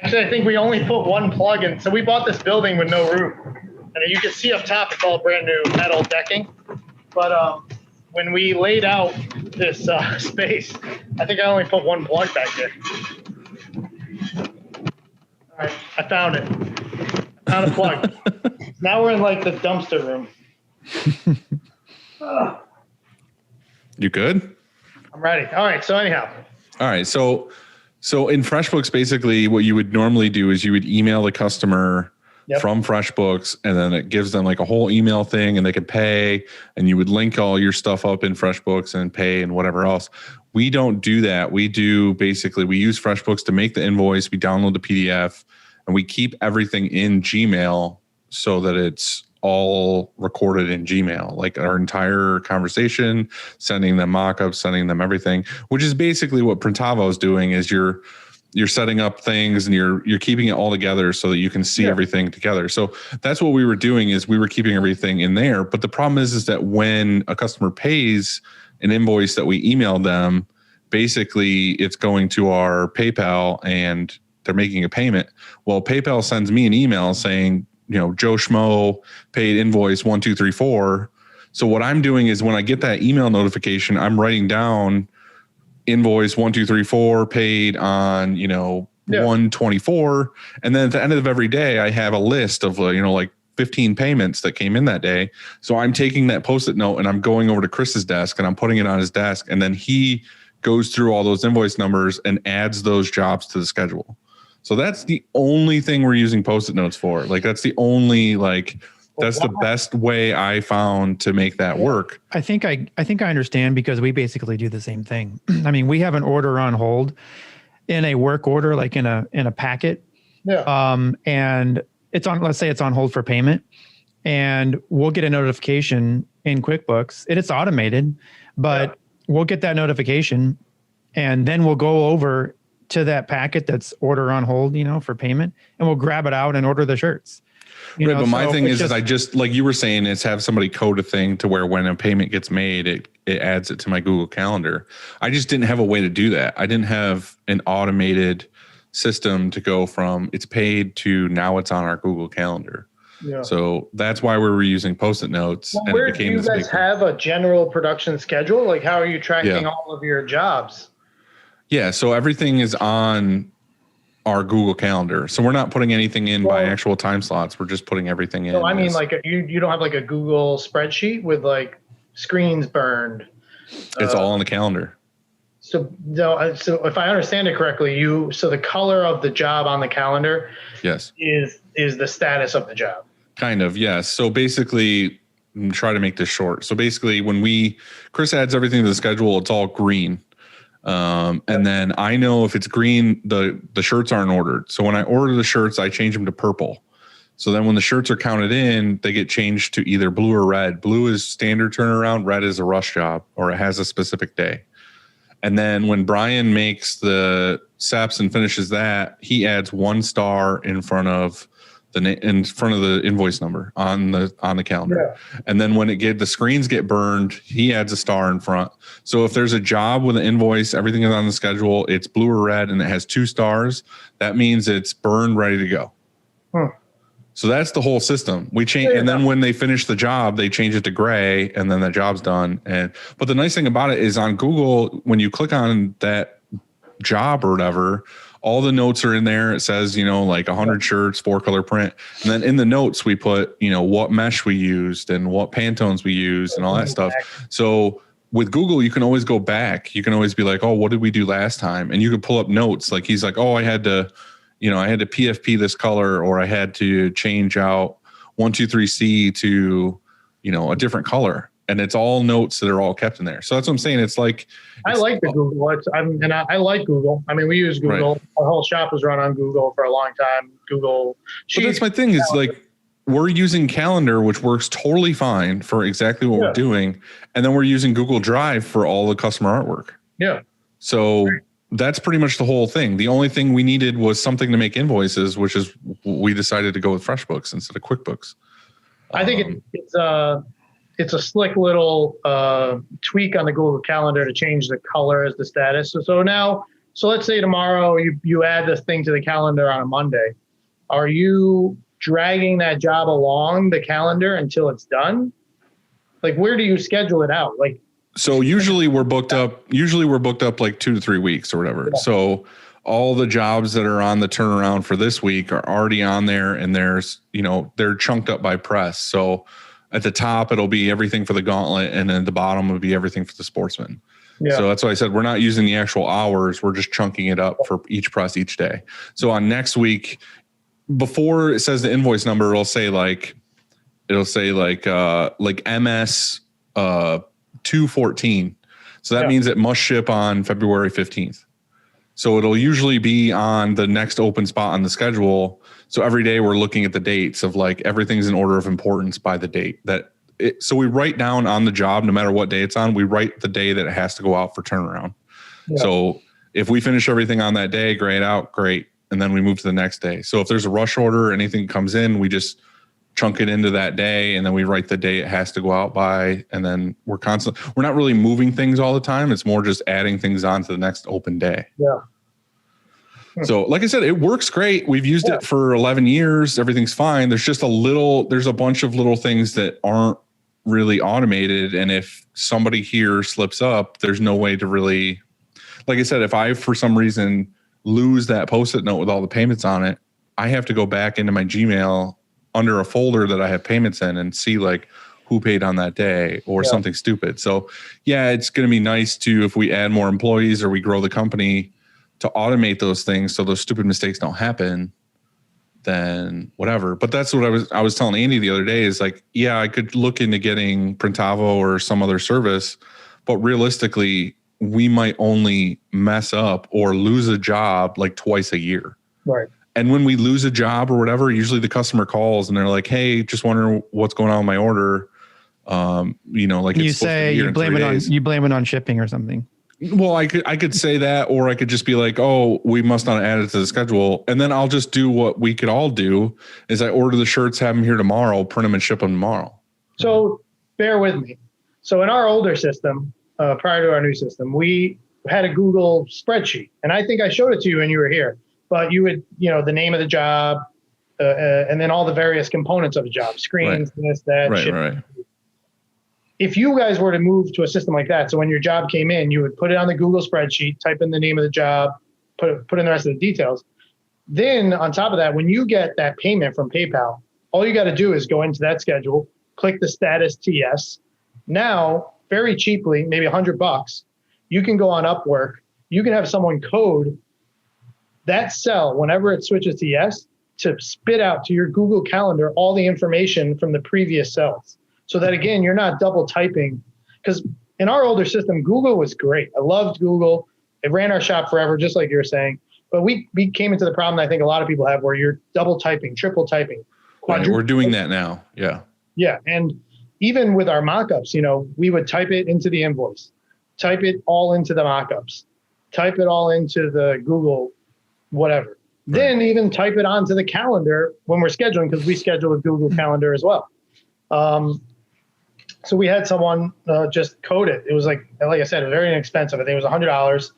Actually, I think we only put one plug in. So we bought this building with no roof. And you can see up top, it's all brand new metal decking. But when we laid out this space, I think I only put one plug back there. All right, I found it. I found a plug. Now we're in like the dumpster room. You good? I'm ready. All right. So anyhow. All right. So in FreshBooks, basically what you would normally do is you would email the customer from FreshBooks, and then it gives them like a whole email thing, and they could pay, and you would link all your stuff up in FreshBooks and pay and whatever else. We don't do that. We use FreshBooks to make the invoice. We download the PDF, and we keep everything in Gmail so that it's all recorded in Gmail, like our entire conversation, sending them mock-ups, sending them everything, which is basically what Printavo is doing. Is you're setting up things and you're keeping it all together so that you can see everything together. So that's what we were doing, is we were keeping everything in there. But the problem is that when a customer pays an invoice that we emailed them, basically it's going to our PayPal and they're making a payment. Well, PayPal sends me an email saying, Joe Schmo paid invoice 1234. So what I'm doing is when I get that email notification, I'm writing down invoice 1234 paid on 124, and then at the end of every day I have a list of like 15 payments that came in that day. So I'm taking that post-it note and I'm going over to Chris's desk and I'm putting it on his desk, and then he goes through all those invoice numbers and adds those jobs to the schedule. So that's the only thing we're using post-it notes for. Like that's the only that's the best way I found to make that work. I think I understand, because we basically do the same thing. I mean, we have an order on hold in a work order, like in a packet. Yeah. And it's on, let's say it's on hold for payment, and we'll get a notification in QuickBooks, and it's automated, but we'll get that notification, and then we'll go over to that packet that's order on hold, for payment, and we'll grab it out and order the shirts. But my thing is I just, like you were saying, is have somebody code a thing to where when a payment gets made, it adds it to my Google Calendar. I just didn't have a way to do that. I didn't have an automated system to go from it's paid to now it's on our Google Calendar. Yeah. So that's why we were using post-it notes. Well, where do you guys have a general production schedule? Like, how are you tracking all of your jobs? Yeah, so everything is on our Google Calendar. So we're not putting anything in by actual time slots. We're just putting everything in. So I mean, like you don't have like a Google spreadsheet with like screens burned. It's all on the calendar. So if I understand it correctly, so the color of the job on the calendar is the status of the job. Kind of, yes. So basically, try to make this short. So basically when Chris adds everything to the schedule, it's all green. And then I know if it's green, the shirts aren't ordered. So when I order the shirts, I change them to purple. So then when the shirts are counted in, they get changed to either blue or red. Blue is standard turnaround. Red is a rush job, or it has a specific day. And then when Brian makes the SEPs and finishes that, he adds 1 star in front of the invoice number on the calendar. Yeah. And then when the screens get burned, he adds a star in front. So if there's a job with an invoice, everything is on the schedule, it's blue or red, and it has 2 stars, that means it's burned, ready to go. So that's the whole system. We change, and then when they finish the job, they change it to gray, and then the job's done. But the nice thing about it is on Google, when you click on that job or whatever, all the notes are in there. It says, like 100 shirts, 4-color print. And then in the notes, we put, what mesh we used and what Pantones we used and all that stuff. So with Google, you can always go back. You can always be like, oh, what did we do last time? And you can pull up notes. Like he's like, oh, I had to PFP this color, or I had to change out 123C to, a different color. And it's all notes that are all kept in there. So that's what I'm saying. I like the Google. I like Google. I mean, we use Google. Right. Our whole shop was run on Google for a long time. Google. But that's my thing. Is like we're using Calendar, which works totally fine for exactly what we're doing, and then we're using Google Drive for all the customer artwork. Yeah. So that's pretty much the whole thing. The only thing we needed was something to make invoices, which is we decided to go with FreshBooks instead of QuickBooks. I think it's a slick little tweak on the Google Calendar to change the color as the status. So let's say tomorrow you add this thing to the calendar on a Monday. Are you dragging that job along the calendar until it's done? Like, where do you schedule it out? Like, so usually we're booked up like 2 to 3 weeks or whatever. Yeah. So all the jobs that are on the turnaround for this week are already on there, and they're chunked up by press. So at the top, it'll be everything for the gauntlet. And then at the bottom will be everything for the sportsman. Yeah. So that's why I said, we're not using the actual hours. We're just chunking it up for each press each day. So on next week, before it says the invoice number, it'll say like MS 214. So that means it must ship on February 15th. So it'll usually be on the next open spot on the schedule. So every day we're looking at the dates of like everything's in order of importance by the date so we write down on the job, no matter what day it's on, we write the day that it has to go out for turnaround. Yeah. So if we finish everything on that day, great. And then we move to the next day. So if there's a rush order or anything comes in, we just chunk it into that day, and then we write the day it has to go out by. And then we're not really moving things all the time. It's more just adding things on to the next open day. Yeah. So like I said, it works great. We've used it for 11 years. Everything's fine. There's just there's a bunch of little things that aren't really automated. And if somebody here slips up, there's no way to really, like I said, if I, for some reason, lose that Post-it note with all the payments on it, I have to go back into my Gmail under a folder that I have payments in and see like who paid on that day or something stupid. So it's going to be nice to, if we add more employees or we grow the company, to automate those things so those stupid mistakes don't happen, then whatever. But that's what I was telling Andy the other day is like, I could look into getting Printavo or some other service, but realistically, we might only mess up or lose a job like twice a year. Right. And when we lose a job or whatever, usually the customer calls and they're like, hey, just wondering what's going on with my order. Like you say you blame it on shipping or something. Well, I could say that, or I could just be like, oh, we must not add it to the schedule. And then I'll just do what we could all do is I order the shirts, have them here tomorrow, print them and ship them tomorrow. So bear with me. So in our older system, prior to our new system, we had a Google spreadsheet, and I think I showed it to you when you were here, but you would, the name of the job, and then all the various components of the job, screens, this, that, right. If you guys were to move to a system like that, so when your job came in, you would put it on the Google spreadsheet, type in the name of the job, put in the rest of the details. Then on top of that, when you get that payment from PayPal, all you got to do is go into that schedule, click the status TS. Now, very cheaply, maybe $100, you can go on Upwork. You can have someone code that cell whenever it switches to yes to spit out to your Google Calendar all the information from the previous cells. So that, again, you're not double typing. Because in our older system, Google was great. I loved Google. It ran our shop forever, just like you're saying. But we came into the problem that I think a lot of people have where you're double typing, triple typing. Right, we're doing that now. Yeah. Yeah. And even with our mockups, we would type it into the invoice, type it all into the mockups, type it all into the Google, whatever. Right. Then even type it onto the calendar when we're scheduling, because we schedule with Google Calendar as well. So we had someone just code it. It was like I said, it was very inexpensive. I think it was $100.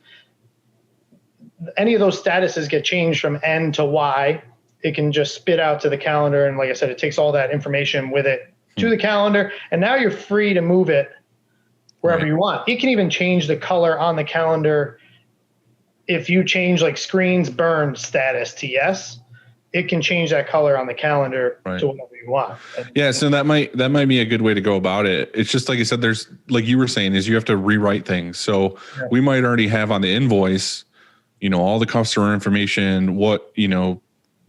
Any of those statuses get changed from N to Y. It can just spit out to the calendar. And like I said, it takes all that information with it to the calendar. And now you're free to move it wherever you want. It can even change the color on the calendar. If you change like screens burned status to yes, it can change that color on the calendar to whatever you want. Yeah. So that might be a good way to go about it. It's just like you said, there's, like you were saying, is you have to rewrite things. So we might already have on the invoice, all the customer information,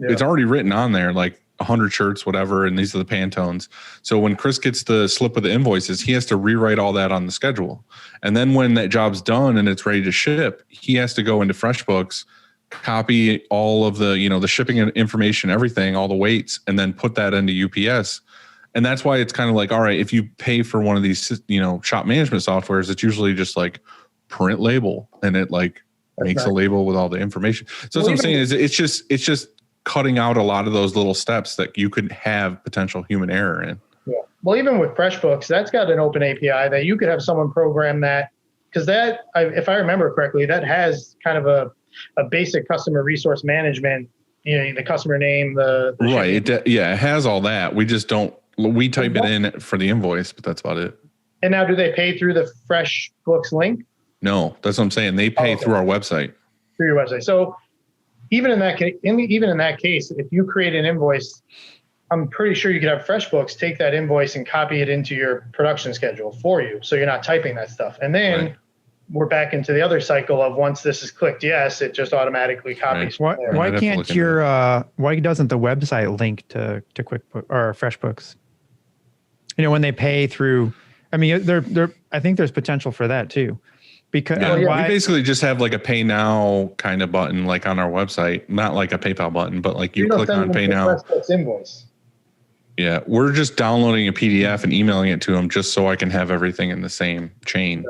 it's already written on there, like 100 shirts, whatever. And these are the Pantones. So when Chris gets the slip of the invoices, he has to rewrite all that on the schedule. And then when that job's done and it's ready to ship, he has to go into FreshBooks, copy all of the, the shipping information, everything, all the weights, and then put that into UPS. And that's why it's kind of like, all right, if you pay for one of these, shop management softwares, it's usually just like print label, and it like makes a label with all the information. So that's what I'm saying is it's just cutting out a lot of those little steps that you could have potential human error in. Yeah. Well, even with FreshBooks, that's got an open API that you could have someone program that, because that, if I remember correctly, that has kind of a basic customer resource management, the customer name, the right. It has all that. We just we type it in for the invoice, but that's about it. And now do they pay through the FreshBooks link? No, that's what I'm saying. They pay through our website. Through your website. So even in that case, if you create an invoice I'm pretty sure you could have FreshBooks take that invoice and copy it into your production schedule for you. So you're not typing that stuff. And then we're back into the other cycle of once this is clicked yes, it just automatically copies. Why can't why doesn't the website link to QuickBooks or FreshBooks? When they pay through, I mean, I think there's potential for that too. Because we basically just have like a pay now kind of button, like on our website, not like a PayPal button, but like you click on pay now. Invoice. Yeah. We're just downloading a PDF and emailing it to them just so I can have everything in the same chain.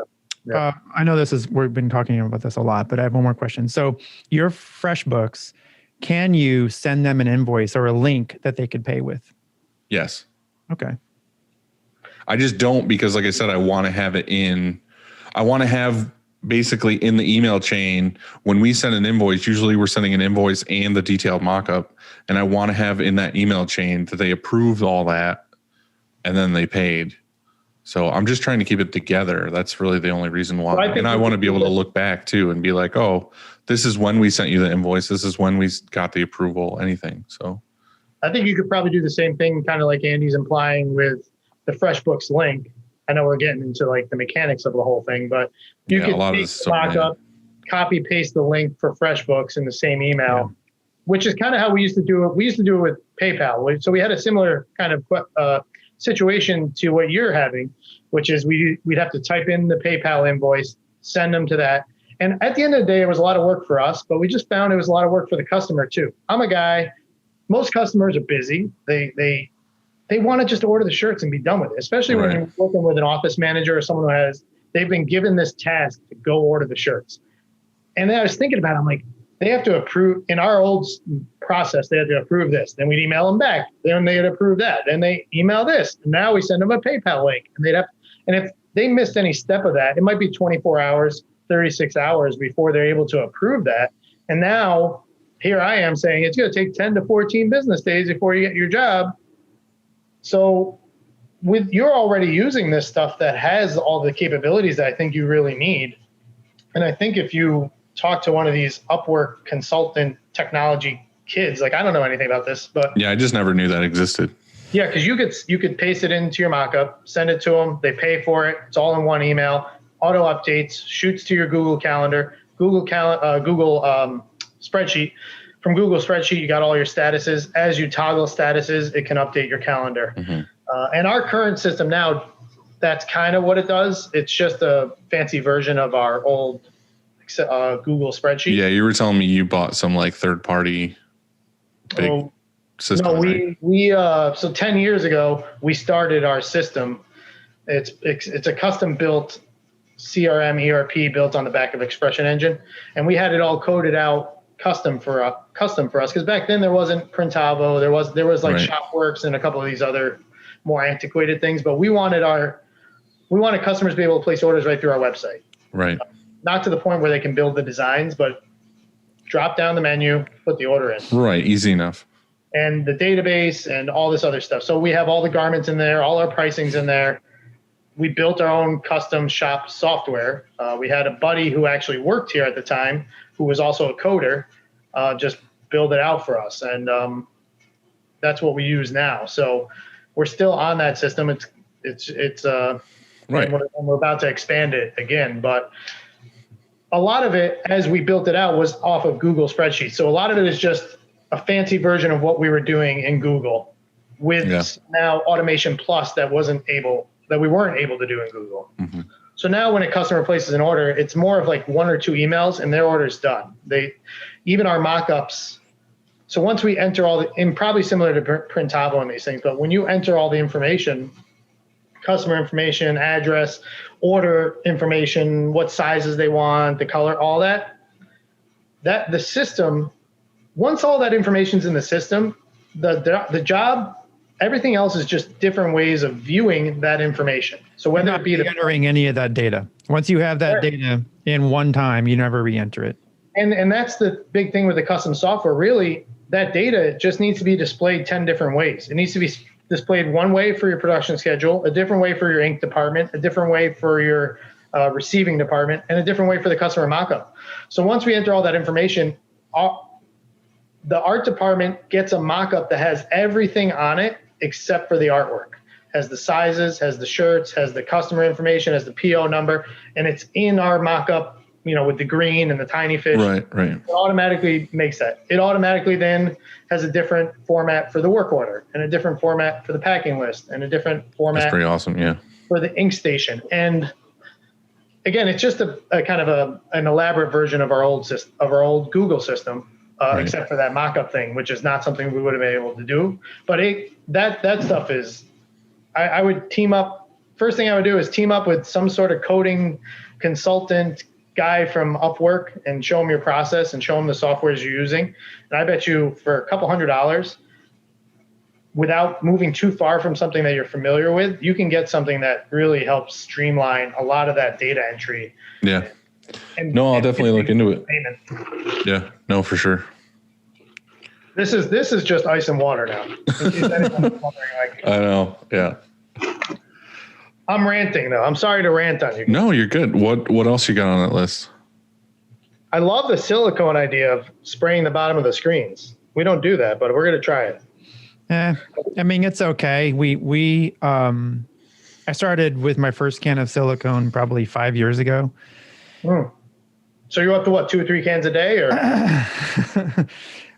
Yeah. I know we've been talking about this a lot, but I have one more question. So your FreshBooks, can you send them an invoice or a link that they could pay with? Yes. Okay. I just don't, because like I said, I want to have basically in the email chain, when we send an invoice, usually we're sending an invoice and the detailed mockup. And I want to have in that email chain that they approved all that and then they paid. So I'm just trying to keep it together. That's really the only reason why. Well, and I want to be able to look back too and be like, oh, this is when we sent you the invoice. This is when we got the approval, anything. So I think you could probably do the same thing, kind of like Andy's implying with the FreshBooks link. I know we're getting into like the mechanics of the whole thing, but you could take the mock-up, copy paste the link for FreshBooks in the same email, which is kind of how we used to do it. We used to do it with PayPal. So we had a similar kind of situation to what you're having, which is we'd have to type in the PayPal invoice, send them to that. And at the end of the day, it was a lot of work for us, but we just found it was a lot of work for the customer too. I'm a guy, most customers are busy. They want to just order the shirts and be done with it, especially when you're working with an office manager or someone who they've been given this task to go order the shirts. And then I was thinking about it, I'm like, they have to approve, in our old process, they had to approve this. Then we'd email them back. Then they'd approve that. Then they email this. And now we send them a PayPal link. And if they missed any step of that, it might be 24 hours, 36 hours before they're able to approve that. And now here I am saying it's going to take 10 to 14 business days before you get your job. So you're already using this stuff that has all the capabilities that I think you really need. And I think if you talk to one of these Upwork consultant technology kids, like I don't know anything about this, but I just never knew that existed. Yeah, because you could paste it into your mockup, send it to them, they pay for it. It's all in one email, auto updates, shoots to your Google Calendar, Google spreadsheet. From Google Spreadsheet, you got all your statuses. As you toggle statuses, it can update your calendar. Mm-hmm. And our current system now, that's kind of what it does. It's just a fancy version of our old Google Spreadsheet. Yeah, you were telling me you bought some like third-party big system. No, we so 10 years ago we started our system. It's a custom-built CRM ERP built on the back of Expression Engine, and we had it all coded out custom for us because back then there wasn't Printavo, there was like Shopworks and a couple of these other more antiquated things, but we wanted customers to be able to place orders right through our website. Right. Not to the point where they can build the designs, but drop down the menu, put the order in. Right, easy enough. And the database and all this other stuff. So we have all the garments in there, all our pricing's in there. We built our own custom shop software. We had a buddy who actually worked here at the time, who was also a coder, just build it out for us. And that's what we use now. So we're still on that system. It's right. And we're about to expand it again. But a lot of it, as we built it out, was off of Google Spreadsheets. So a lot of it is just a fancy version of what we were doing in Google with now Automation Plus that we weren't able to do in Google. Mm-hmm. So now when a customer places an order, it's more of like 1 or 2 emails and their order's done. Even our mock-ups. So once we enter and probably similar to Printavo and these things, but when you enter all the information, customer information, address, order information, what sizes they want, the color, all that the system, once all that information's in the system, the job, everything else is just different ways of viewing that information. So whether it be entering any of that data, once you have that data in one time, you never re-enter it. And that's the big thing with the custom software. Really, that data just needs to be displayed 10 different ways. It needs to be displayed one way for your production schedule, a different way for your ink department, a different way for your receiving department, and a different way for the customer mockup. So once we enter all that information, the art department gets a mock-up that has everything on it except for the artwork. Has the sizes, has the shirts, has the customer information, has the PO number, and it's in our mock-up, with the green and the tiny fish. Right. It automatically makes that. It automatically then has a different format for the work order and a different format for the packing list and a different format. That's pretty awesome. Yeah. For the ink station. And again, it's just a kind of an elaborate version of our old system, of our old Google system, except for that mock-up thing, which is not something we would have been able to do. But that stuff is, I would team up. First thing I would do is team up with some sort of coding consultant guy from Upwork and show them your process and show them the softwares you're using. And I bet you for a couple $100, without moving too far from something that you're familiar with, you can get something that really helps streamline a lot of that data entry. Yeah. I'll definitely look into it. Payment. Yeah, no, for sure. This is just ice and water now. In case anyone's wondering, I know. Yeah. I'm ranting though. I'm sorry to rant on you. No, you're good. What else you got on that list? I love the silicone idea of spraying the bottom of the screens. We don't do that, but we're going to try it. I mean, it's okay. I started with my first can of silicone probably 5 years ago. So you're up to what, 2 or 3 cans a day, or?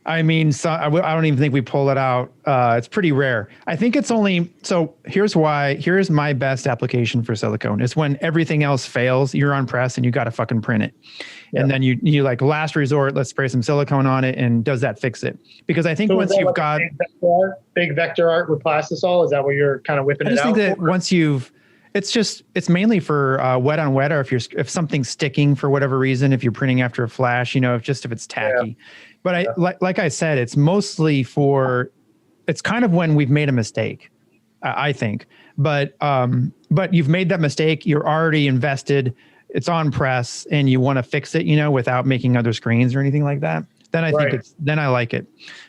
I mean, so I don't even think we pull it out. It's pretty rare. I think it's only, so here's my best application for silicone. It's when everything else fails, you're on press and you got to fucking print it. Yeah. And then you like last resort, let's spray some silicone on it. And does that fix it? Because I think once you've got big vector art with plastisol, is that what you're kind of whipping it out? I just think that once it's mainly for wet on wet, or if something's sticking for whatever reason, if you're printing after a flash, if it's tacky. Yeah. But like I said, it's mostly it's kind of when we've made a mistake, I think. But you've made that mistake, you're already invested, it's on press, and you want to fix it, without making other screens or anything like that. Then I think then I like it,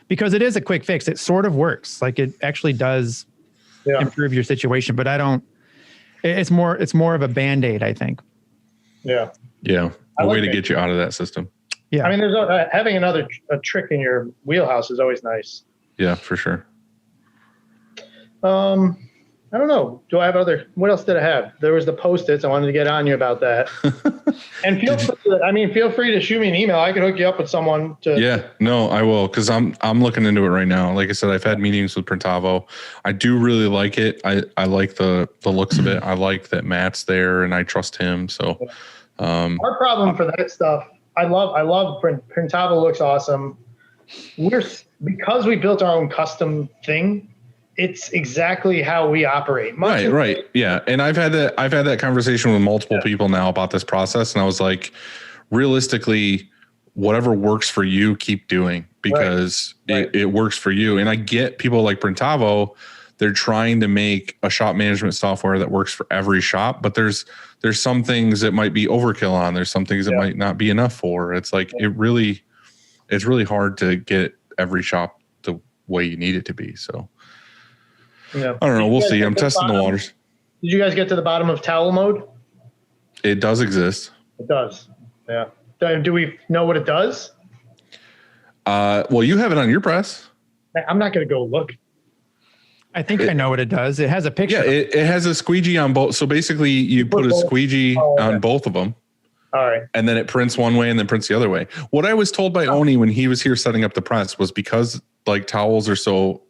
because it is a quick fix. It sort of works. Like it actually does improve your situation, but it's more of a Band-Aid, I think. Yeah. Yeah. A way to get you out of that system. Yeah. I mean, there's having a trick in your wheelhouse is always nice. Yeah, for sure. I don't know. What else did I have? There was the Post-its. I wanted to get on you about that. And feel free to shoot me an email. I can hook you up with someone to. Yeah, no, I will. Cause I'm looking into it right now. Like I said, I've had meetings with Printavo. I do really like it. I like the looks of it. I like that Matt's there and I trust him. So, our problem for that stuff, I love Printavo looks awesome. Because we built our own custom thing, it's exactly how we operate. Right. Yeah. And I've had that conversation with multiple people now about this process. And I was like, realistically, whatever works for you, keep doing, because it works for you. And I get people like Printavo, they're trying to make a shop management software that works for every shop, but there's some things that might be overkill on. There's some things that might not be enough for. It's like, it's really hard to get every shop the way you need it to be. So I don't know. We'll see. I'm testing the waters. Did you guys get to the bottom of towel mode? It does exist. It does. Yeah. Do we know what it does? Well, you have it on your press. I'm not going to go look. I think I know what it does. It has a picture. Yeah, it has a squeegee on both. So basically you put a squeegee on both of them. All right. And then it prints one way and then prints the other way. What I was told by Oni when he was here setting up the press was, because like towels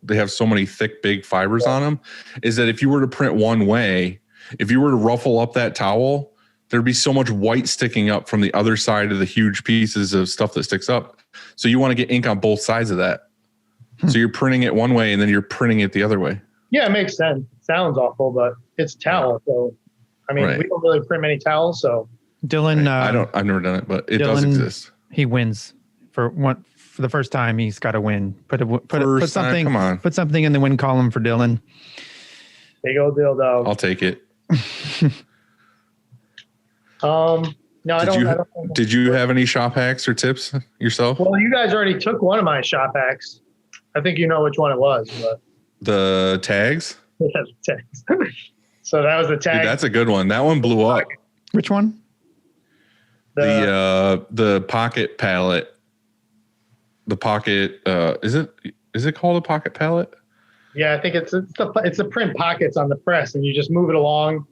they have so many thick, big fibers on them, is that if you were to print one way, if you were to ruffle up that towel, there'd be so much white sticking up from the other side of the huge pieces of stuff that sticks up. So you want to get ink on both sides of that. So you're printing it one way and then you're printing it the other way. Yeah, it makes sense. It sounds awful, but it's a towel. So, I mean, we don't really print many towels. So Dylan, I've never done it, but it does exist. He wins for the first time. He's got to win. Put something in the win column for Dylan. Big old dildo. I'll take it. No, I don't. Did you have any shop hacks or tips yourself? Well, you guys already took one of my shop hacks. I think you know which one it was. But the tags? Yeah, the tags. So that was the tag. Dude, that's a good one. That one blew up. Which one? The pocket palette. the pocket. Is it called a pocket palette? Yeah, I think it's the print pockets on the press, and you just move it along.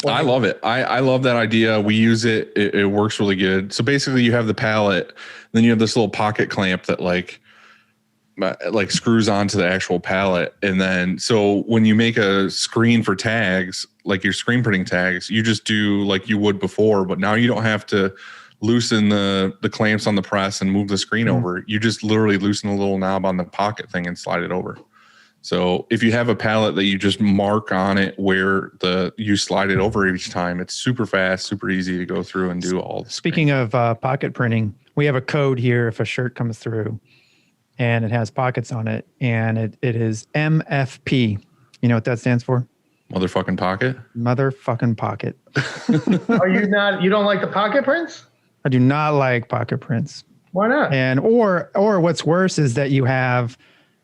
I love it. I love that idea. We use it. It works really good. So basically, you have the palette, then you have this little pocket clamp that like screws onto the actual palette, and then so when you make a screen for tags, like your screen printing tags, you just do like you would before, but now you don't have to loosen the clamps on the press and move the screen over. You just literally loosen the little knob on the pocket thing and slide it over. So if you have a palette that you just mark on it where you slide it over each time, it's super fast, super easy to go through and do all. Speaking of pocket printing, we have a code here if a shirt comes through and it has pockets on it, and it is MFP. You know what that stands for? Motherfucking pocket. Motherfucking pocket. Are you not? You don't like the pocket prints? I do not like pocket prints. Why not? And or what's worse is that you have,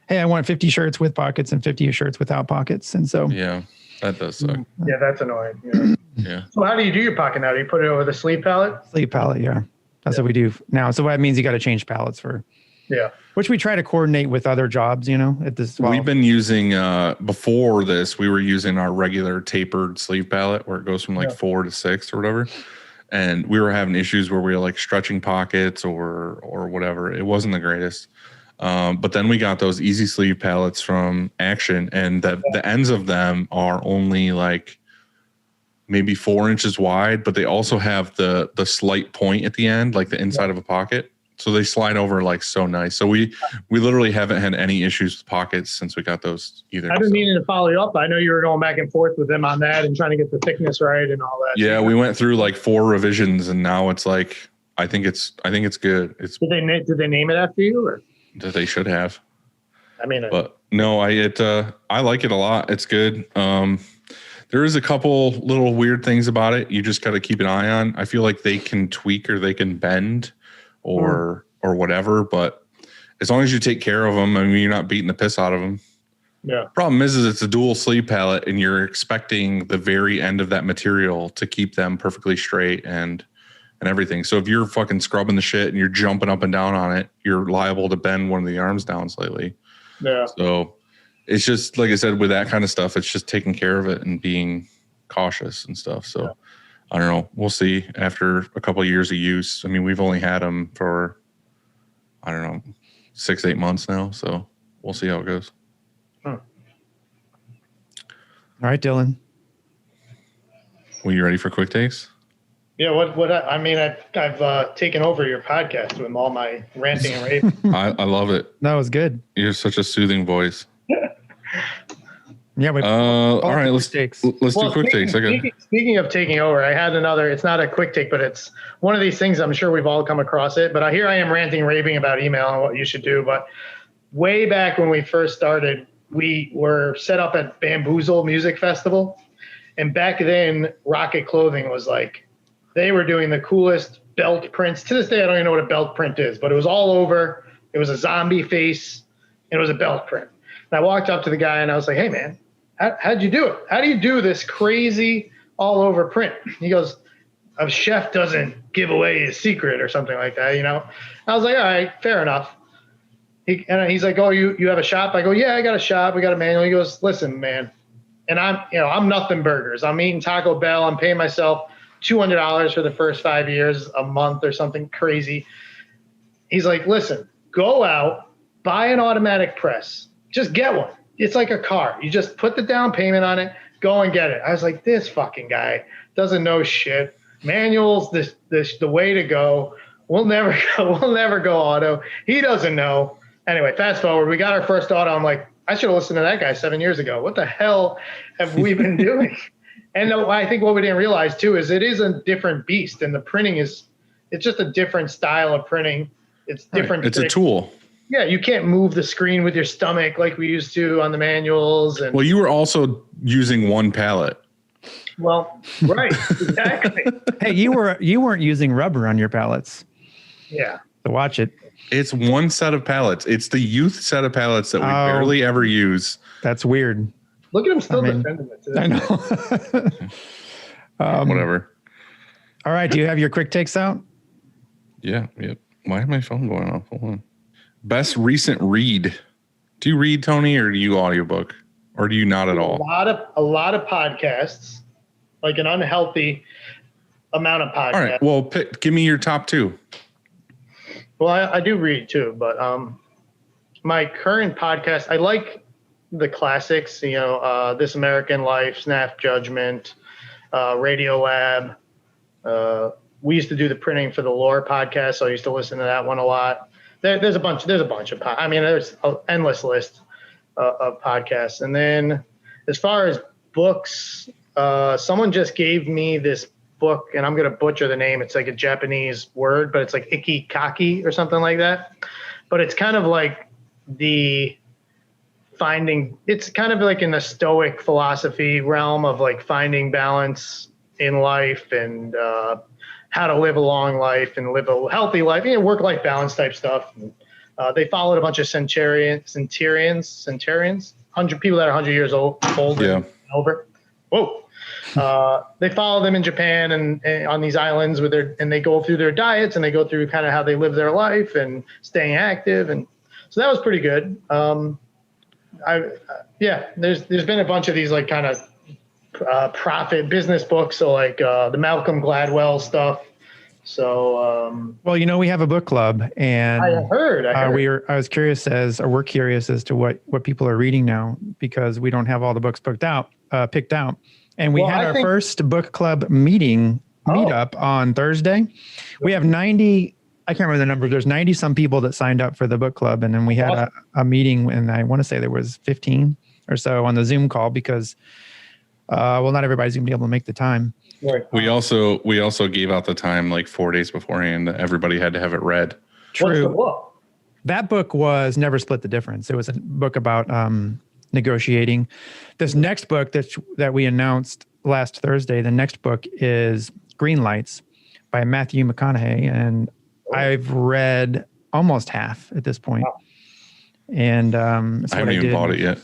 hey, I want 50 shirts with pockets and 50 shirts without pockets. And so yeah, that does suck. Yeah, that's annoying. Yeah. Yeah. So how do you do your pocket now? Do you put it over the sleeve palette? sleeve palette, yeah. That's what we do now. So that means you got to change palettes Yeah. which we try to coordinate with other jobs, at this. We've been using, before this, we were using our regular tapered sleeve palette where it goes from 4 to 6 or whatever. And we were having issues where we were like stretching pockets or whatever. It wasn't the greatest. But then we got those easy sleeve palettes from Action, and the ends of them are only like maybe 4 inches wide, but they also have the slight point at the end, like the inside of a pocket. So they slide over like so nice. So we literally haven't had any issues with pockets since we got those either. I've been meaning to follow you up. I know you were going back and forth with them on that and trying to get the thickness right and all that. Yeah, we went through like 4 revisions, and now it's like I think it's good. It's did they name it after you, or? That they should have. I mean, but no, I like it a lot. It's good. There is a couple little weird things about it. You just got to keep an eye on. I feel like they can tweak or they can bend or whatever, but as long as you take care of them, I mean, you're not beating the piss out of them. Yeah. Problem is it's a dual sleeve palette, and you're expecting the very end of that material to keep them perfectly straight and everything. So if you're fucking scrubbing the shit and you're jumping up and down on it, you're liable to bend one of the arms down slightly. Yeah. So it's just, like I said, with that kind of stuff, it's just taking care of it and being cautious and stuff. So yeah. I don't know. We'll see after a couple of years of use. I mean, we've only had them for, 6-8 months now. So we'll see how it goes. All right, Dylan. Were you ready for quick takes? Yeah, I've taken over your podcast with all my ranting and raving. I love it. That was good. You have such a soothing voice. Yeah. All right, let's do quick takes. Speaking of taking over, I had another. It's not a quick take, but it's one of these things. I'm sure we've all come across it. But here I am ranting and raving about email and what you should do. But way back when we first started, we were set up at Bamboozle Music Festival, and back then, Rocket Clothing was like. They were doing the coolest belt prints. To this day, I don't even know what a belt print is, but it was all over. It was a zombie face, and it was a belt print. And I walked up to the guy, and I was like, hey, man, how'd you do it? How do you do this crazy all-over print? He goes, a chef doesn't give away his secret or something like that, I was like, all right, fair enough. He's like, oh, you have a shop? I go, yeah, I got a shop. We got a manual. He goes, listen, man, and I'm nothing burgers. I'm eating Taco Bell. I'm paying myself $200 for the first 5 years, a month or something crazy. He's like, listen, go out, buy an automatic press. Just get one. It's like a car. You just put the down payment on it, go and get it. I was like, this fucking guy doesn't know shit. Manuals, the way to go. We'll never go auto. He doesn't know. Anyway, fast forward, we got our first auto. I'm like, I should have listened to that guy 7 years ago. What the hell have we been doing? And I think what we didn't realize too is it is a different beast, and the printing it's just a different style of printing. It's different. Right. It's a tool. Yeah, you can't move the screen with your stomach like we used to on the manuals. And well, you were also using one palette. Well, right, exactly. Hey, you weren't using rubber on your pallets. Yeah. So watch it. It's one set of pallets. It's the youth set of pallets that we barely ever use. That's weird. Look at him still defending it today. I know. Whatever. All right. Do you have your quick takes out? Yeah. Yep. Why is my phone going off? Hold on. Best recent read. Do you read, Tony, or do you audiobook? Or do you not at all? A lot of podcasts, like an unhealthy amount of podcasts. All right. Well, give me your top 2. Well, I do read too, but my current podcast, I like the classics, This American Life, Snap Judgment, Radio Lab. We used to do the Printing for the Lore podcast, so I used to listen to that one a lot. There's a bunch of there's an endless list of podcasts. And then as far as books, someone just gave me this book, and I'm going to butcher the name. It's like a Japanese word, but it's like ikikaki or something like that. But it's kind of like it's kind of like in the Stoic philosophy realm of like finding balance in life and how to live a long life and live a healthy life, work-life balance type stuff. And, they followed a bunch of centurions, 100 people that are 100 years old and over. Whoa. They follow them in Japan and on these islands and they go through their diets and they go through kind of how they live their life and staying active. And so that was pretty good. There's been a bunch of these like kind of profit business books. So like the Malcolm Gladwell stuff. So, well, we have a book club, and I heard. we're curious as to what people are reading now, because we don't have all the books picked out. And we had our first book club meetup on Thursday. We have 90. I can't remember the number. There's 90 some people that signed up for the book club. And then we had a meeting, and I want to say there was 15 or so on the Zoom call because, not everybody's going to be able to make the time. Right. We also gave out the time like 4 days beforehand. Everybody had to have it read. True. What's the book? That book was Never Split the Difference. It was a book about negotiating. This next book that we announced last Thursday, the next book is Green Lights by Matthew McConaughey. And I've read almost half at this point. Wow. And I haven't even bought it yet.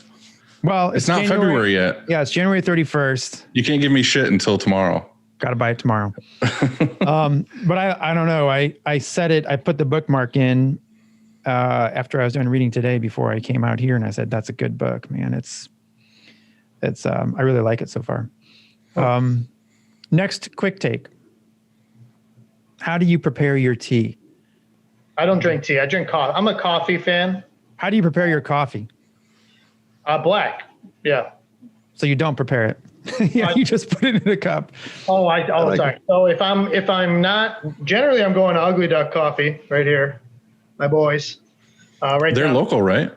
Well, it's not February yet. Yeah, it's January 31st. You can't give me shit until tomorrow. Got to buy it tomorrow. But I don't know. I said it. I put the bookmark in after I was done reading today before I came out here, and I said, that's a good book, man. It's I really like it so far. Next quick take. How do you prepare your tea? I don't drink tea. I drink coffee. I'm a coffee fan. How do you prepare your coffee? Black. Yeah. So you don't prepare it. You just put it in a cup. Sorry. So if I'm not, generally I'm going to Ugly Duck Coffee right here. My boys. They're local, right?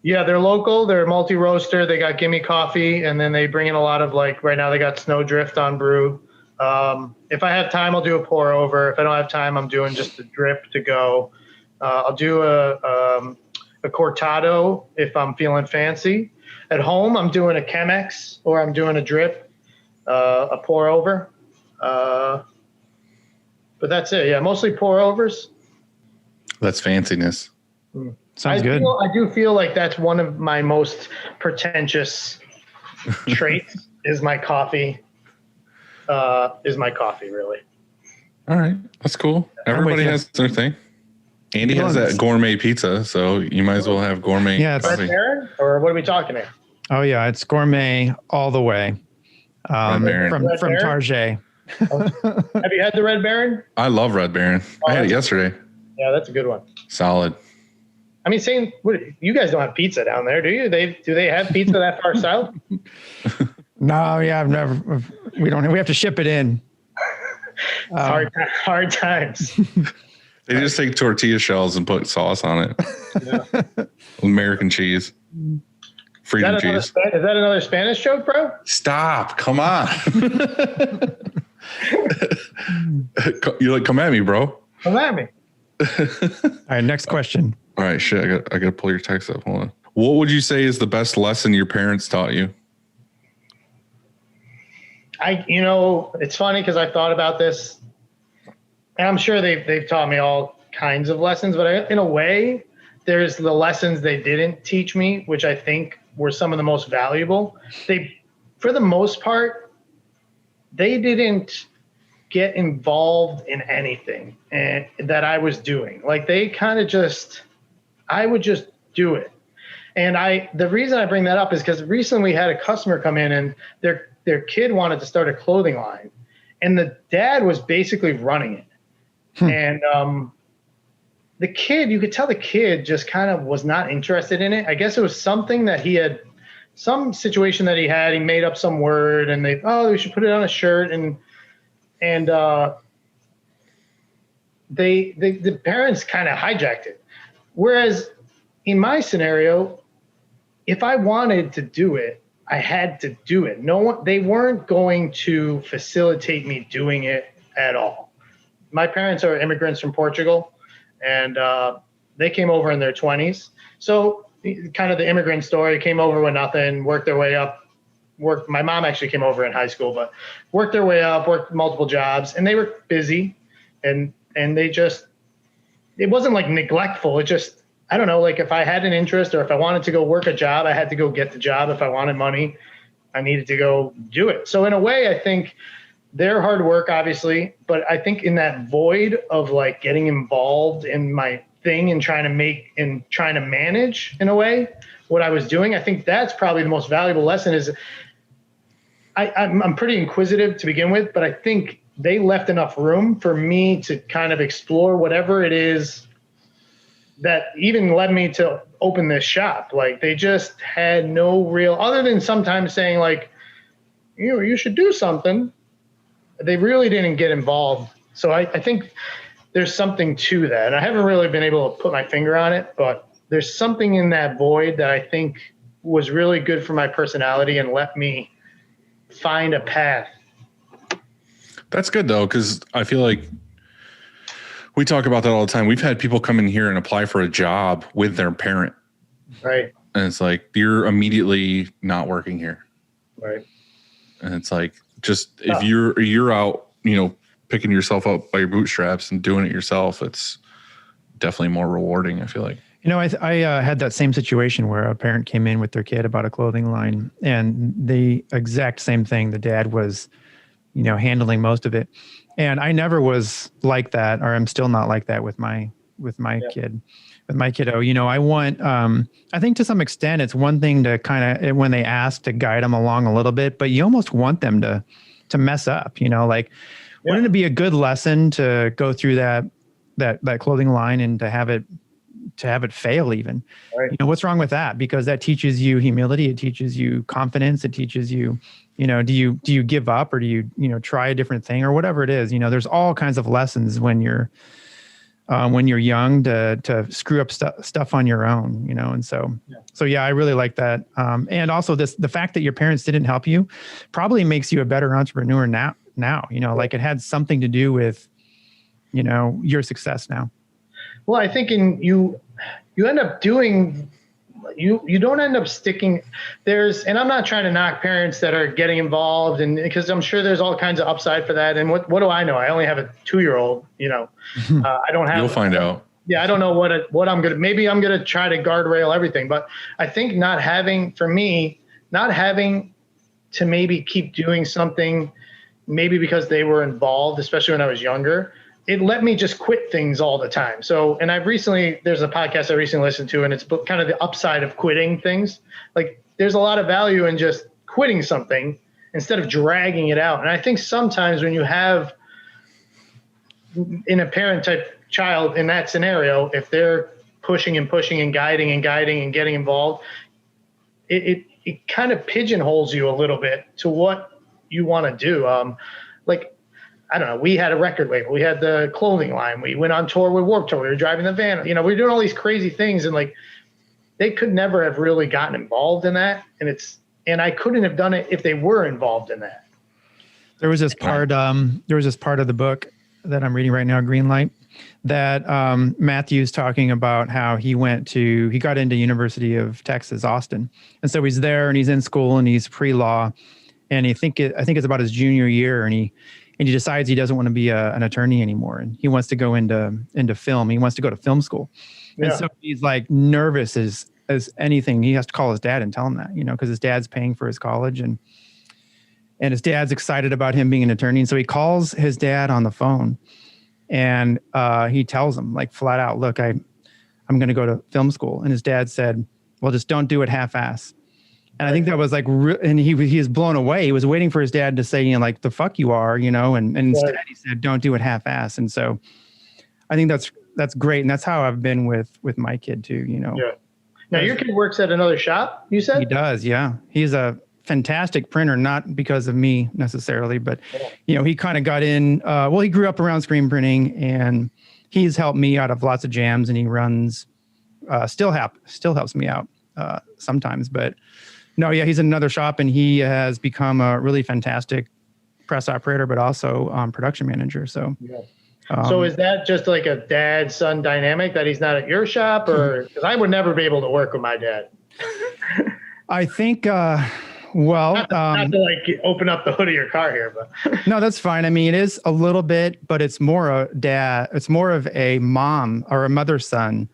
Yeah, they're local. They're multi-roaster. They got Gimme Coffee, and then they bring in a lot of right now they got Snowdrift on brew. If I have time, I'll do a pour over. If I don't have time, I'm doing just a drip to go. I'll do a cortado if I'm feeling fancy. At home, I'm doing a Chemex or I'm doing a drip, a pour over. But that's it. Yeah, mostly pour overs. That's fanciness. Sounds good. I do feel like that's one of my most pretentious traits is my coffee. Really. All right. That's cool. Everybody has their thing. Andy has that gourmet pizza, so you might as well have gourmet coffee. Red Baron, or what are we talking here? Oh yeah, it's gourmet all the way. From Target. Have you had the Red Baron? I love Red Baron. I had it yesterday. Yeah, that's a good one. Solid. I mean, you guys don't have pizza down there, do you? Do they have pizza that far south? No, yeah, I've never. We don't. We have to ship it in. Hard times. They just take tortilla shells and put sauce on it. Yeah. American cheese. Freedom cheese. Is that another Spanish joke, bro? Stop. Come on. You're like, come at me, bro. Come at me. All right, next question. All right, shit. I got to pull your text up. Hold on. What would you say is the best lesson your parents taught you? It's funny because I thought about this. And I'm sure they've taught me all kinds of lessons, but in a way, there's the lessons they didn't teach me, which I think were some of the most valuable. For the most part, they didn't get involved in anything that I was doing. Like they kind of just, I would just do it. And the reason I bring that up is because recently we had a customer come in and their kid wanted to start a clothing line, and the dad was basically running it. And the kid, you could tell the kid just kind of was not interested in it. I guess it was something that he had, some situation that he had. He made up some word, and we should put it on a shirt, and the parents kind of hijacked it. Whereas in my scenario, if I wanted to do it, I had to do it. They weren't going to facilitate me doing it at all. My parents are immigrants from Portugal, and they came over in their 20s. So kind of the immigrant story, came over with nothing, worked their way up. My mom actually came over in high school, but worked their way up, worked multiple jobs, and they were busy, and they just, it wasn't like neglectful. It just, I don't know, like if I had an interest or if I wanted to go work a job, I had to go get the job. If I wanted money, I needed to go do it. So in a way, I think their hard work, obviously, but I think in that void of like getting involved in my thing and trying to manage in a way what I was doing, I think that's probably the most valuable lesson. Is I'm pretty inquisitive to begin with, but I think they left enough room for me to kind of explore whatever it is that even led me to open this shop. Like they just had no real, other than sometimes saying like, you should do something. They really didn't get involved. So I think there's something to that. And I haven't really been able to put my finger on it, but there's something in that void that I think was really good for my personality and let me find a path. That's good though, because I feel like we talk about that all the time. We've had people come in here and apply for a job with their parent. Right. And it's like, you're immediately not working here. Right. And it's like, just if you're out, picking yourself up by your bootstraps and doing it yourself, it's definitely more rewarding, I feel like. I had that same situation where a parent came in with their kid about a clothing line, and the exact same thing. The dad was, handling most of it. And I never was like that, or I'm still not like that with my kid, with my kiddo. I want, I think to some extent it's one thing to kind of, when they ask, to guide them along a little bit, but you almost want them to mess up, wouldn't it be a good lesson to go through that clothing line and to have it fail even? Right. What's wrong with that? Because that teaches you humility. It teaches you confidence. It teaches you, do you give up, or do you, try a different thing, or whatever it is? There's all kinds of lessons when you're young to screw up stuff on your own, and so I really like that. And also the fact that your parents didn't help you probably makes you a better entrepreneur now, like it had something to do with, your success now. Well, I think you end up doing, you don't end up sticking and I'm not trying to knock parents that are getting involved, and because I'm sure there's all kinds of upside for that. And what do I know? I only have a 2-year-old, I don't have, you'll find out. Yeah. I don't know what I'm going to, maybe I'm going to try to guardrail everything, but I think not having to maybe keep doing something, maybe because they were involved, especially when I was younger, it let me just quit things all the time. So, and there's a podcast I recently listened to, and it's kind of the upside of quitting things. Like there's a lot of value in just quitting something instead of dragging it out. And I think sometimes when you have in a parent type child in that scenario, if they're pushing and guiding and getting involved, it kind of pigeonholes you a little bit to what you want to do. I don't know. We had a record label. We had the clothing line. We went on tour with Warped Tour. We were driving the van. We were doing all these crazy things, and like they could never have really gotten involved in that. And I couldn't have done it if they were involved in that. There was this part. There was this part of the book that I'm reading right now, Greenlight, that Matthew's talking about how he got into University of Texas, Austin, and so he's there and he's in school and he's pre-law, and I think it's about his junior year, and he decides he doesn't want to be an attorney anymore, and he wants to go into film. He wants to go to film school. Yeah. And so he's like nervous as anything. He has to call his dad and tell him that, because his dad's paying for his college, and his dad's excited about him being an attorney. And so he calls his dad on the phone, and he tells him like flat out, look, I'm going to go to film school. And his dad said, well, just don't do it half-ass. And I think that was like, and he was blown away. He was waiting for his dad to say, you know, like, the fuck you are, you know, and instead he said, don't do it half-ass. And so I think that's great. And that's how I've been with my kid too, you know. Yeah. Now your kid works at another shop, you said? He does. Yeah. He's a fantastic printer, not because of me necessarily, but you know, he kind of got in, he grew up around screen printing, and he's helped me out of lots of jams, and he runs, still helps me out sometimes, but no, yeah, he's in another shop, and he has become a really fantastic press operator, but also production manager. So, so is that just like a dad-son dynamic that he's not at your shop, or because I would never be able to work with my dad? I think, not to like open up the hood of your car here, but no, that's fine. I mean, it is a little bit, but it's more it's more of a mom or a mother-son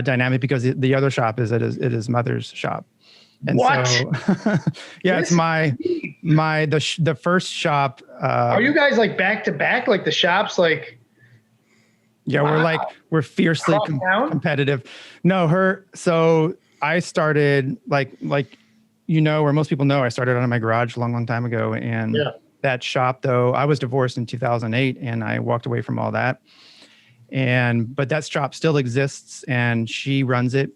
dynamic, because the other shop is at his mother's shop. And what? So, yeah, it's the first shop. Are you guys like back to back, like the shops, like? Yeah, we're fiercely competitive. No, so I started like, you know, where most people know, I started out in my garage a long, long time ago. And that shop, though, I was divorced in 2008, and I walked away from all that. But that shop still exists, and she runs it.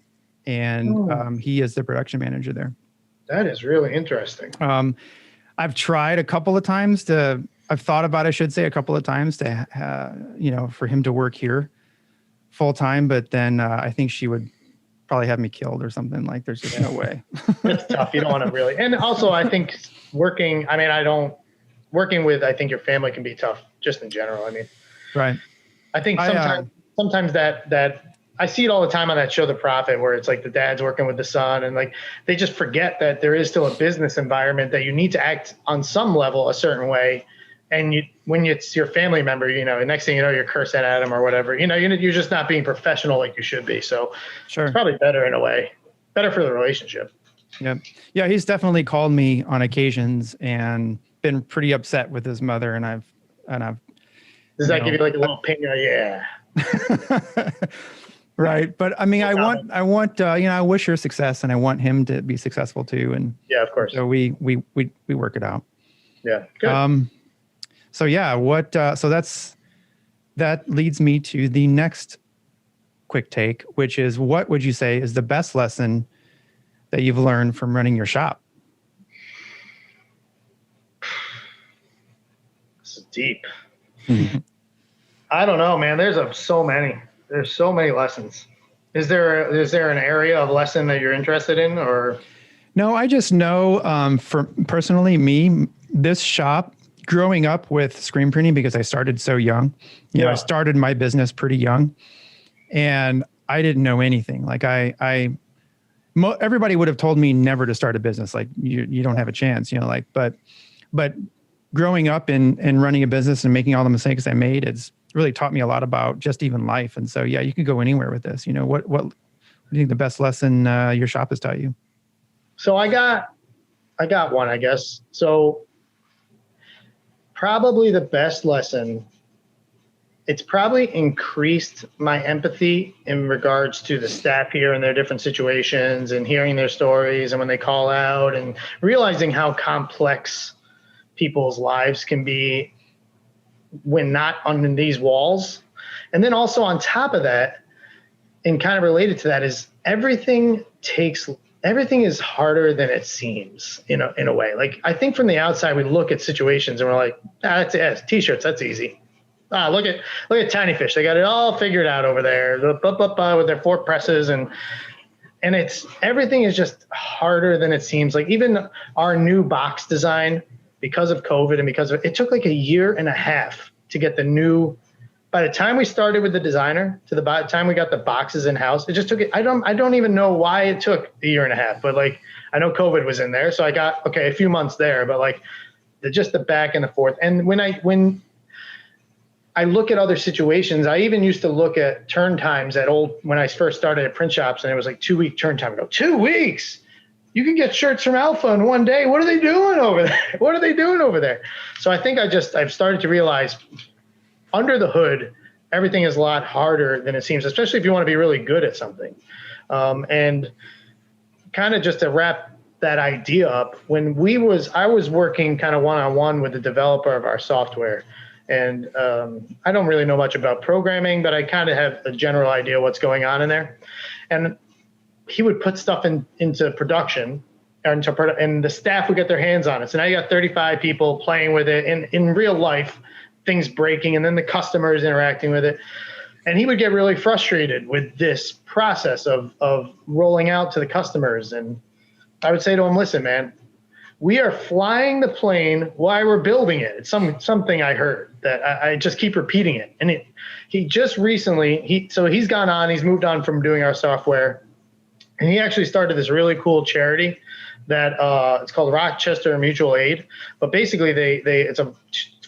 And he is the production manager there. That is really interesting. I've tried a couple of times I've thought about, I should say, a couple of times to, you know, for him to work here full time, but then I think she would probably have me killed or something. Like, there's just no way. It's tough. You don't want to really. And also, I think working with, I think your family can be tough just in general. I mean, right. I think sometimes that I see it all the time on that show, The Profit, where it's like the dad's working with the son, and like they just forget that there is still a business environment, that you need to act on some level a certain way. And when it's your family member, you know, the next thing you know, you're cursing at him or whatever. You know, you're just not being professional like you should be. So It's probably better in a way, better for the relationship. Yeah. Yeah. He's definitely called me on occasions and been pretty upset with his mother. And I've, does that give you like a little ping? Yeah. Right. But I mean, I want, you know, I wish her success, and I want him to be successful too. And yeah, of course. So we work it out. Yeah. Good. So yeah, that leads me to the next quick take, which is, what would you say is the best lesson that you've learned from running your shop? This is deep. I don't know, man. There's so many lessons. Is there an area of lesson that you're interested in, or? No, I just know, for personally me, this shop, growing up with screen printing, because I started so young, you know, I started my business pretty young, and I didn't know anything. Like everybody would have told me never to start a business. Like you don't have a chance, you know, like, but growing up and running a business and making all the mistakes I made, it's really taught me a lot about just even life. And so, yeah, you could go anywhere with this. You know, what do you think the best lesson your shop has taught you? So I got one, I guess. So probably the best lesson, it's probably increased my empathy in regards to the staff here and their different situations, and hearing their stories, and when they call out, and realizing how complex people's lives can be when not under these walls. And then also on top of that, and kind of related to that, is everything is harder than it seems, you know, in a way. Like, I think from the outside, we look at situations and we're like, that's t-shirts, that's easy. Look at Tiny Fish. They got it all figured out over there with their 4 presses, and everything is just harder than it seems. Like, even our new box design, because of COVID and it took like a year and a half to get by the time we started with the designer to the time we got the boxes in house, it just took, I don't even know why it took a year and a half, but like, I know COVID was in there. So I got, a few months there, but like just the back and the forth. And when I look at other situations, I even used to look at turn times when I first started at print shops, and it was like 2-week turn time. I go, 2 weeks? You can get shirts from Alpha in one day. What are they doing over there? So I think I've started to realize, under the hood, everything is a lot harder than it seems, especially if you want to be really good at something. And kind of just to wrap that idea up, I was working kind of one-on-one with the developer of our software. And I don't really know much about programming, but I kind of have a general idea what's going on in there. And he would put stuff into production, and the staff would get their hands on it. So now you got 35 people playing with it in real life, things breaking, and then the customers interacting with it. And he would get really frustrated with this process of rolling out to the customers. And I would say to him, listen, man, we are flying the plane while we're building it. It's something I heard that I just keep repeating it. And he just recently, he's gone on, he's moved on from doing our software. And he actually started this really cool charity that it's called Rochester Mutual Aid. But basically it's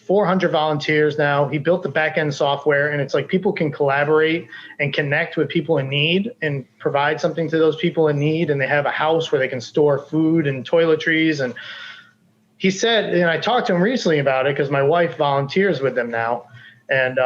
400 volunteers now. He built the back end software, and it's like people can collaborate and connect with people in need and provide something to those people in need. And they have a house where they can store food and toiletries. And he said, and I talked to him recently about it because my wife volunteers with them now. And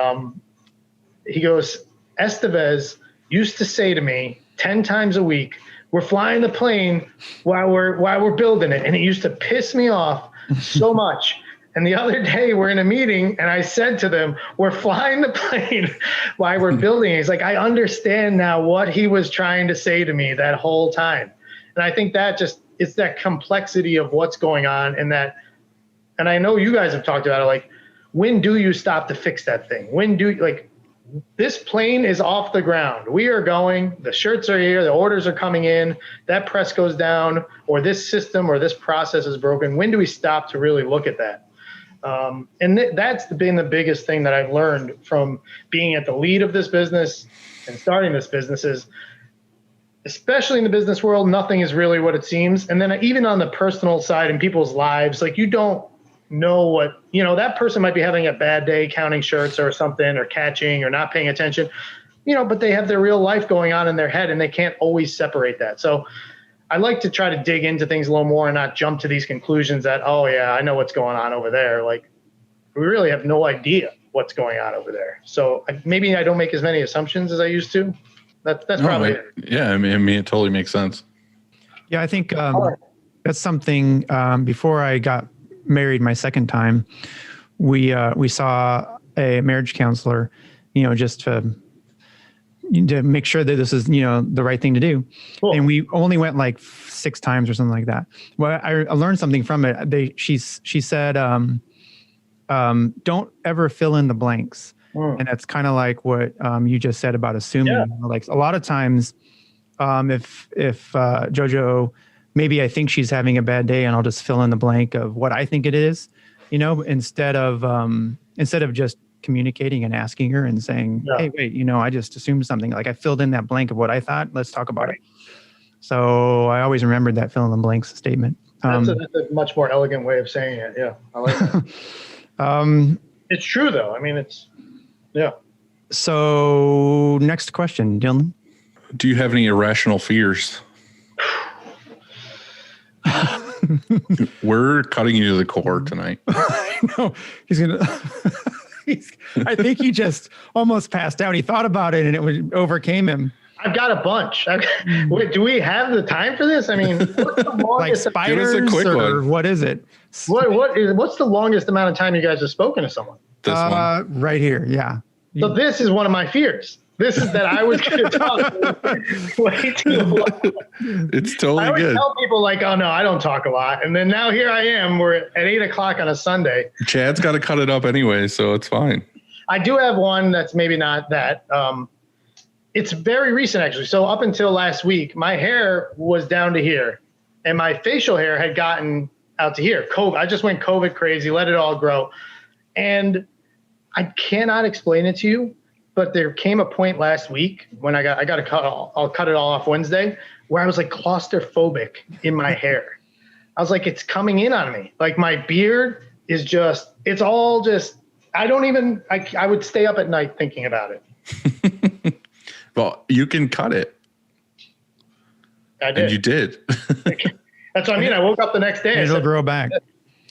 he goes, Esteves used to say to me 10 times a week, we're flying the plane while we're building it. And it used to piss me off so much. And the other day we're in a meeting and I said to them, we're flying the plane while we're building it. He's like, I understand now what he was trying to say to me that whole time. And I think it's that complexity of what's going on, and I know you guys have talked about it, like, when do you stop to fix that thing? This plane is off the ground. We are going, the shirts are here, the orders are coming in, that press goes down, or this system or this process is broken. When do we stop to really look at that? And that's been the biggest thing that I've learned from being at the lead of this business and starting this business is, especially in the business world, nothing is really what it seems. And then even on the personal side in people's lives, like, you don't know that person might be having a bad day counting shirts or something, or catching or not paying attention, but they have their real life going on in their head, and they can't always separate that. So I like to try to dig into things a little more and not jump to these conclusions that, oh yeah, I know what's going on over there. Like, we really have no idea what's going on over there. So maybe I don't make as many assumptions as I used to. That's probably it. Yeah, I mean, it totally makes sense. Yeah, I think that's something. Before I got married my second time, we saw a marriage counselor, just to make sure that this is, the right thing to do. Cool. And we only went like 6 times or something like that. Well, I learned something from it. She said, don't ever fill in the blanks. And that's kind of like what you just said about assuming. Yeah. Like, a lot of times, if JoJo, maybe I think she's having a bad day, and I'll just fill in the blank of what I think it is, instead of just communicating and asking her and saying, hey, wait, I just assumed something. Like, I filled in that blank of what I thought. Let's talk about it. So I always remembered that fill in the blanks statement. That's a much more elegant way of saying it. Yeah, I like that. It's true, though. I mean, yeah. So next question, Dylan. Do you have any irrational fears? We're cutting you to the core tonight. I know. He's going to... I think he just almost passed out. He thought about it and it overcame him. I've got a bunch. Wait, do we have the time for this? I mean, what's the longest, like spiders, give us a quick one. What is it? What's the longest amount of time you guys have spoken to someone? This one. Right here. Yeah. So this is one of my fears. This is that I was going to talk way too long. It's totally good. I always tell people like, oh no, I don't talk a lot. And then now here I am, we're at 8:00 on a Sunday. Chad's got to cut it up anyway, so it's fine. I do have one that's maybe not that. It's very recent actually. So up until last week, my hair was down to here and my facial hair had gotten out to here. I just went COVID crazy, let it all grow. And I cannot explain it to you, but there came a point last week when I got to cut. I'll cut it all off Wednesday, where I was like claustrophobic in my hair. I was like, it's coming in on me. Like my beard is just, it's all just. I don't even. I would stay up at night thinking about it. Well, you can cut it. I did. And you did. That's what I mean. I woke up the next day. It'll grow back.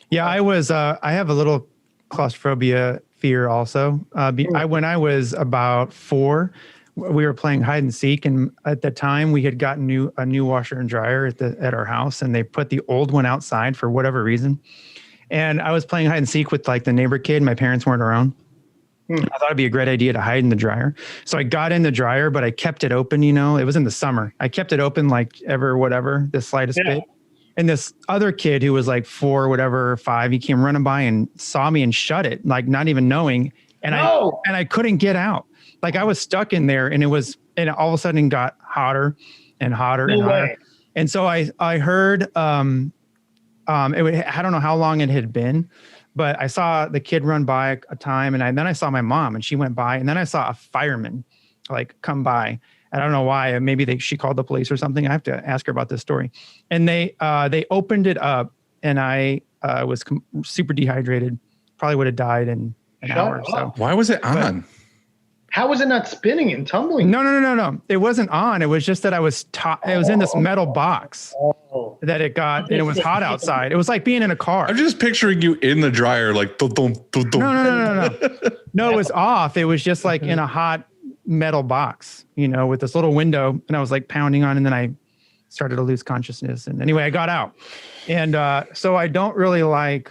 Yeah, I have a little claustrophobia fear also. When I was about 4, we were playing hide and seek, and at the time we had gotten a new washer and dryer at our house, and they put the old one outside for whatever reason. And I was playing hide and seek with like the neighbor kid. My parents weren't around. I thought it'd be a great idea to hide in the dryer. So I got in the dryer, but I kept it open, it was in the summer. I kept it open like the slightest bit. And this other kid who was like 4, whatever, 5, he came running by and saw me and shut it, like not even knowing. And I couldn't get out. Like I was stuck in there, and all of a sudden got hotter and hotter and hotter. And so I heard, I don't know how long it had been, but I saw the kid run by a time, and then I saw my mom, and she went by, and then I saw a fireman like come by. I don't know why. Maybe she called the police or something. I have to ask her about this story. And they opened it up, and I was super dehydrated. Probably would have died in an hour. So why was it on? How was it not spinning and tumbling? No. It wasn't on. It was just that it was in this metal box that it got, and it was hot outside. It was like being in a car. I'm just picturing you in the dryer, like dum. No. No, it was off. It was just like in a hot metal box, with this little window, and I was like pounding on, and then I started to lose consciousness. And anyway, I got out. And so I don't really like.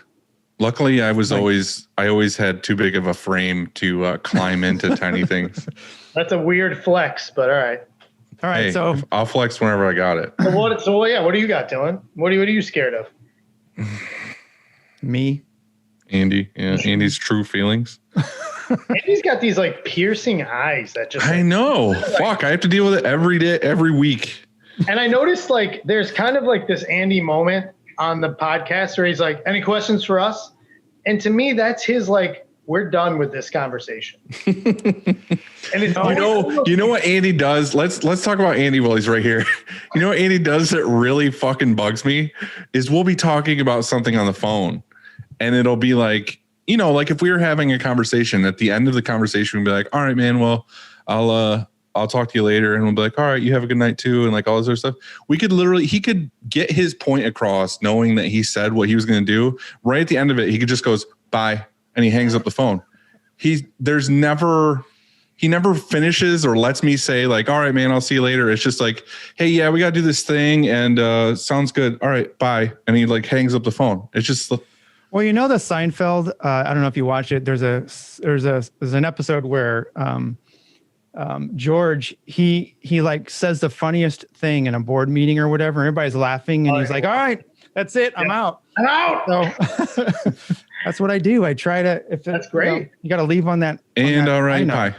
Luckily, I always had too big of a frame to climb into tiny things. That's a weird flex, but all right. All right, hey, so I'll flex whenever I got it. What do you got, Dylan? What are you scared of? Me, Andy. Yeah, Andy's true feelings. Andy's got these like piercing eyes that just. I know. Fuck, I have to deal with it every day, every week. And I noticed like there's kind of like this Andy moment on the podcast where he's like, "Any questions for us?" And to me, that's his like, "We're done with this conversation." And it's you know what Andy does? Let's talk about Andy while he's right here. You know what Andy does that really fucking bugs me is we'll be talking about something on the phone, and it'll be like, like if we were having a conversation, at the end of the conversation, we'd be like, "All right, man, well, I'll talk to you later," and we'll be like, "All right, you have a good night too," and like all this other stuff. He could get his point across knowing that he said what he was going to do. Right at the end of it, he could just goes, "Bye," and he hangs up the phone. He never finishes or lets me say like, "All right, man, I'll see you later." It's just like, "Hey, yeah, we got to do this thing, and sounds good. All right, bye," and he like hangs up the phone. It's just. Well, the Seinfeld. I don't know if you watch it. There's an episode where George he like says the funniest thing in a board meeting or whatever. Everybody's laughing, and he's like, "All right, that's it. I'm out." I'm out. So that's what I do. I try to. That's great. You got to leave on that. All right, bye.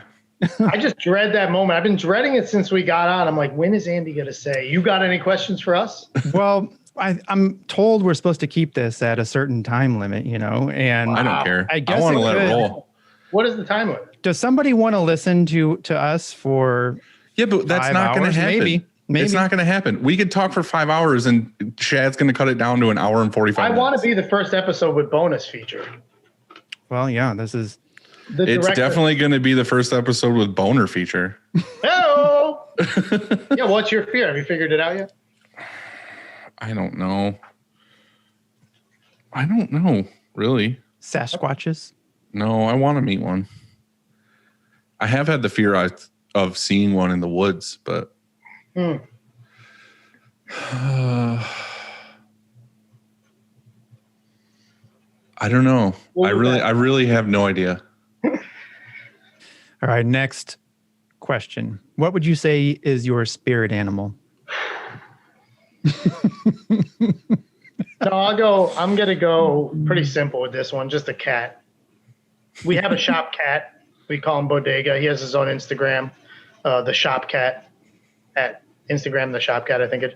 I just dread that moment. I've been dreading it since we got on. I'm like, when is Andy going to say, "You got any questions for us?" Well, I'm told we're supposed to keep this at a certain time limit, and I don't care. I guess I want to let it roll. What is the time limit? Does somebody want to listen to us for? Yeah, but that's not going to happen. Maybe it's not going to happen. We could talk for 5 hours, and Chad's going to cut it down to an hour and 45 minutes. I want to be the first episode with bonus feature. Well, yeah, this is. It's definitely going to be the first episode with boner feature. Hello. Yeah, what's your fear? Have you figured it out yet? I don't know, really. Sasquatches? No, I want to meet one. I have had the fear of seeing one in the woods, but I don't know. I really have no idea. All right, next question. What would you say is your spirit animal? No, I'm going to go pretty simple with this one. Just a cat. We have a shop cat. We call him Bodega. He has his own Instagram, the shop cat at Instagram, the shop cat, I think it.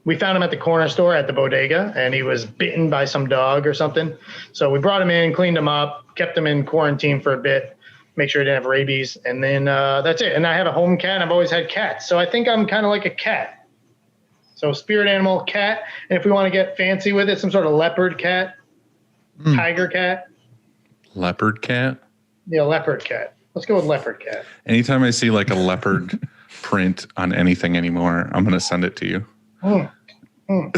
We found him at the corner store at the Bodega, and he was bitten by some dog or something. So we brought him in, cleaned him up, kept him in quarantine for a bit, make sure he didn't have rabies. And then that's it. And I have a home cat. I've always had cats. So I think I'm kind of like a cat. So spirit animal, cat. And if we want to get fancy with it, some sort of leopard cat, tiger cat. Leopard cat? Yeah, leopard cat. Let's go with leopard cat. Anytime I see like a leopard print on anything anymore, I'm going to send it to you. Ooh. All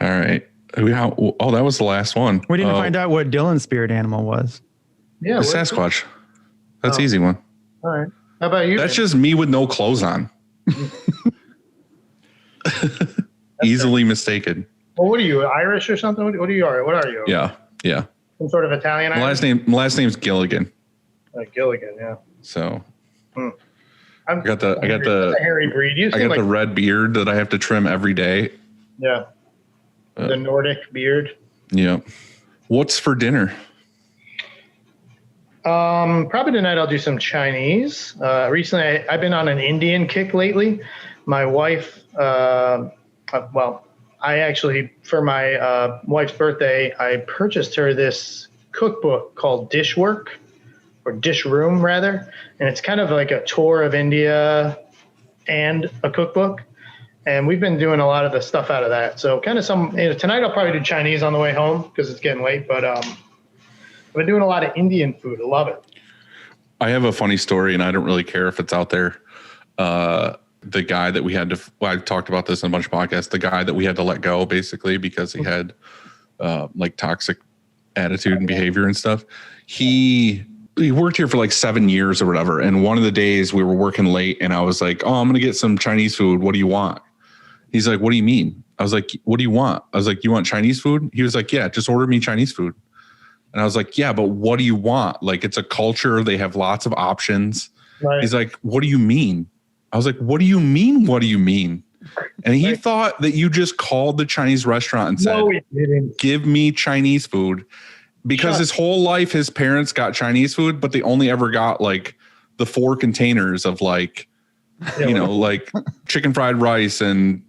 right. Oh, that was the last one. We didn't find out what Dylan's spirit animal was. Yeah. The Sasquatch. That's easy one. All right. How about you? That's just me with no clothes on. Easily mistaken. Well, what are you, Irish or something? What are you? What are you? Yeah. Some sort of Italian. My last name's Gilligan. Gilligan. Yeah. So I got the hairy breed. I got the red beard that I have to trim every day. Yeah. The Nordic beard. Yeah. What's for dinner? Probably tonight I'll do some Chinese. Recently I've been on an Indian kick lately. My wife, I actually, for my wife's birthday, I purchased her this cookbook called Dishwork, or Dish Room rather. And it's kind of like a tour of India and a cookbook. And we've been doing a lot of the stuff out of that. So kind of tonight I'll probably do Chinese on the way home because it's getting late. But I've been doing a lot of Indian food. I love it. I have a funny story, and I don't really care if it's out there. The guy that we had to, I've talked about this in a bunch of podcasts, the guy that we had to let go basically because he had like toxic attitude and behavior and stuff. He worked here for like 7 years or whatever. And one of the days we were working late and I was like, oh, I'm going to get some Chinese food. What do you want? He's like, what do you mean? I was like, what do you want? I was like, you want Chinese food? He was like, yeah, just order me Chinese food. And I was like, yeah, but what do you want? Like, it's a culture. They have lots of options. Right. He's like, what do you mean? I was like, what do you mean? What do you mean? And he thought that you just called the Chinese restaurant and said, give me Chinese food. Because his whole life, his parents got Chinese food, but they only ever got like the 4 containers of like, like chicken fried rice and,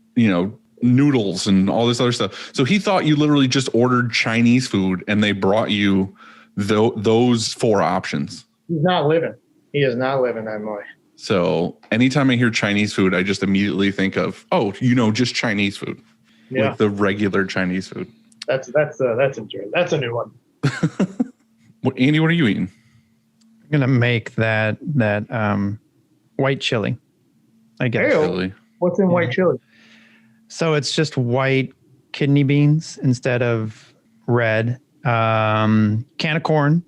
noodles and all this other stuff. So he thought you literally just ordered Chinese food and they brought you those 4 options. He's not living. He is not living that way. So anytime I hear Chinese food, I just immediately think of, just Chinese food. Yeah. Like the regular Chinese food. That's a new one. Andy, what are you eating? I'm gonna make that white chili. I guess. Chili. What's in white chili? So it's just white kidney beans instead of red. Can of corn.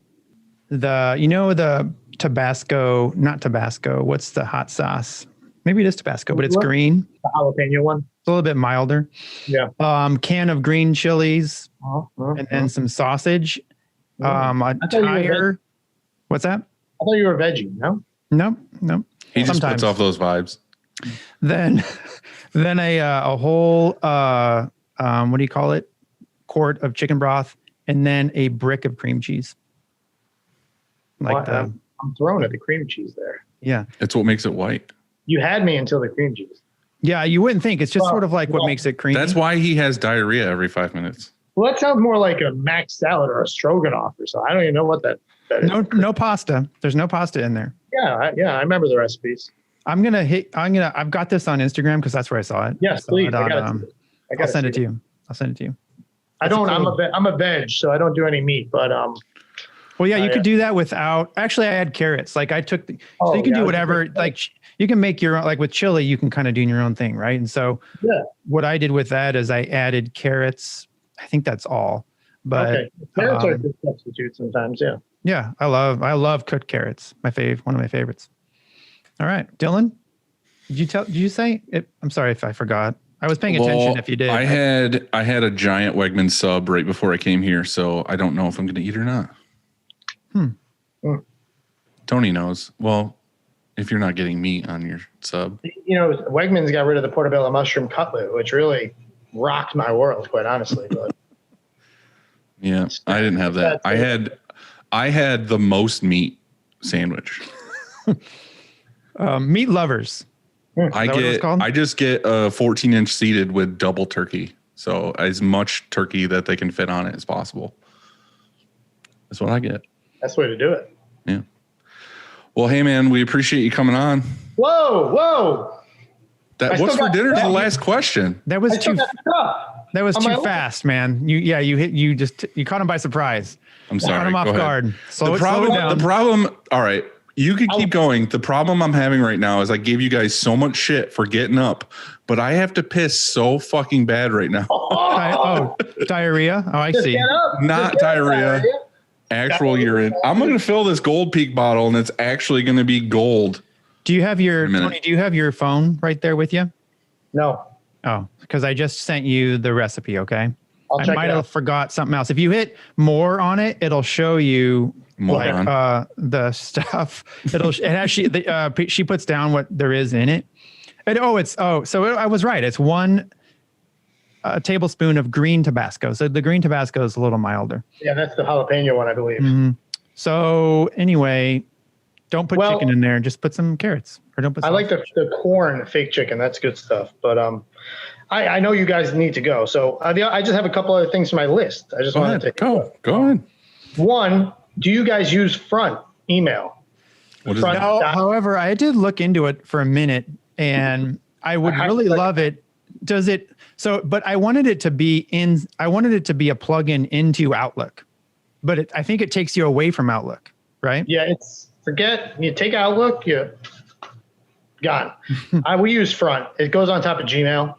The Tabasco, not Tabasco. What's the hot sauce? Maybe it is Tabasco, but it's green. The jalapeno one. It's a little bit milder. Yeah. Can of green chilies, and then some sausage. A tire. What's that? I thought you were veggie. No. No. He just puts off those vibes. Then a whole what do you call it? Quart of chicken broth, and then a brick of cream cheese. I'm thrown at the cream cheese there. Yeah, it's what makes it white. You had me until the cream cheese. Yeah, you wouldn't think it's just sort of like what makes it creamy. That's why he has diarrhea every 5 minutes. Well, that sounds more like a mac salad or a stroganoff or something. I don't even know what that is. No pasta. There's no pasta in there. Yeah, I remember the recipes. I've got this on Instagram because that's where I saw it. Yes, please. I'll send it to you. I'm a veg, so I don't do any meat, but well, yeah, you could do that without. Actually, I had carrots. Like I took, so you can do whatever. Like you can make your own. Like with chili, you can kind of do your own thing, right? And so, what I did with that is I added carrots. I think that's all. But carrots are a good substitute sometimes. Yeah. Yeah, I love cooked carrots. One of my favorites. All right, Dylan, did you say it? I'm sorry if I forgot. I was paying attention if you did. I had a giant Wegman sub right before I came here, so I don't know if I'm going to eat or not. Tony knows. Well, if you're not getting meat on your sub. Wegmans got rid of the portobello mushroom cutlet, which really rocked my world, quite honestly. But yeah, I didn't have that. I had the most meat sandwich. Meat lovers. I just get a 14-inch seated with double turkey. So as much turkey that they can fit on it as possible. That's what I get. That's the way to do it. Yeah. Well, hey man, we appreciate you coming on. Whoa. What's for dinner is the last question. That was too fast, man. You caught him by surprise. I'm sorry. Caught him off guard. The problem, all right. You can keep going. The problem I'm having right now is I gave you guys so much shit for getting up, but I have to piss so fucking bad right now. Diarrhea. Oh, I Just see. get up. Not Just get up, diarrhea. Actual urine. I'm going to fill this Gold Peak bottle, and it's actually going to be gold. Do you have your Tony? Do you have your phone right there with you? No. Oh, because I just sent you the recipe. Okay. I'll I check might it have out. forgot something else. If you hit more on it, it'll show you Moron. like the stuff. It actually she puts down what there is in it. And I was right. It's 1 tablespoon of green Tabasco. So the green Tabasco is a little milder. Yeah, that's the jalapeno one, I believe. Mm-hmm. So anyway, don't put chicken in there. Just put some carrots, or don't put. I like the corn fake chicken. That's good stuff. But I know you guys need to go. So I just have a couple other things on my list. I just wanted to go ahead. One, do you guys use Front email? What is Front that? No, however, I did look into it for a minute, and I would really love it. Does it? So, but I wanted it to be I wanted it to be a plugin into Outlook, but I think it takes you away from Outlook, right? Yeah, you take Outlook, you gone. We use Front. It goes on top of Gmail,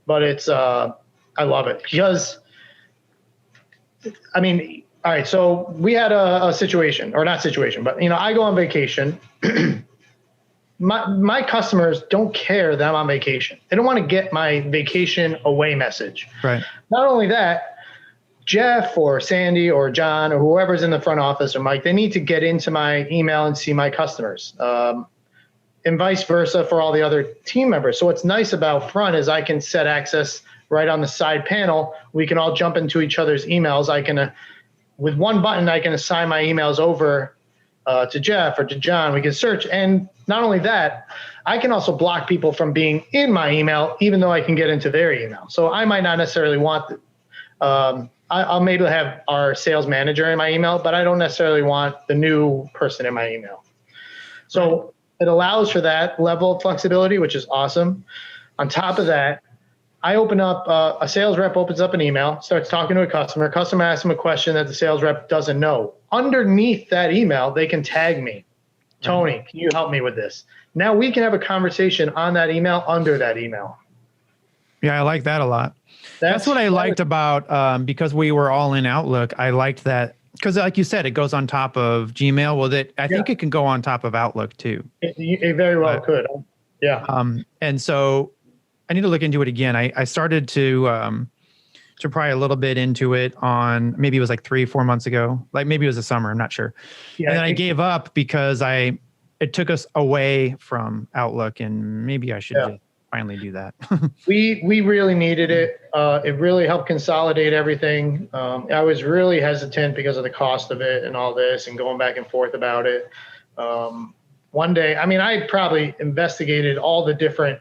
but it's I love it because I mean, all right. So we had a situation, or not situation, but I go on vacation. My customers don't care that I'm on vacation. They don't want to get my vacation away message. Right. Not only that, Jeff or Sandy or John or whoever's in the front office or Mike, they need to get into my email and see my customers, and vice versa for all the other team members. So what's nice about Front is I can set access right on the side panel. We can all jump into each other's emails. I can, with one button, I can assign my emails over to Jeff or to John. We can search. And not only that, I can also block people from being in my email, even though I can get into their email. So I might not necessarily want I'll maybe have our sales manager in my email, but I don't necessarily want the new person in my email. So it allows for that level of flexibility, which is awesome. On top of that, I open up, a sales rep opens up an email, starts talking to a customer. Customer asks them a question that the sales rep doesn't know. Underneath that email, they can tag me. Tony, can you help me with this? Now we can have a conversation on that email, under that email. Yeah, I like that a lot. That's what I liked about, because we were all in Outlook. I liked that because, like you said, it goes on top of Gmail. Well, I think it can go on top of Outlook too. It very well could. Yeah. And so I need to look into it again. I started to pry a little bit into it on, maybe it was like 3-4 months ago. Like maybe it was the summer. I'm not sure. Yeah, and then I gave up because it took us away from Outlook, and maybe I should just finally do that. We really needed it. It really helped consolidate everything. I was really hesitant because of the cost of it and all this and going back and forth about it. One day, I mean, I probably investigated all the different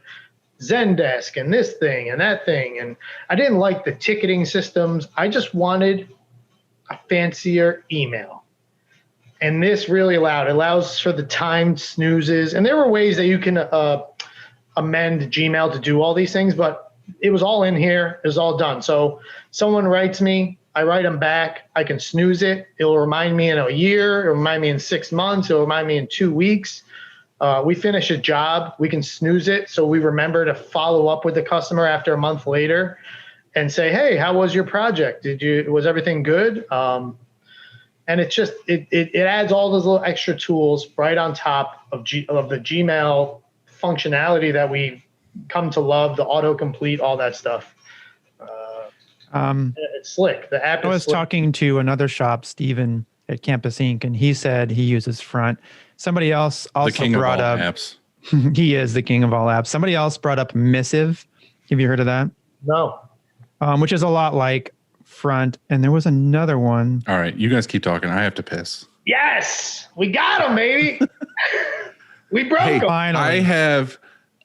Zendesk and this thing and that thing, and I didn't like the ticketing systems. I just wanted a fancier email. And this really allows for the timed snoozes. And there were ways that you can amend Gmail to do all these things, but it was all in here. It was all done. So someone writes me, I write them back. I can snooze it. It'll remind me in a year. It'll remind me in 6 months. It'll remind me in 2 weeks. We finish a job. We can snooze it. So we remember to follow up with the customer after a month later and say, hey, how was your project? Was everything good? And it's just, it adds all those little extra tools right on top of the Gmail functionality that we come to love, the autocomplete, all that stuff. It's slick. The app is I was slick. talking to another shop, Steven at Campus Inc., and he said he uses Front. Somebody else also The king brought of all up apps. he is the king of all apps. Somebody else brought up Missive. Have you heard of that? No. Which is a lot like Front. And there was another one. All right, you guys keep talking. I have to piss. Yes, we got him, baby. We broke him. Finally.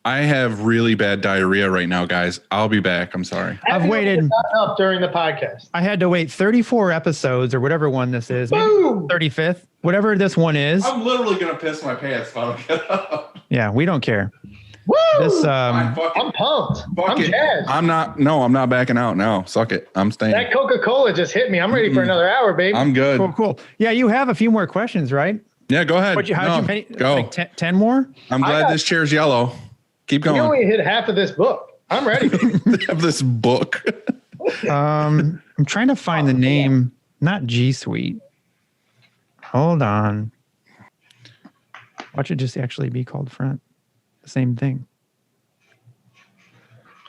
I have really bad diarrhea right now, guys. I'll be back. I'm sorry. I've waited up during the podcast. I had to wait 34 episodes or whatever one this is. Maybe Boom! 35th, whatever this one is. I'm literally gonna piss my pants if I don't get up. Yeah, we don't care. Woo! This I'm pumped. I'm jazzed. I'm not backing out now. Suck it. I'm staying. That Coca-Cola just hit me. I'm ready for another hour, baby. I'm good. Cool. Yeah, you have a few more questions, right? Yeah, go ahead. How'd you pay? Go. Like 10 more? I'm glad this chair's yellow. Keep going. You only hit half of this book. I'm ready. Have this book. I'm trying to find the name. Not G Suite. Hold on. Watch it just actually be called Front. The same thing.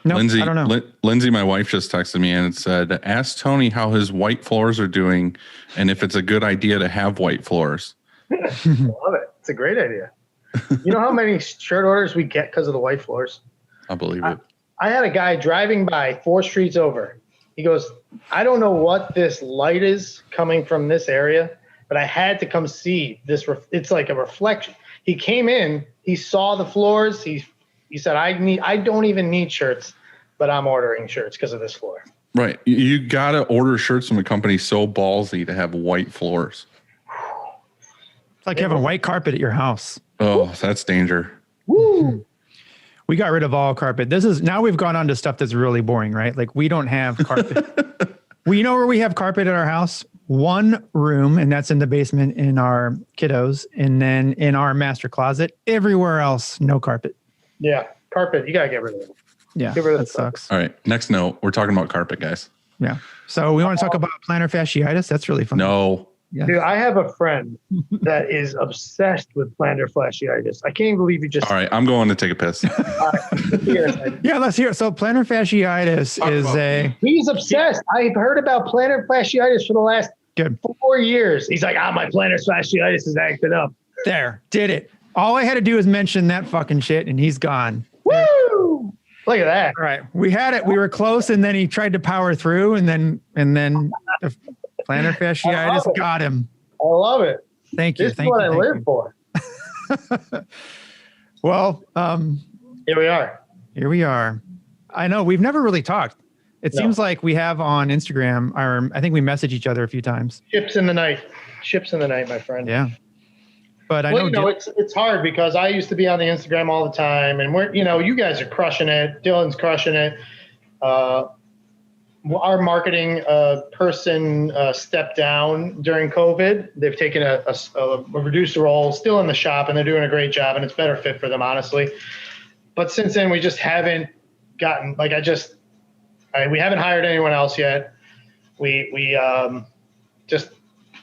No, Lindsay, I don't know. Lindsay, my wife, just texted me and it said, ask Tony how his white floors are doing and if it's a good idea to have white floors. I love it. It's a great idea. You know how many shirt orders we get because of the white floors? I believe it. I had a guy driving by 4 streets over. He goes, I don't know what this light is coming from this area, but I had to come see this. It's like a reflection. He came in, he saw the floors. He said, I don't even need shirts, but I'm ordering shirts because of this floor. Right. You got to order shirts from a company so ballsy to have white floors. It's like having white carpet at your house. Oh, that's danger. Woo! We got rid of all carpet. Now we've gone on to stuff that's really boring, right? Like we don't have carpet. You know where we have carpet at our house? One room, and that's in the basement in our kiddos. And then in our master closet, everywhere else, no carpet. Yeah, carpet. You got to get rid of it. Yeah, Get rid of that the carpet. sucks. All right. Next note. We're talking about carpet, guys. Yeah. So we want to talk about plantar fasciitis. That's really fun. No. Yeah. Dude, I have a friend that is obsessed with plantar fasciitis. I can't believe you just. All right. I'm going to take a piss. Yeah, let's hear it. So plantar fasciitis is He's obsessed. I've heard about plantar fasciitis for the last good. 4 years. He's like, my plantar fasciitis is acting up. There, did it. All I had to do is mention that fucking shit and he's gone. Woo! Look at that. All right. We had it. We were close and then he tried to power through and then the plantar fasciitis got him. I love it. Thank you. This is what I live for. Well, Here we are. here we are. I know we've never really talked. It seems like we have on Instagram, or I think we message each other a few times. Ships in the night. Ships in the night, my friend. Yeah. But I Well, know, it's hard because I used to be on the Instagram all the time, and you guys are crushing it. Dylan's crushing it. Our marketing person stepped down during COVID. They've taken a reduced role, still in the shop, and they're doing a great job, and it's better fit for them, honestly. But since then, we just haven't gotten we haven't hired anyone else yet. We just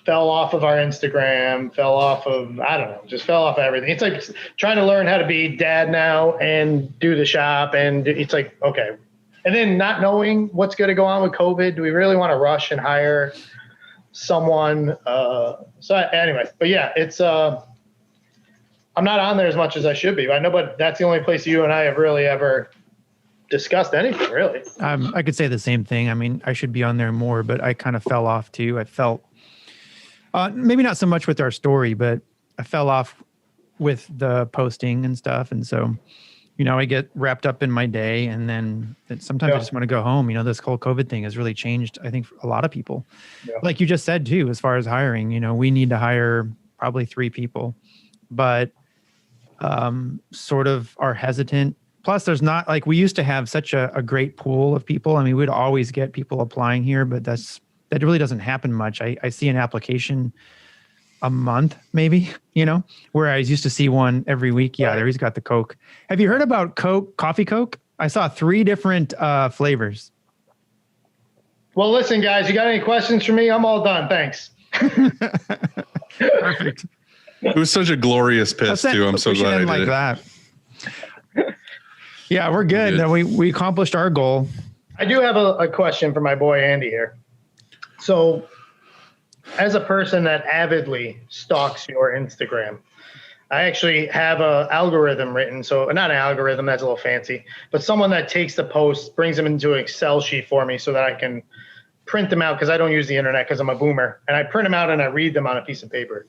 fell off of our Instagram, fell off of everything. It's like trying to learn how to be dad now and do the shop. And it's like, okay. And then not knowing what's going to go on with COVID. Do we really want to rush and hire someone? So anyway, but yeah, it's, I'm not on there as much as I should be. I know, but that's the only place you and I have really ever discussed anything, really. I could say the same thing. I mean, I should be on there more, but I kind of fell off too. I felt maybe not so much with our story, but I fell off with the posting and stuff. And so, I get wrapped up in my day and then sometimes I just want to go home. This whole COVID thing has really changed, I think, for a lot of people. Yeah. Like you just said too, as far as hiring, we need to hire probably 3 people, but sort of are hesitant. Plus, there's not like we used to have such a great pool of people. I mean, we'd always get people applying here, but that really doesn't happen much. I see an application a month, maybe, where I used to see one every week. Yeah, there he's got the Coke. Have you heard about Coke, Coffee Coke? I saw 3 different flavors. Well, listen, guys, you got any questions for me? I'm all done. Thanks. Perfect. It was such a glorious piss too. I'm so glad I did like it. That. Yeah, we're good. We accomplished our goal. I do have a question for my boy Andy here. So, as a person that avidly stalks your Instagram, I actually have an algorithm written. So, not an algorithm, that's a little fancy, but someone that takes the posts, brings them into an Excel sheet for me so that I can print them out because I don't use the internet because I'm a boomer. And I print them out and I read them on a piece of paper.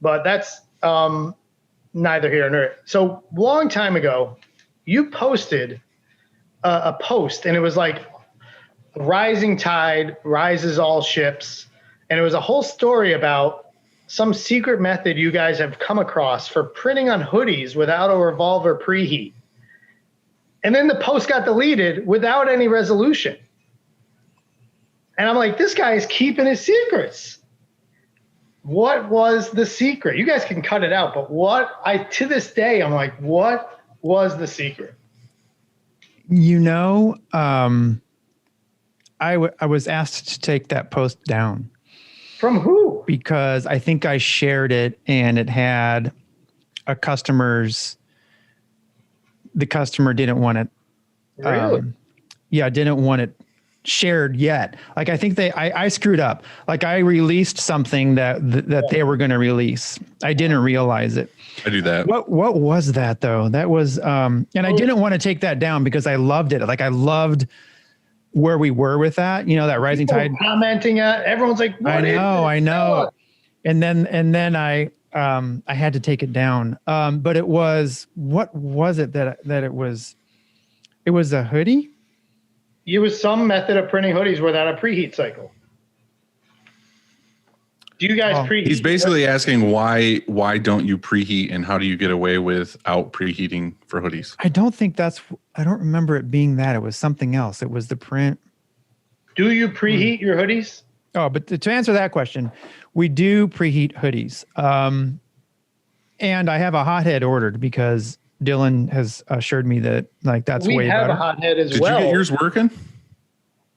But that's neither here nor there. So, long time ago, you posted a post and it was like, rising tide rises all ships. And it was a whole story about some secret method you guys have come across for printing on hoodies without a revolver preheat. And then the post got deleted without any resolution. And I'm like, this guy is keeping his secrets. What was the secret? You guys can cut it out, but to this day, I'm like, what was the secret? I was asked to take that post down. From who? Because I think I shared it and it had the customer didn't want it. Really? Didn't want it shared yet. Like, I think I screwed up. Like, I released something that they were going to release. I didn't realize it. I do that. What was that though? That was, and I didn't want to take that down because I loved it. Like, I loved where we were with that, that rising tide. Commenting at everyone's like, I know. And then I had to take it down. But it was, what was it that it was? It was a hoodie. It was some method of printing hoodies without a preheat cycle. Do you guys preheat? He's basically asking why don't you preheat and how do you get away without preheating for hoodies? I don't remember it being that. It was something else. It was the print. Do you preheat your hoodies? Oh, but to answer that question, we do preheat hoodies. And I have a hothead ordered because Dylan has assured me that that's way better. We have a hothead as well. Did you get yours working?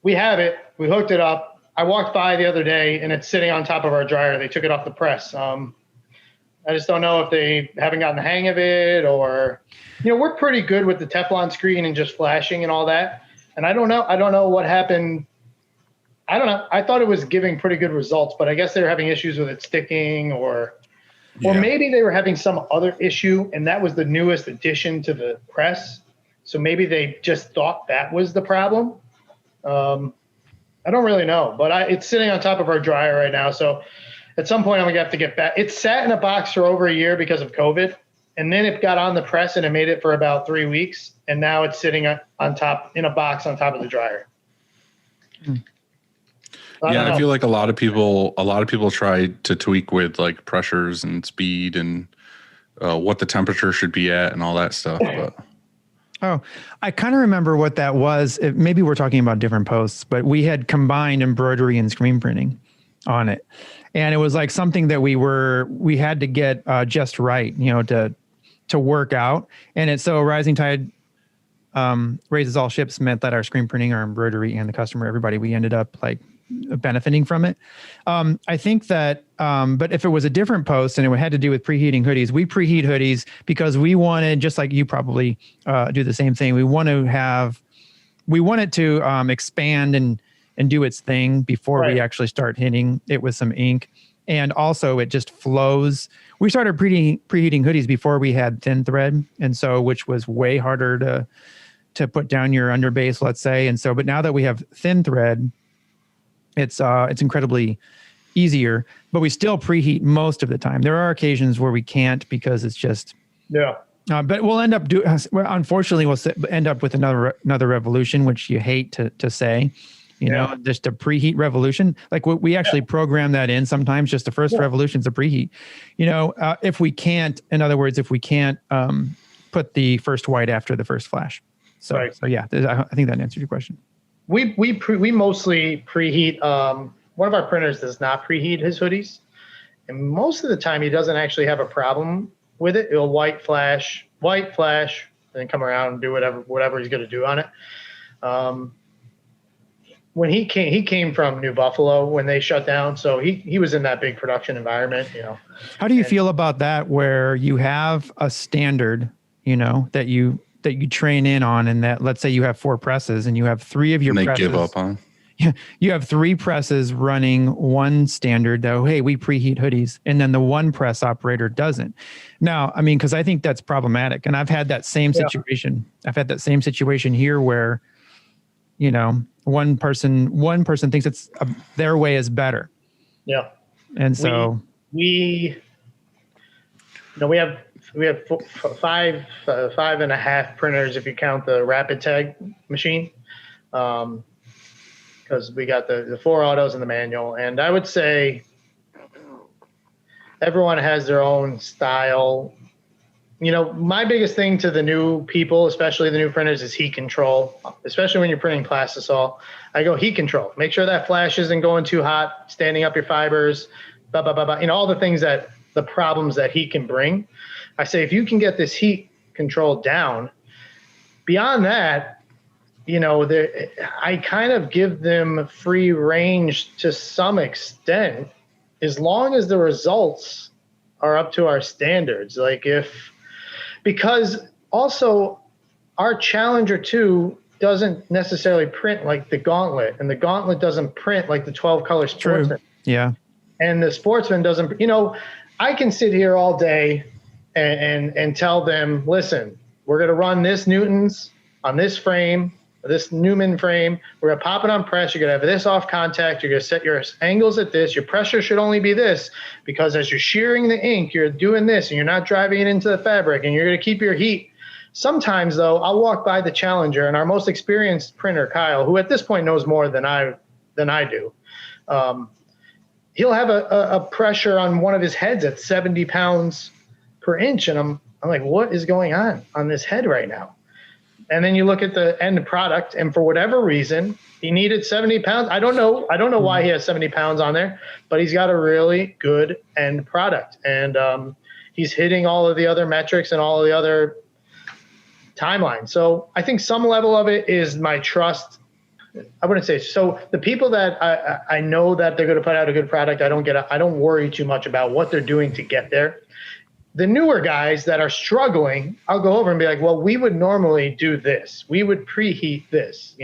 We have it. We hooked it up. I walked by the other day and it's sitting on top of our dryer. They took it off the press. I just don't know if they haven't gotten the hang of it or, we're pretty good with the Teflon screen and just flashing and all that. And I don't know what happened. I don't know. I thought it was giving pretty good results, but I guess they were having issues with it sticking or maybe they were having some other issue and that was the newest addition to the press. So maybe they just thought that was the problem. I don't really know, but it's sitting on top of our dryer right now. So at some point I'm going to have to get back. It sat in a box for over a year because of COVID. And then it got on the press and it made it for about 3 weeks. And now it's sitting on top in a box on top of the dryer. I feel like a lot of people try to tweak with like pressures and speed and what the temperature should be at and all that stuff. But oh, I kind of remember what that was. Maybe we're talking about different posts, but we had combined embroidery and screen printing on it. And it was like something that we had to get just right, to work out. And it's so rising tide raises all ships meant that our screen printing, our embroidery and the customer, everybody, we ended up like benefiting from it. I think that, but if it was a different post and it had to do with preheating hoodies, we preheat hoodies because we wanted, just like you probably do the same thing. We want it to expand and do its thing before we actually start hitting it with some ink. And also it just flows. We started preheating hoodies before we had thin thread. And so, which was way harder to put down your underbase, let's say. And so, but now that we have thin thread, it's incredibly easier, but we still preheat most of the time. There are occasions where we can't because it's just, but we'll end up unfortunately we'll end up with another revolution, which you hate to say, just a preheat revolution. Like we actually program that in sometimes, just the first revolution's a preheat, if we can't, in other words, if we can't put the first white after the first flash. So yeah, I think that answered your question. We mostly preheat. One of our printers does not preheat his hoodies, and most of the time he doesn't actually have a problem with it. It'll white flash, then come around and do whatever he's going to do on it. When he came from New Buffalo when they shut down, so he was in that big production environment. How do you feel about that? Where you have a standard, that you train in on, and that, let's say you have 4 presses and you have 3 of your presses. They give up on. Yeah, you have 3 presses running one standard though. Hey, we preheat hoodies, and then the one press operator doesn't. Now, I mean, because I think that's problematic, and I've had that same situation. I've had that same situation here where, one person thinks it's their way is better. Yeah, and so we have 5.5 printers if you count the rapid tag machine, because we got the 4 autos and the manual. And I would say everyone has their own style. My biggest thing to the new people, especially the new printers, is heat control, especially when you're printing plastisol. I go heat control. Make sure that flash isn't going too hot, standing up your fibers. blah, blah, blah, blah, all the things the problems that heat can bring. I say, if you can get this heat control down, beyond that, I kind of give them free range to some extent, as long as the results are up to our standards. Because also our Challenger 2 doesn't necessarily print like the Gauntlet, and the Gauntlet doesn't print like the 12 color Sportsman. True. Yeah. And the Sportsman doesn't, I can sit here all day and tell them, listen, we're going to run this Newtons on this frame, this Newman frame. We're going to pop it on press. You're going to have this off contact. You're going to set your angles at this. Your pressure should only be this, because as you're shearing the ink, you're doing this and you're not driving it into the fabric, and you're going to keep your heat. Sometimes, though, I'll walk by the Challenger, and our most experienced printer, Kyle, who at this point knows more than I do, he'll have a pressure on one of his heads at 70 pounds per inch. And I'm like, what is going on this head right now? And then you look at the end product, and for whatever reason, he needed 70 pounds. I don't know why he has 70 pounds on there, but he's got a really good end product. And he's hitting all of the other metrics and all of the other timelines. So I think some level of it is my trust. I wouldn't say so. The people that I know that they're going to put out a good product, I don't worry too much about what they're doing to get there. The newer guys that are struggling, I'll go over and be like, well, we would normally do this. We would preheat this.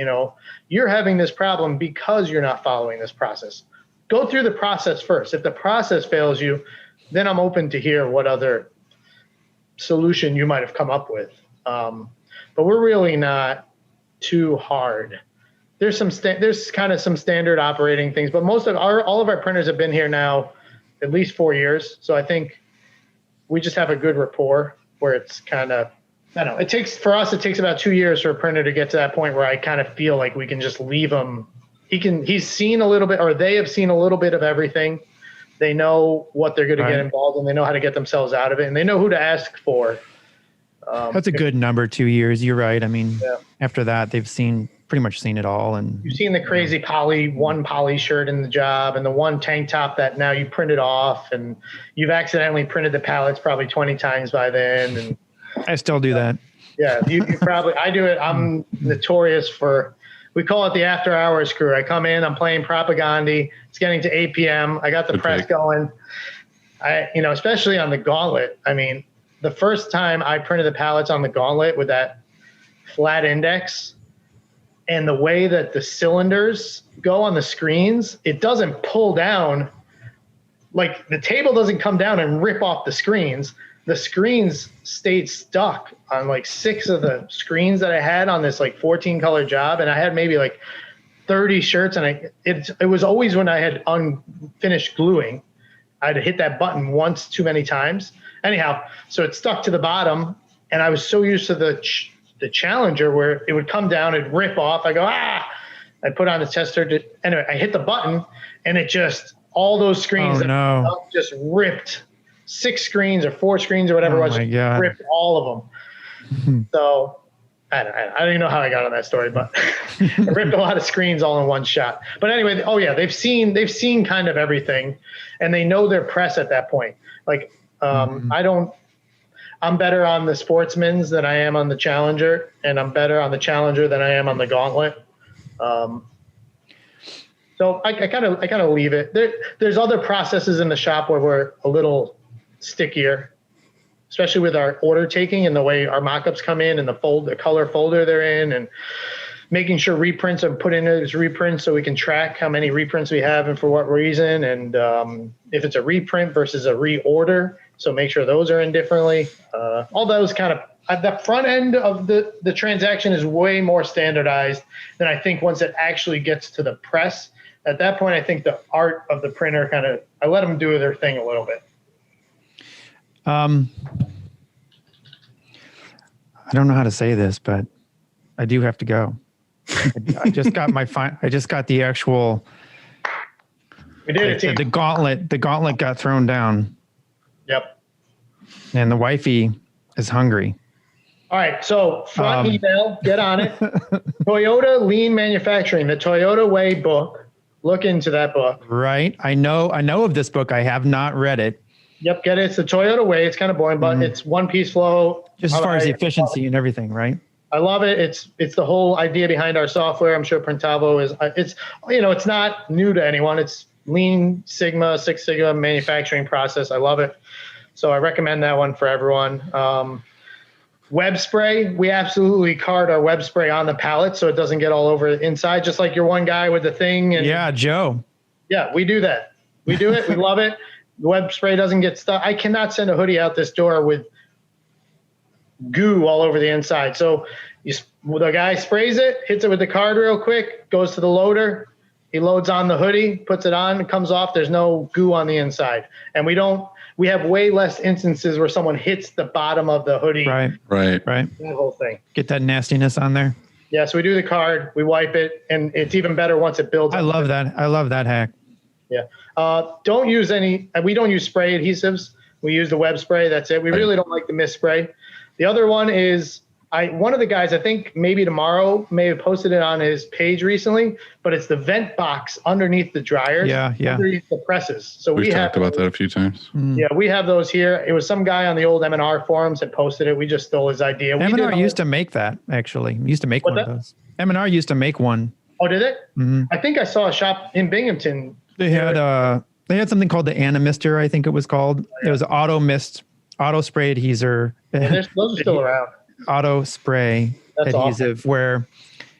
You're having this problem because you're not following this process. Go through the process first. If the process fails you, then I'm open to hear what other solution you might have come up with. But we're really not too hard. There's kind of some standard operating things, but all of our printers have been here now at least 4 years. So I think we just have a good rapport where it's kind of, I don't know, it takes about 2 years for a printer to get to that point where I kind of feel like we can just leave him. He's seen a little bit, or they have seen a little bit of everything. They know what they're going to get involved in. They know how to get themselves out of it, and they know who to ask for. That's a good number, 2 years. You're right. I mean, after that, they've pretty much seen it all. And you've seen the crazy one poly shirt in the job, and the one tank top that now you printed off, and you've accidentally printed the pallets probably 20 times by then. And I still do that. Yeah, you probably, I do it. I'm notorious for, we call it the after hours crew. I come in, I'm playing Propaganda. It's getting to 8 p.m. I got the press going. Especially on the Gauntlet. I mean, the first time I printed the pallets on the Gauntlet with that flat index, and the way that the cylinders go on the screens, it doesn't pull down. Like, the table doesn't come down and rip off the screens. The screens stayed stuck on like 6 of the screens that I had on this like 14 color job. And I had maybe like 30 shirts, and it was always when I had unfinished gluing, I'd hit that button once too many times. Anyhow, so it stuck to the bottom, and I was so used to the Challenger where it would come down, it'd rip off. I go, I put on the tester. Anyway, I hit the button, and it just, all those screens just ripped 6 screens or 4 screens or whatever it was, ripped all of them. So I don't even know how I got on that story, but I ripped a lot of screens all in one shot. But anyway, they've seen kind of everything, and they know their press at that point. Like, I'm better on the Sportsmans than I am on the Challenger, and I'm better on the Challenger than I am on the Gauntlet. So I kind of leave it. There's other processes in the shop where we're a little stickier, especially with our order taking and the way our mock-ups come in and the color folder they're in, and making sure reprints are put in as reprints so we can track how many reprints we have and for what reason, and if it's a reprint versus a reorder. So make sure those are in differently. All those kind of, at the front end of the transaction is way more standardized than I think once it actually gets to the press. At that point, I think the art of the printer I let them do their thing a little bit. I don't know how to say this, but I do have to go. I just got the actual. We did it, team. The gauntlet got thrown down. Yep. And the wifey is hungry. All right. So email, get on it. Toyota Lean Manufacturing, the Toyota Way book, Look into that book. Right. I know of this book. I have not read it. Yep, get it. It's the Toyota way. It's kind of boring, but it's one-piece flow. Just as far as efficiency and everything, right? I love it. It's the whole idea behind our software. I'm sure Printavo is. It's not new to anyone. It's Lean Sigma, Six Sigma manufacturing process. I love it. So I recommend that one for everyone. Web spray. We absolutely card our web spray on the pallet so it doesn't get all over the inside, just like your one guy with the thing. And yeah, Joe. Yeah, we do that. We do it. We love it. The web spray doesn't get stuck. I cannot send a hoodie out this door with goo all over the inside. So the guy sprays it, hits it with the card real quick, goes to the loader. He loads on the hoodie, puts it on, it comes off. There's no goo on the inside. And we have way less instances where someone hits the bottom of the hoodie. Right. That whole thing. Get that nastiness on there. Yeah, so we do the card, we wipe it, and it's even better once it builds. I love that. I love that hack. Yeah. We don't use spray adhesives. We use the web spray. That's it. We really don't like the mist spray. The other one is one of the guys, I think maybe tomorrow, may have posted it on his page recently, but it's the vent box underneath the dryers. Yeah. Underneath the presses. So We've talked about that a few times. Yeah, we have those here. It was some guy on the old M&R forums that posted it. We just stole his idea. M&R used to make that, actually. We used to make one of those. M&R used to make one. Oh, did it? Mm-hmm. I think I saw a shop in Binghamton. They had something called the Animister, I think it was called. It was auto spray adhesive. Those are still around. Auto spray adhesive, awesome. where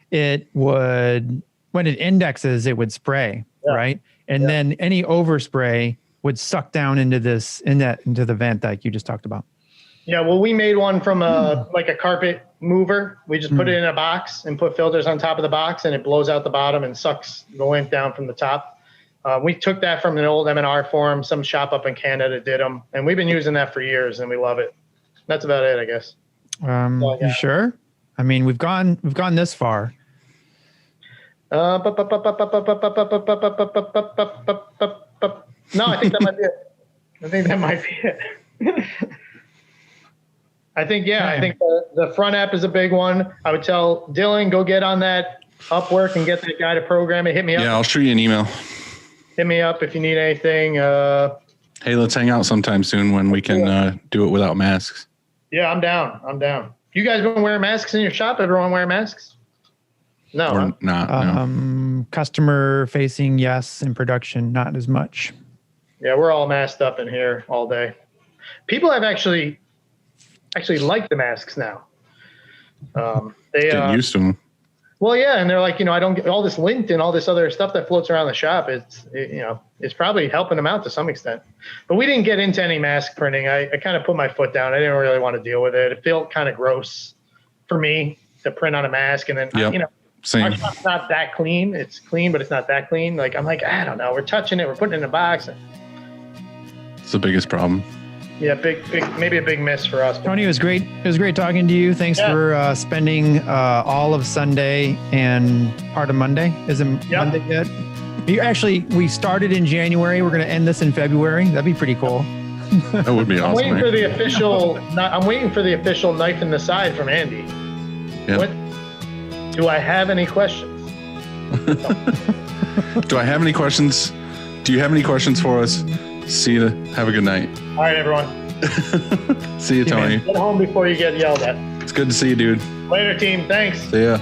it would, when it indexes, it would spray, right? And then any overspray would suck down into the vent like you just talked about. Yeah, well, we made one from a carpet mover. We just put it in a box and put filters on top of the box, and it blows out the bottom and sucks the lint down from the top. We took that from an old M&R forum. Some shop up in Canada did them, and we've been using that for years, and we love it. That's about it, I guess. You sure? I mean, we've gone this far. No, I think that might be it. I think the front app is a big one. I would tell Dylan, go get on that Upwork and get that guy to program it. Hit me up. Yeah, I'll shoot you an email. Hit me up if you need anything. Hey, let's hang out sometime soon when we can do it without masks. Yeah, I'm down. You guys been wearing masks in your shop? Everyone wearing masks? No. Or not. No. Customer facing, yes. In production, not as much. Yeah, we're all masked up in here all day. People have actually like the masks now. They Getting used to them. Well, yeah, and they're like, I don't get all this lint and all this other stuff that floats around the shop. It's probably helping them out to some extent. But we didn't get into any mask printing. I kind of put my foot down. I didn't really want to deal with it. It felt kind of gross for me to print on a mask, and then same. Our shop's not that clean. It's clean, but it's not that clean. Like I'm like, I don't know. We're touching it. We're putting it in a box. It's the biggest problem. Yeah, maybe a big miss for us. Tony, it was great. It was great talking to you. Thanks for spending all of Sunday and part of Monday. Is it Monday yet? We started in January. We're going to end this in February. That'd be pretty cool. That would be awesome. I'm waiting for the official knife in the side from Andy. Yeah. Do I have any questions? Do I have any questions? Do you have any questions for us? See you. Have a good night. All right, everyone. See you, Tony. Get home before you get yelled at. It's good to see you, dude. Later, team. Thanks. See ya.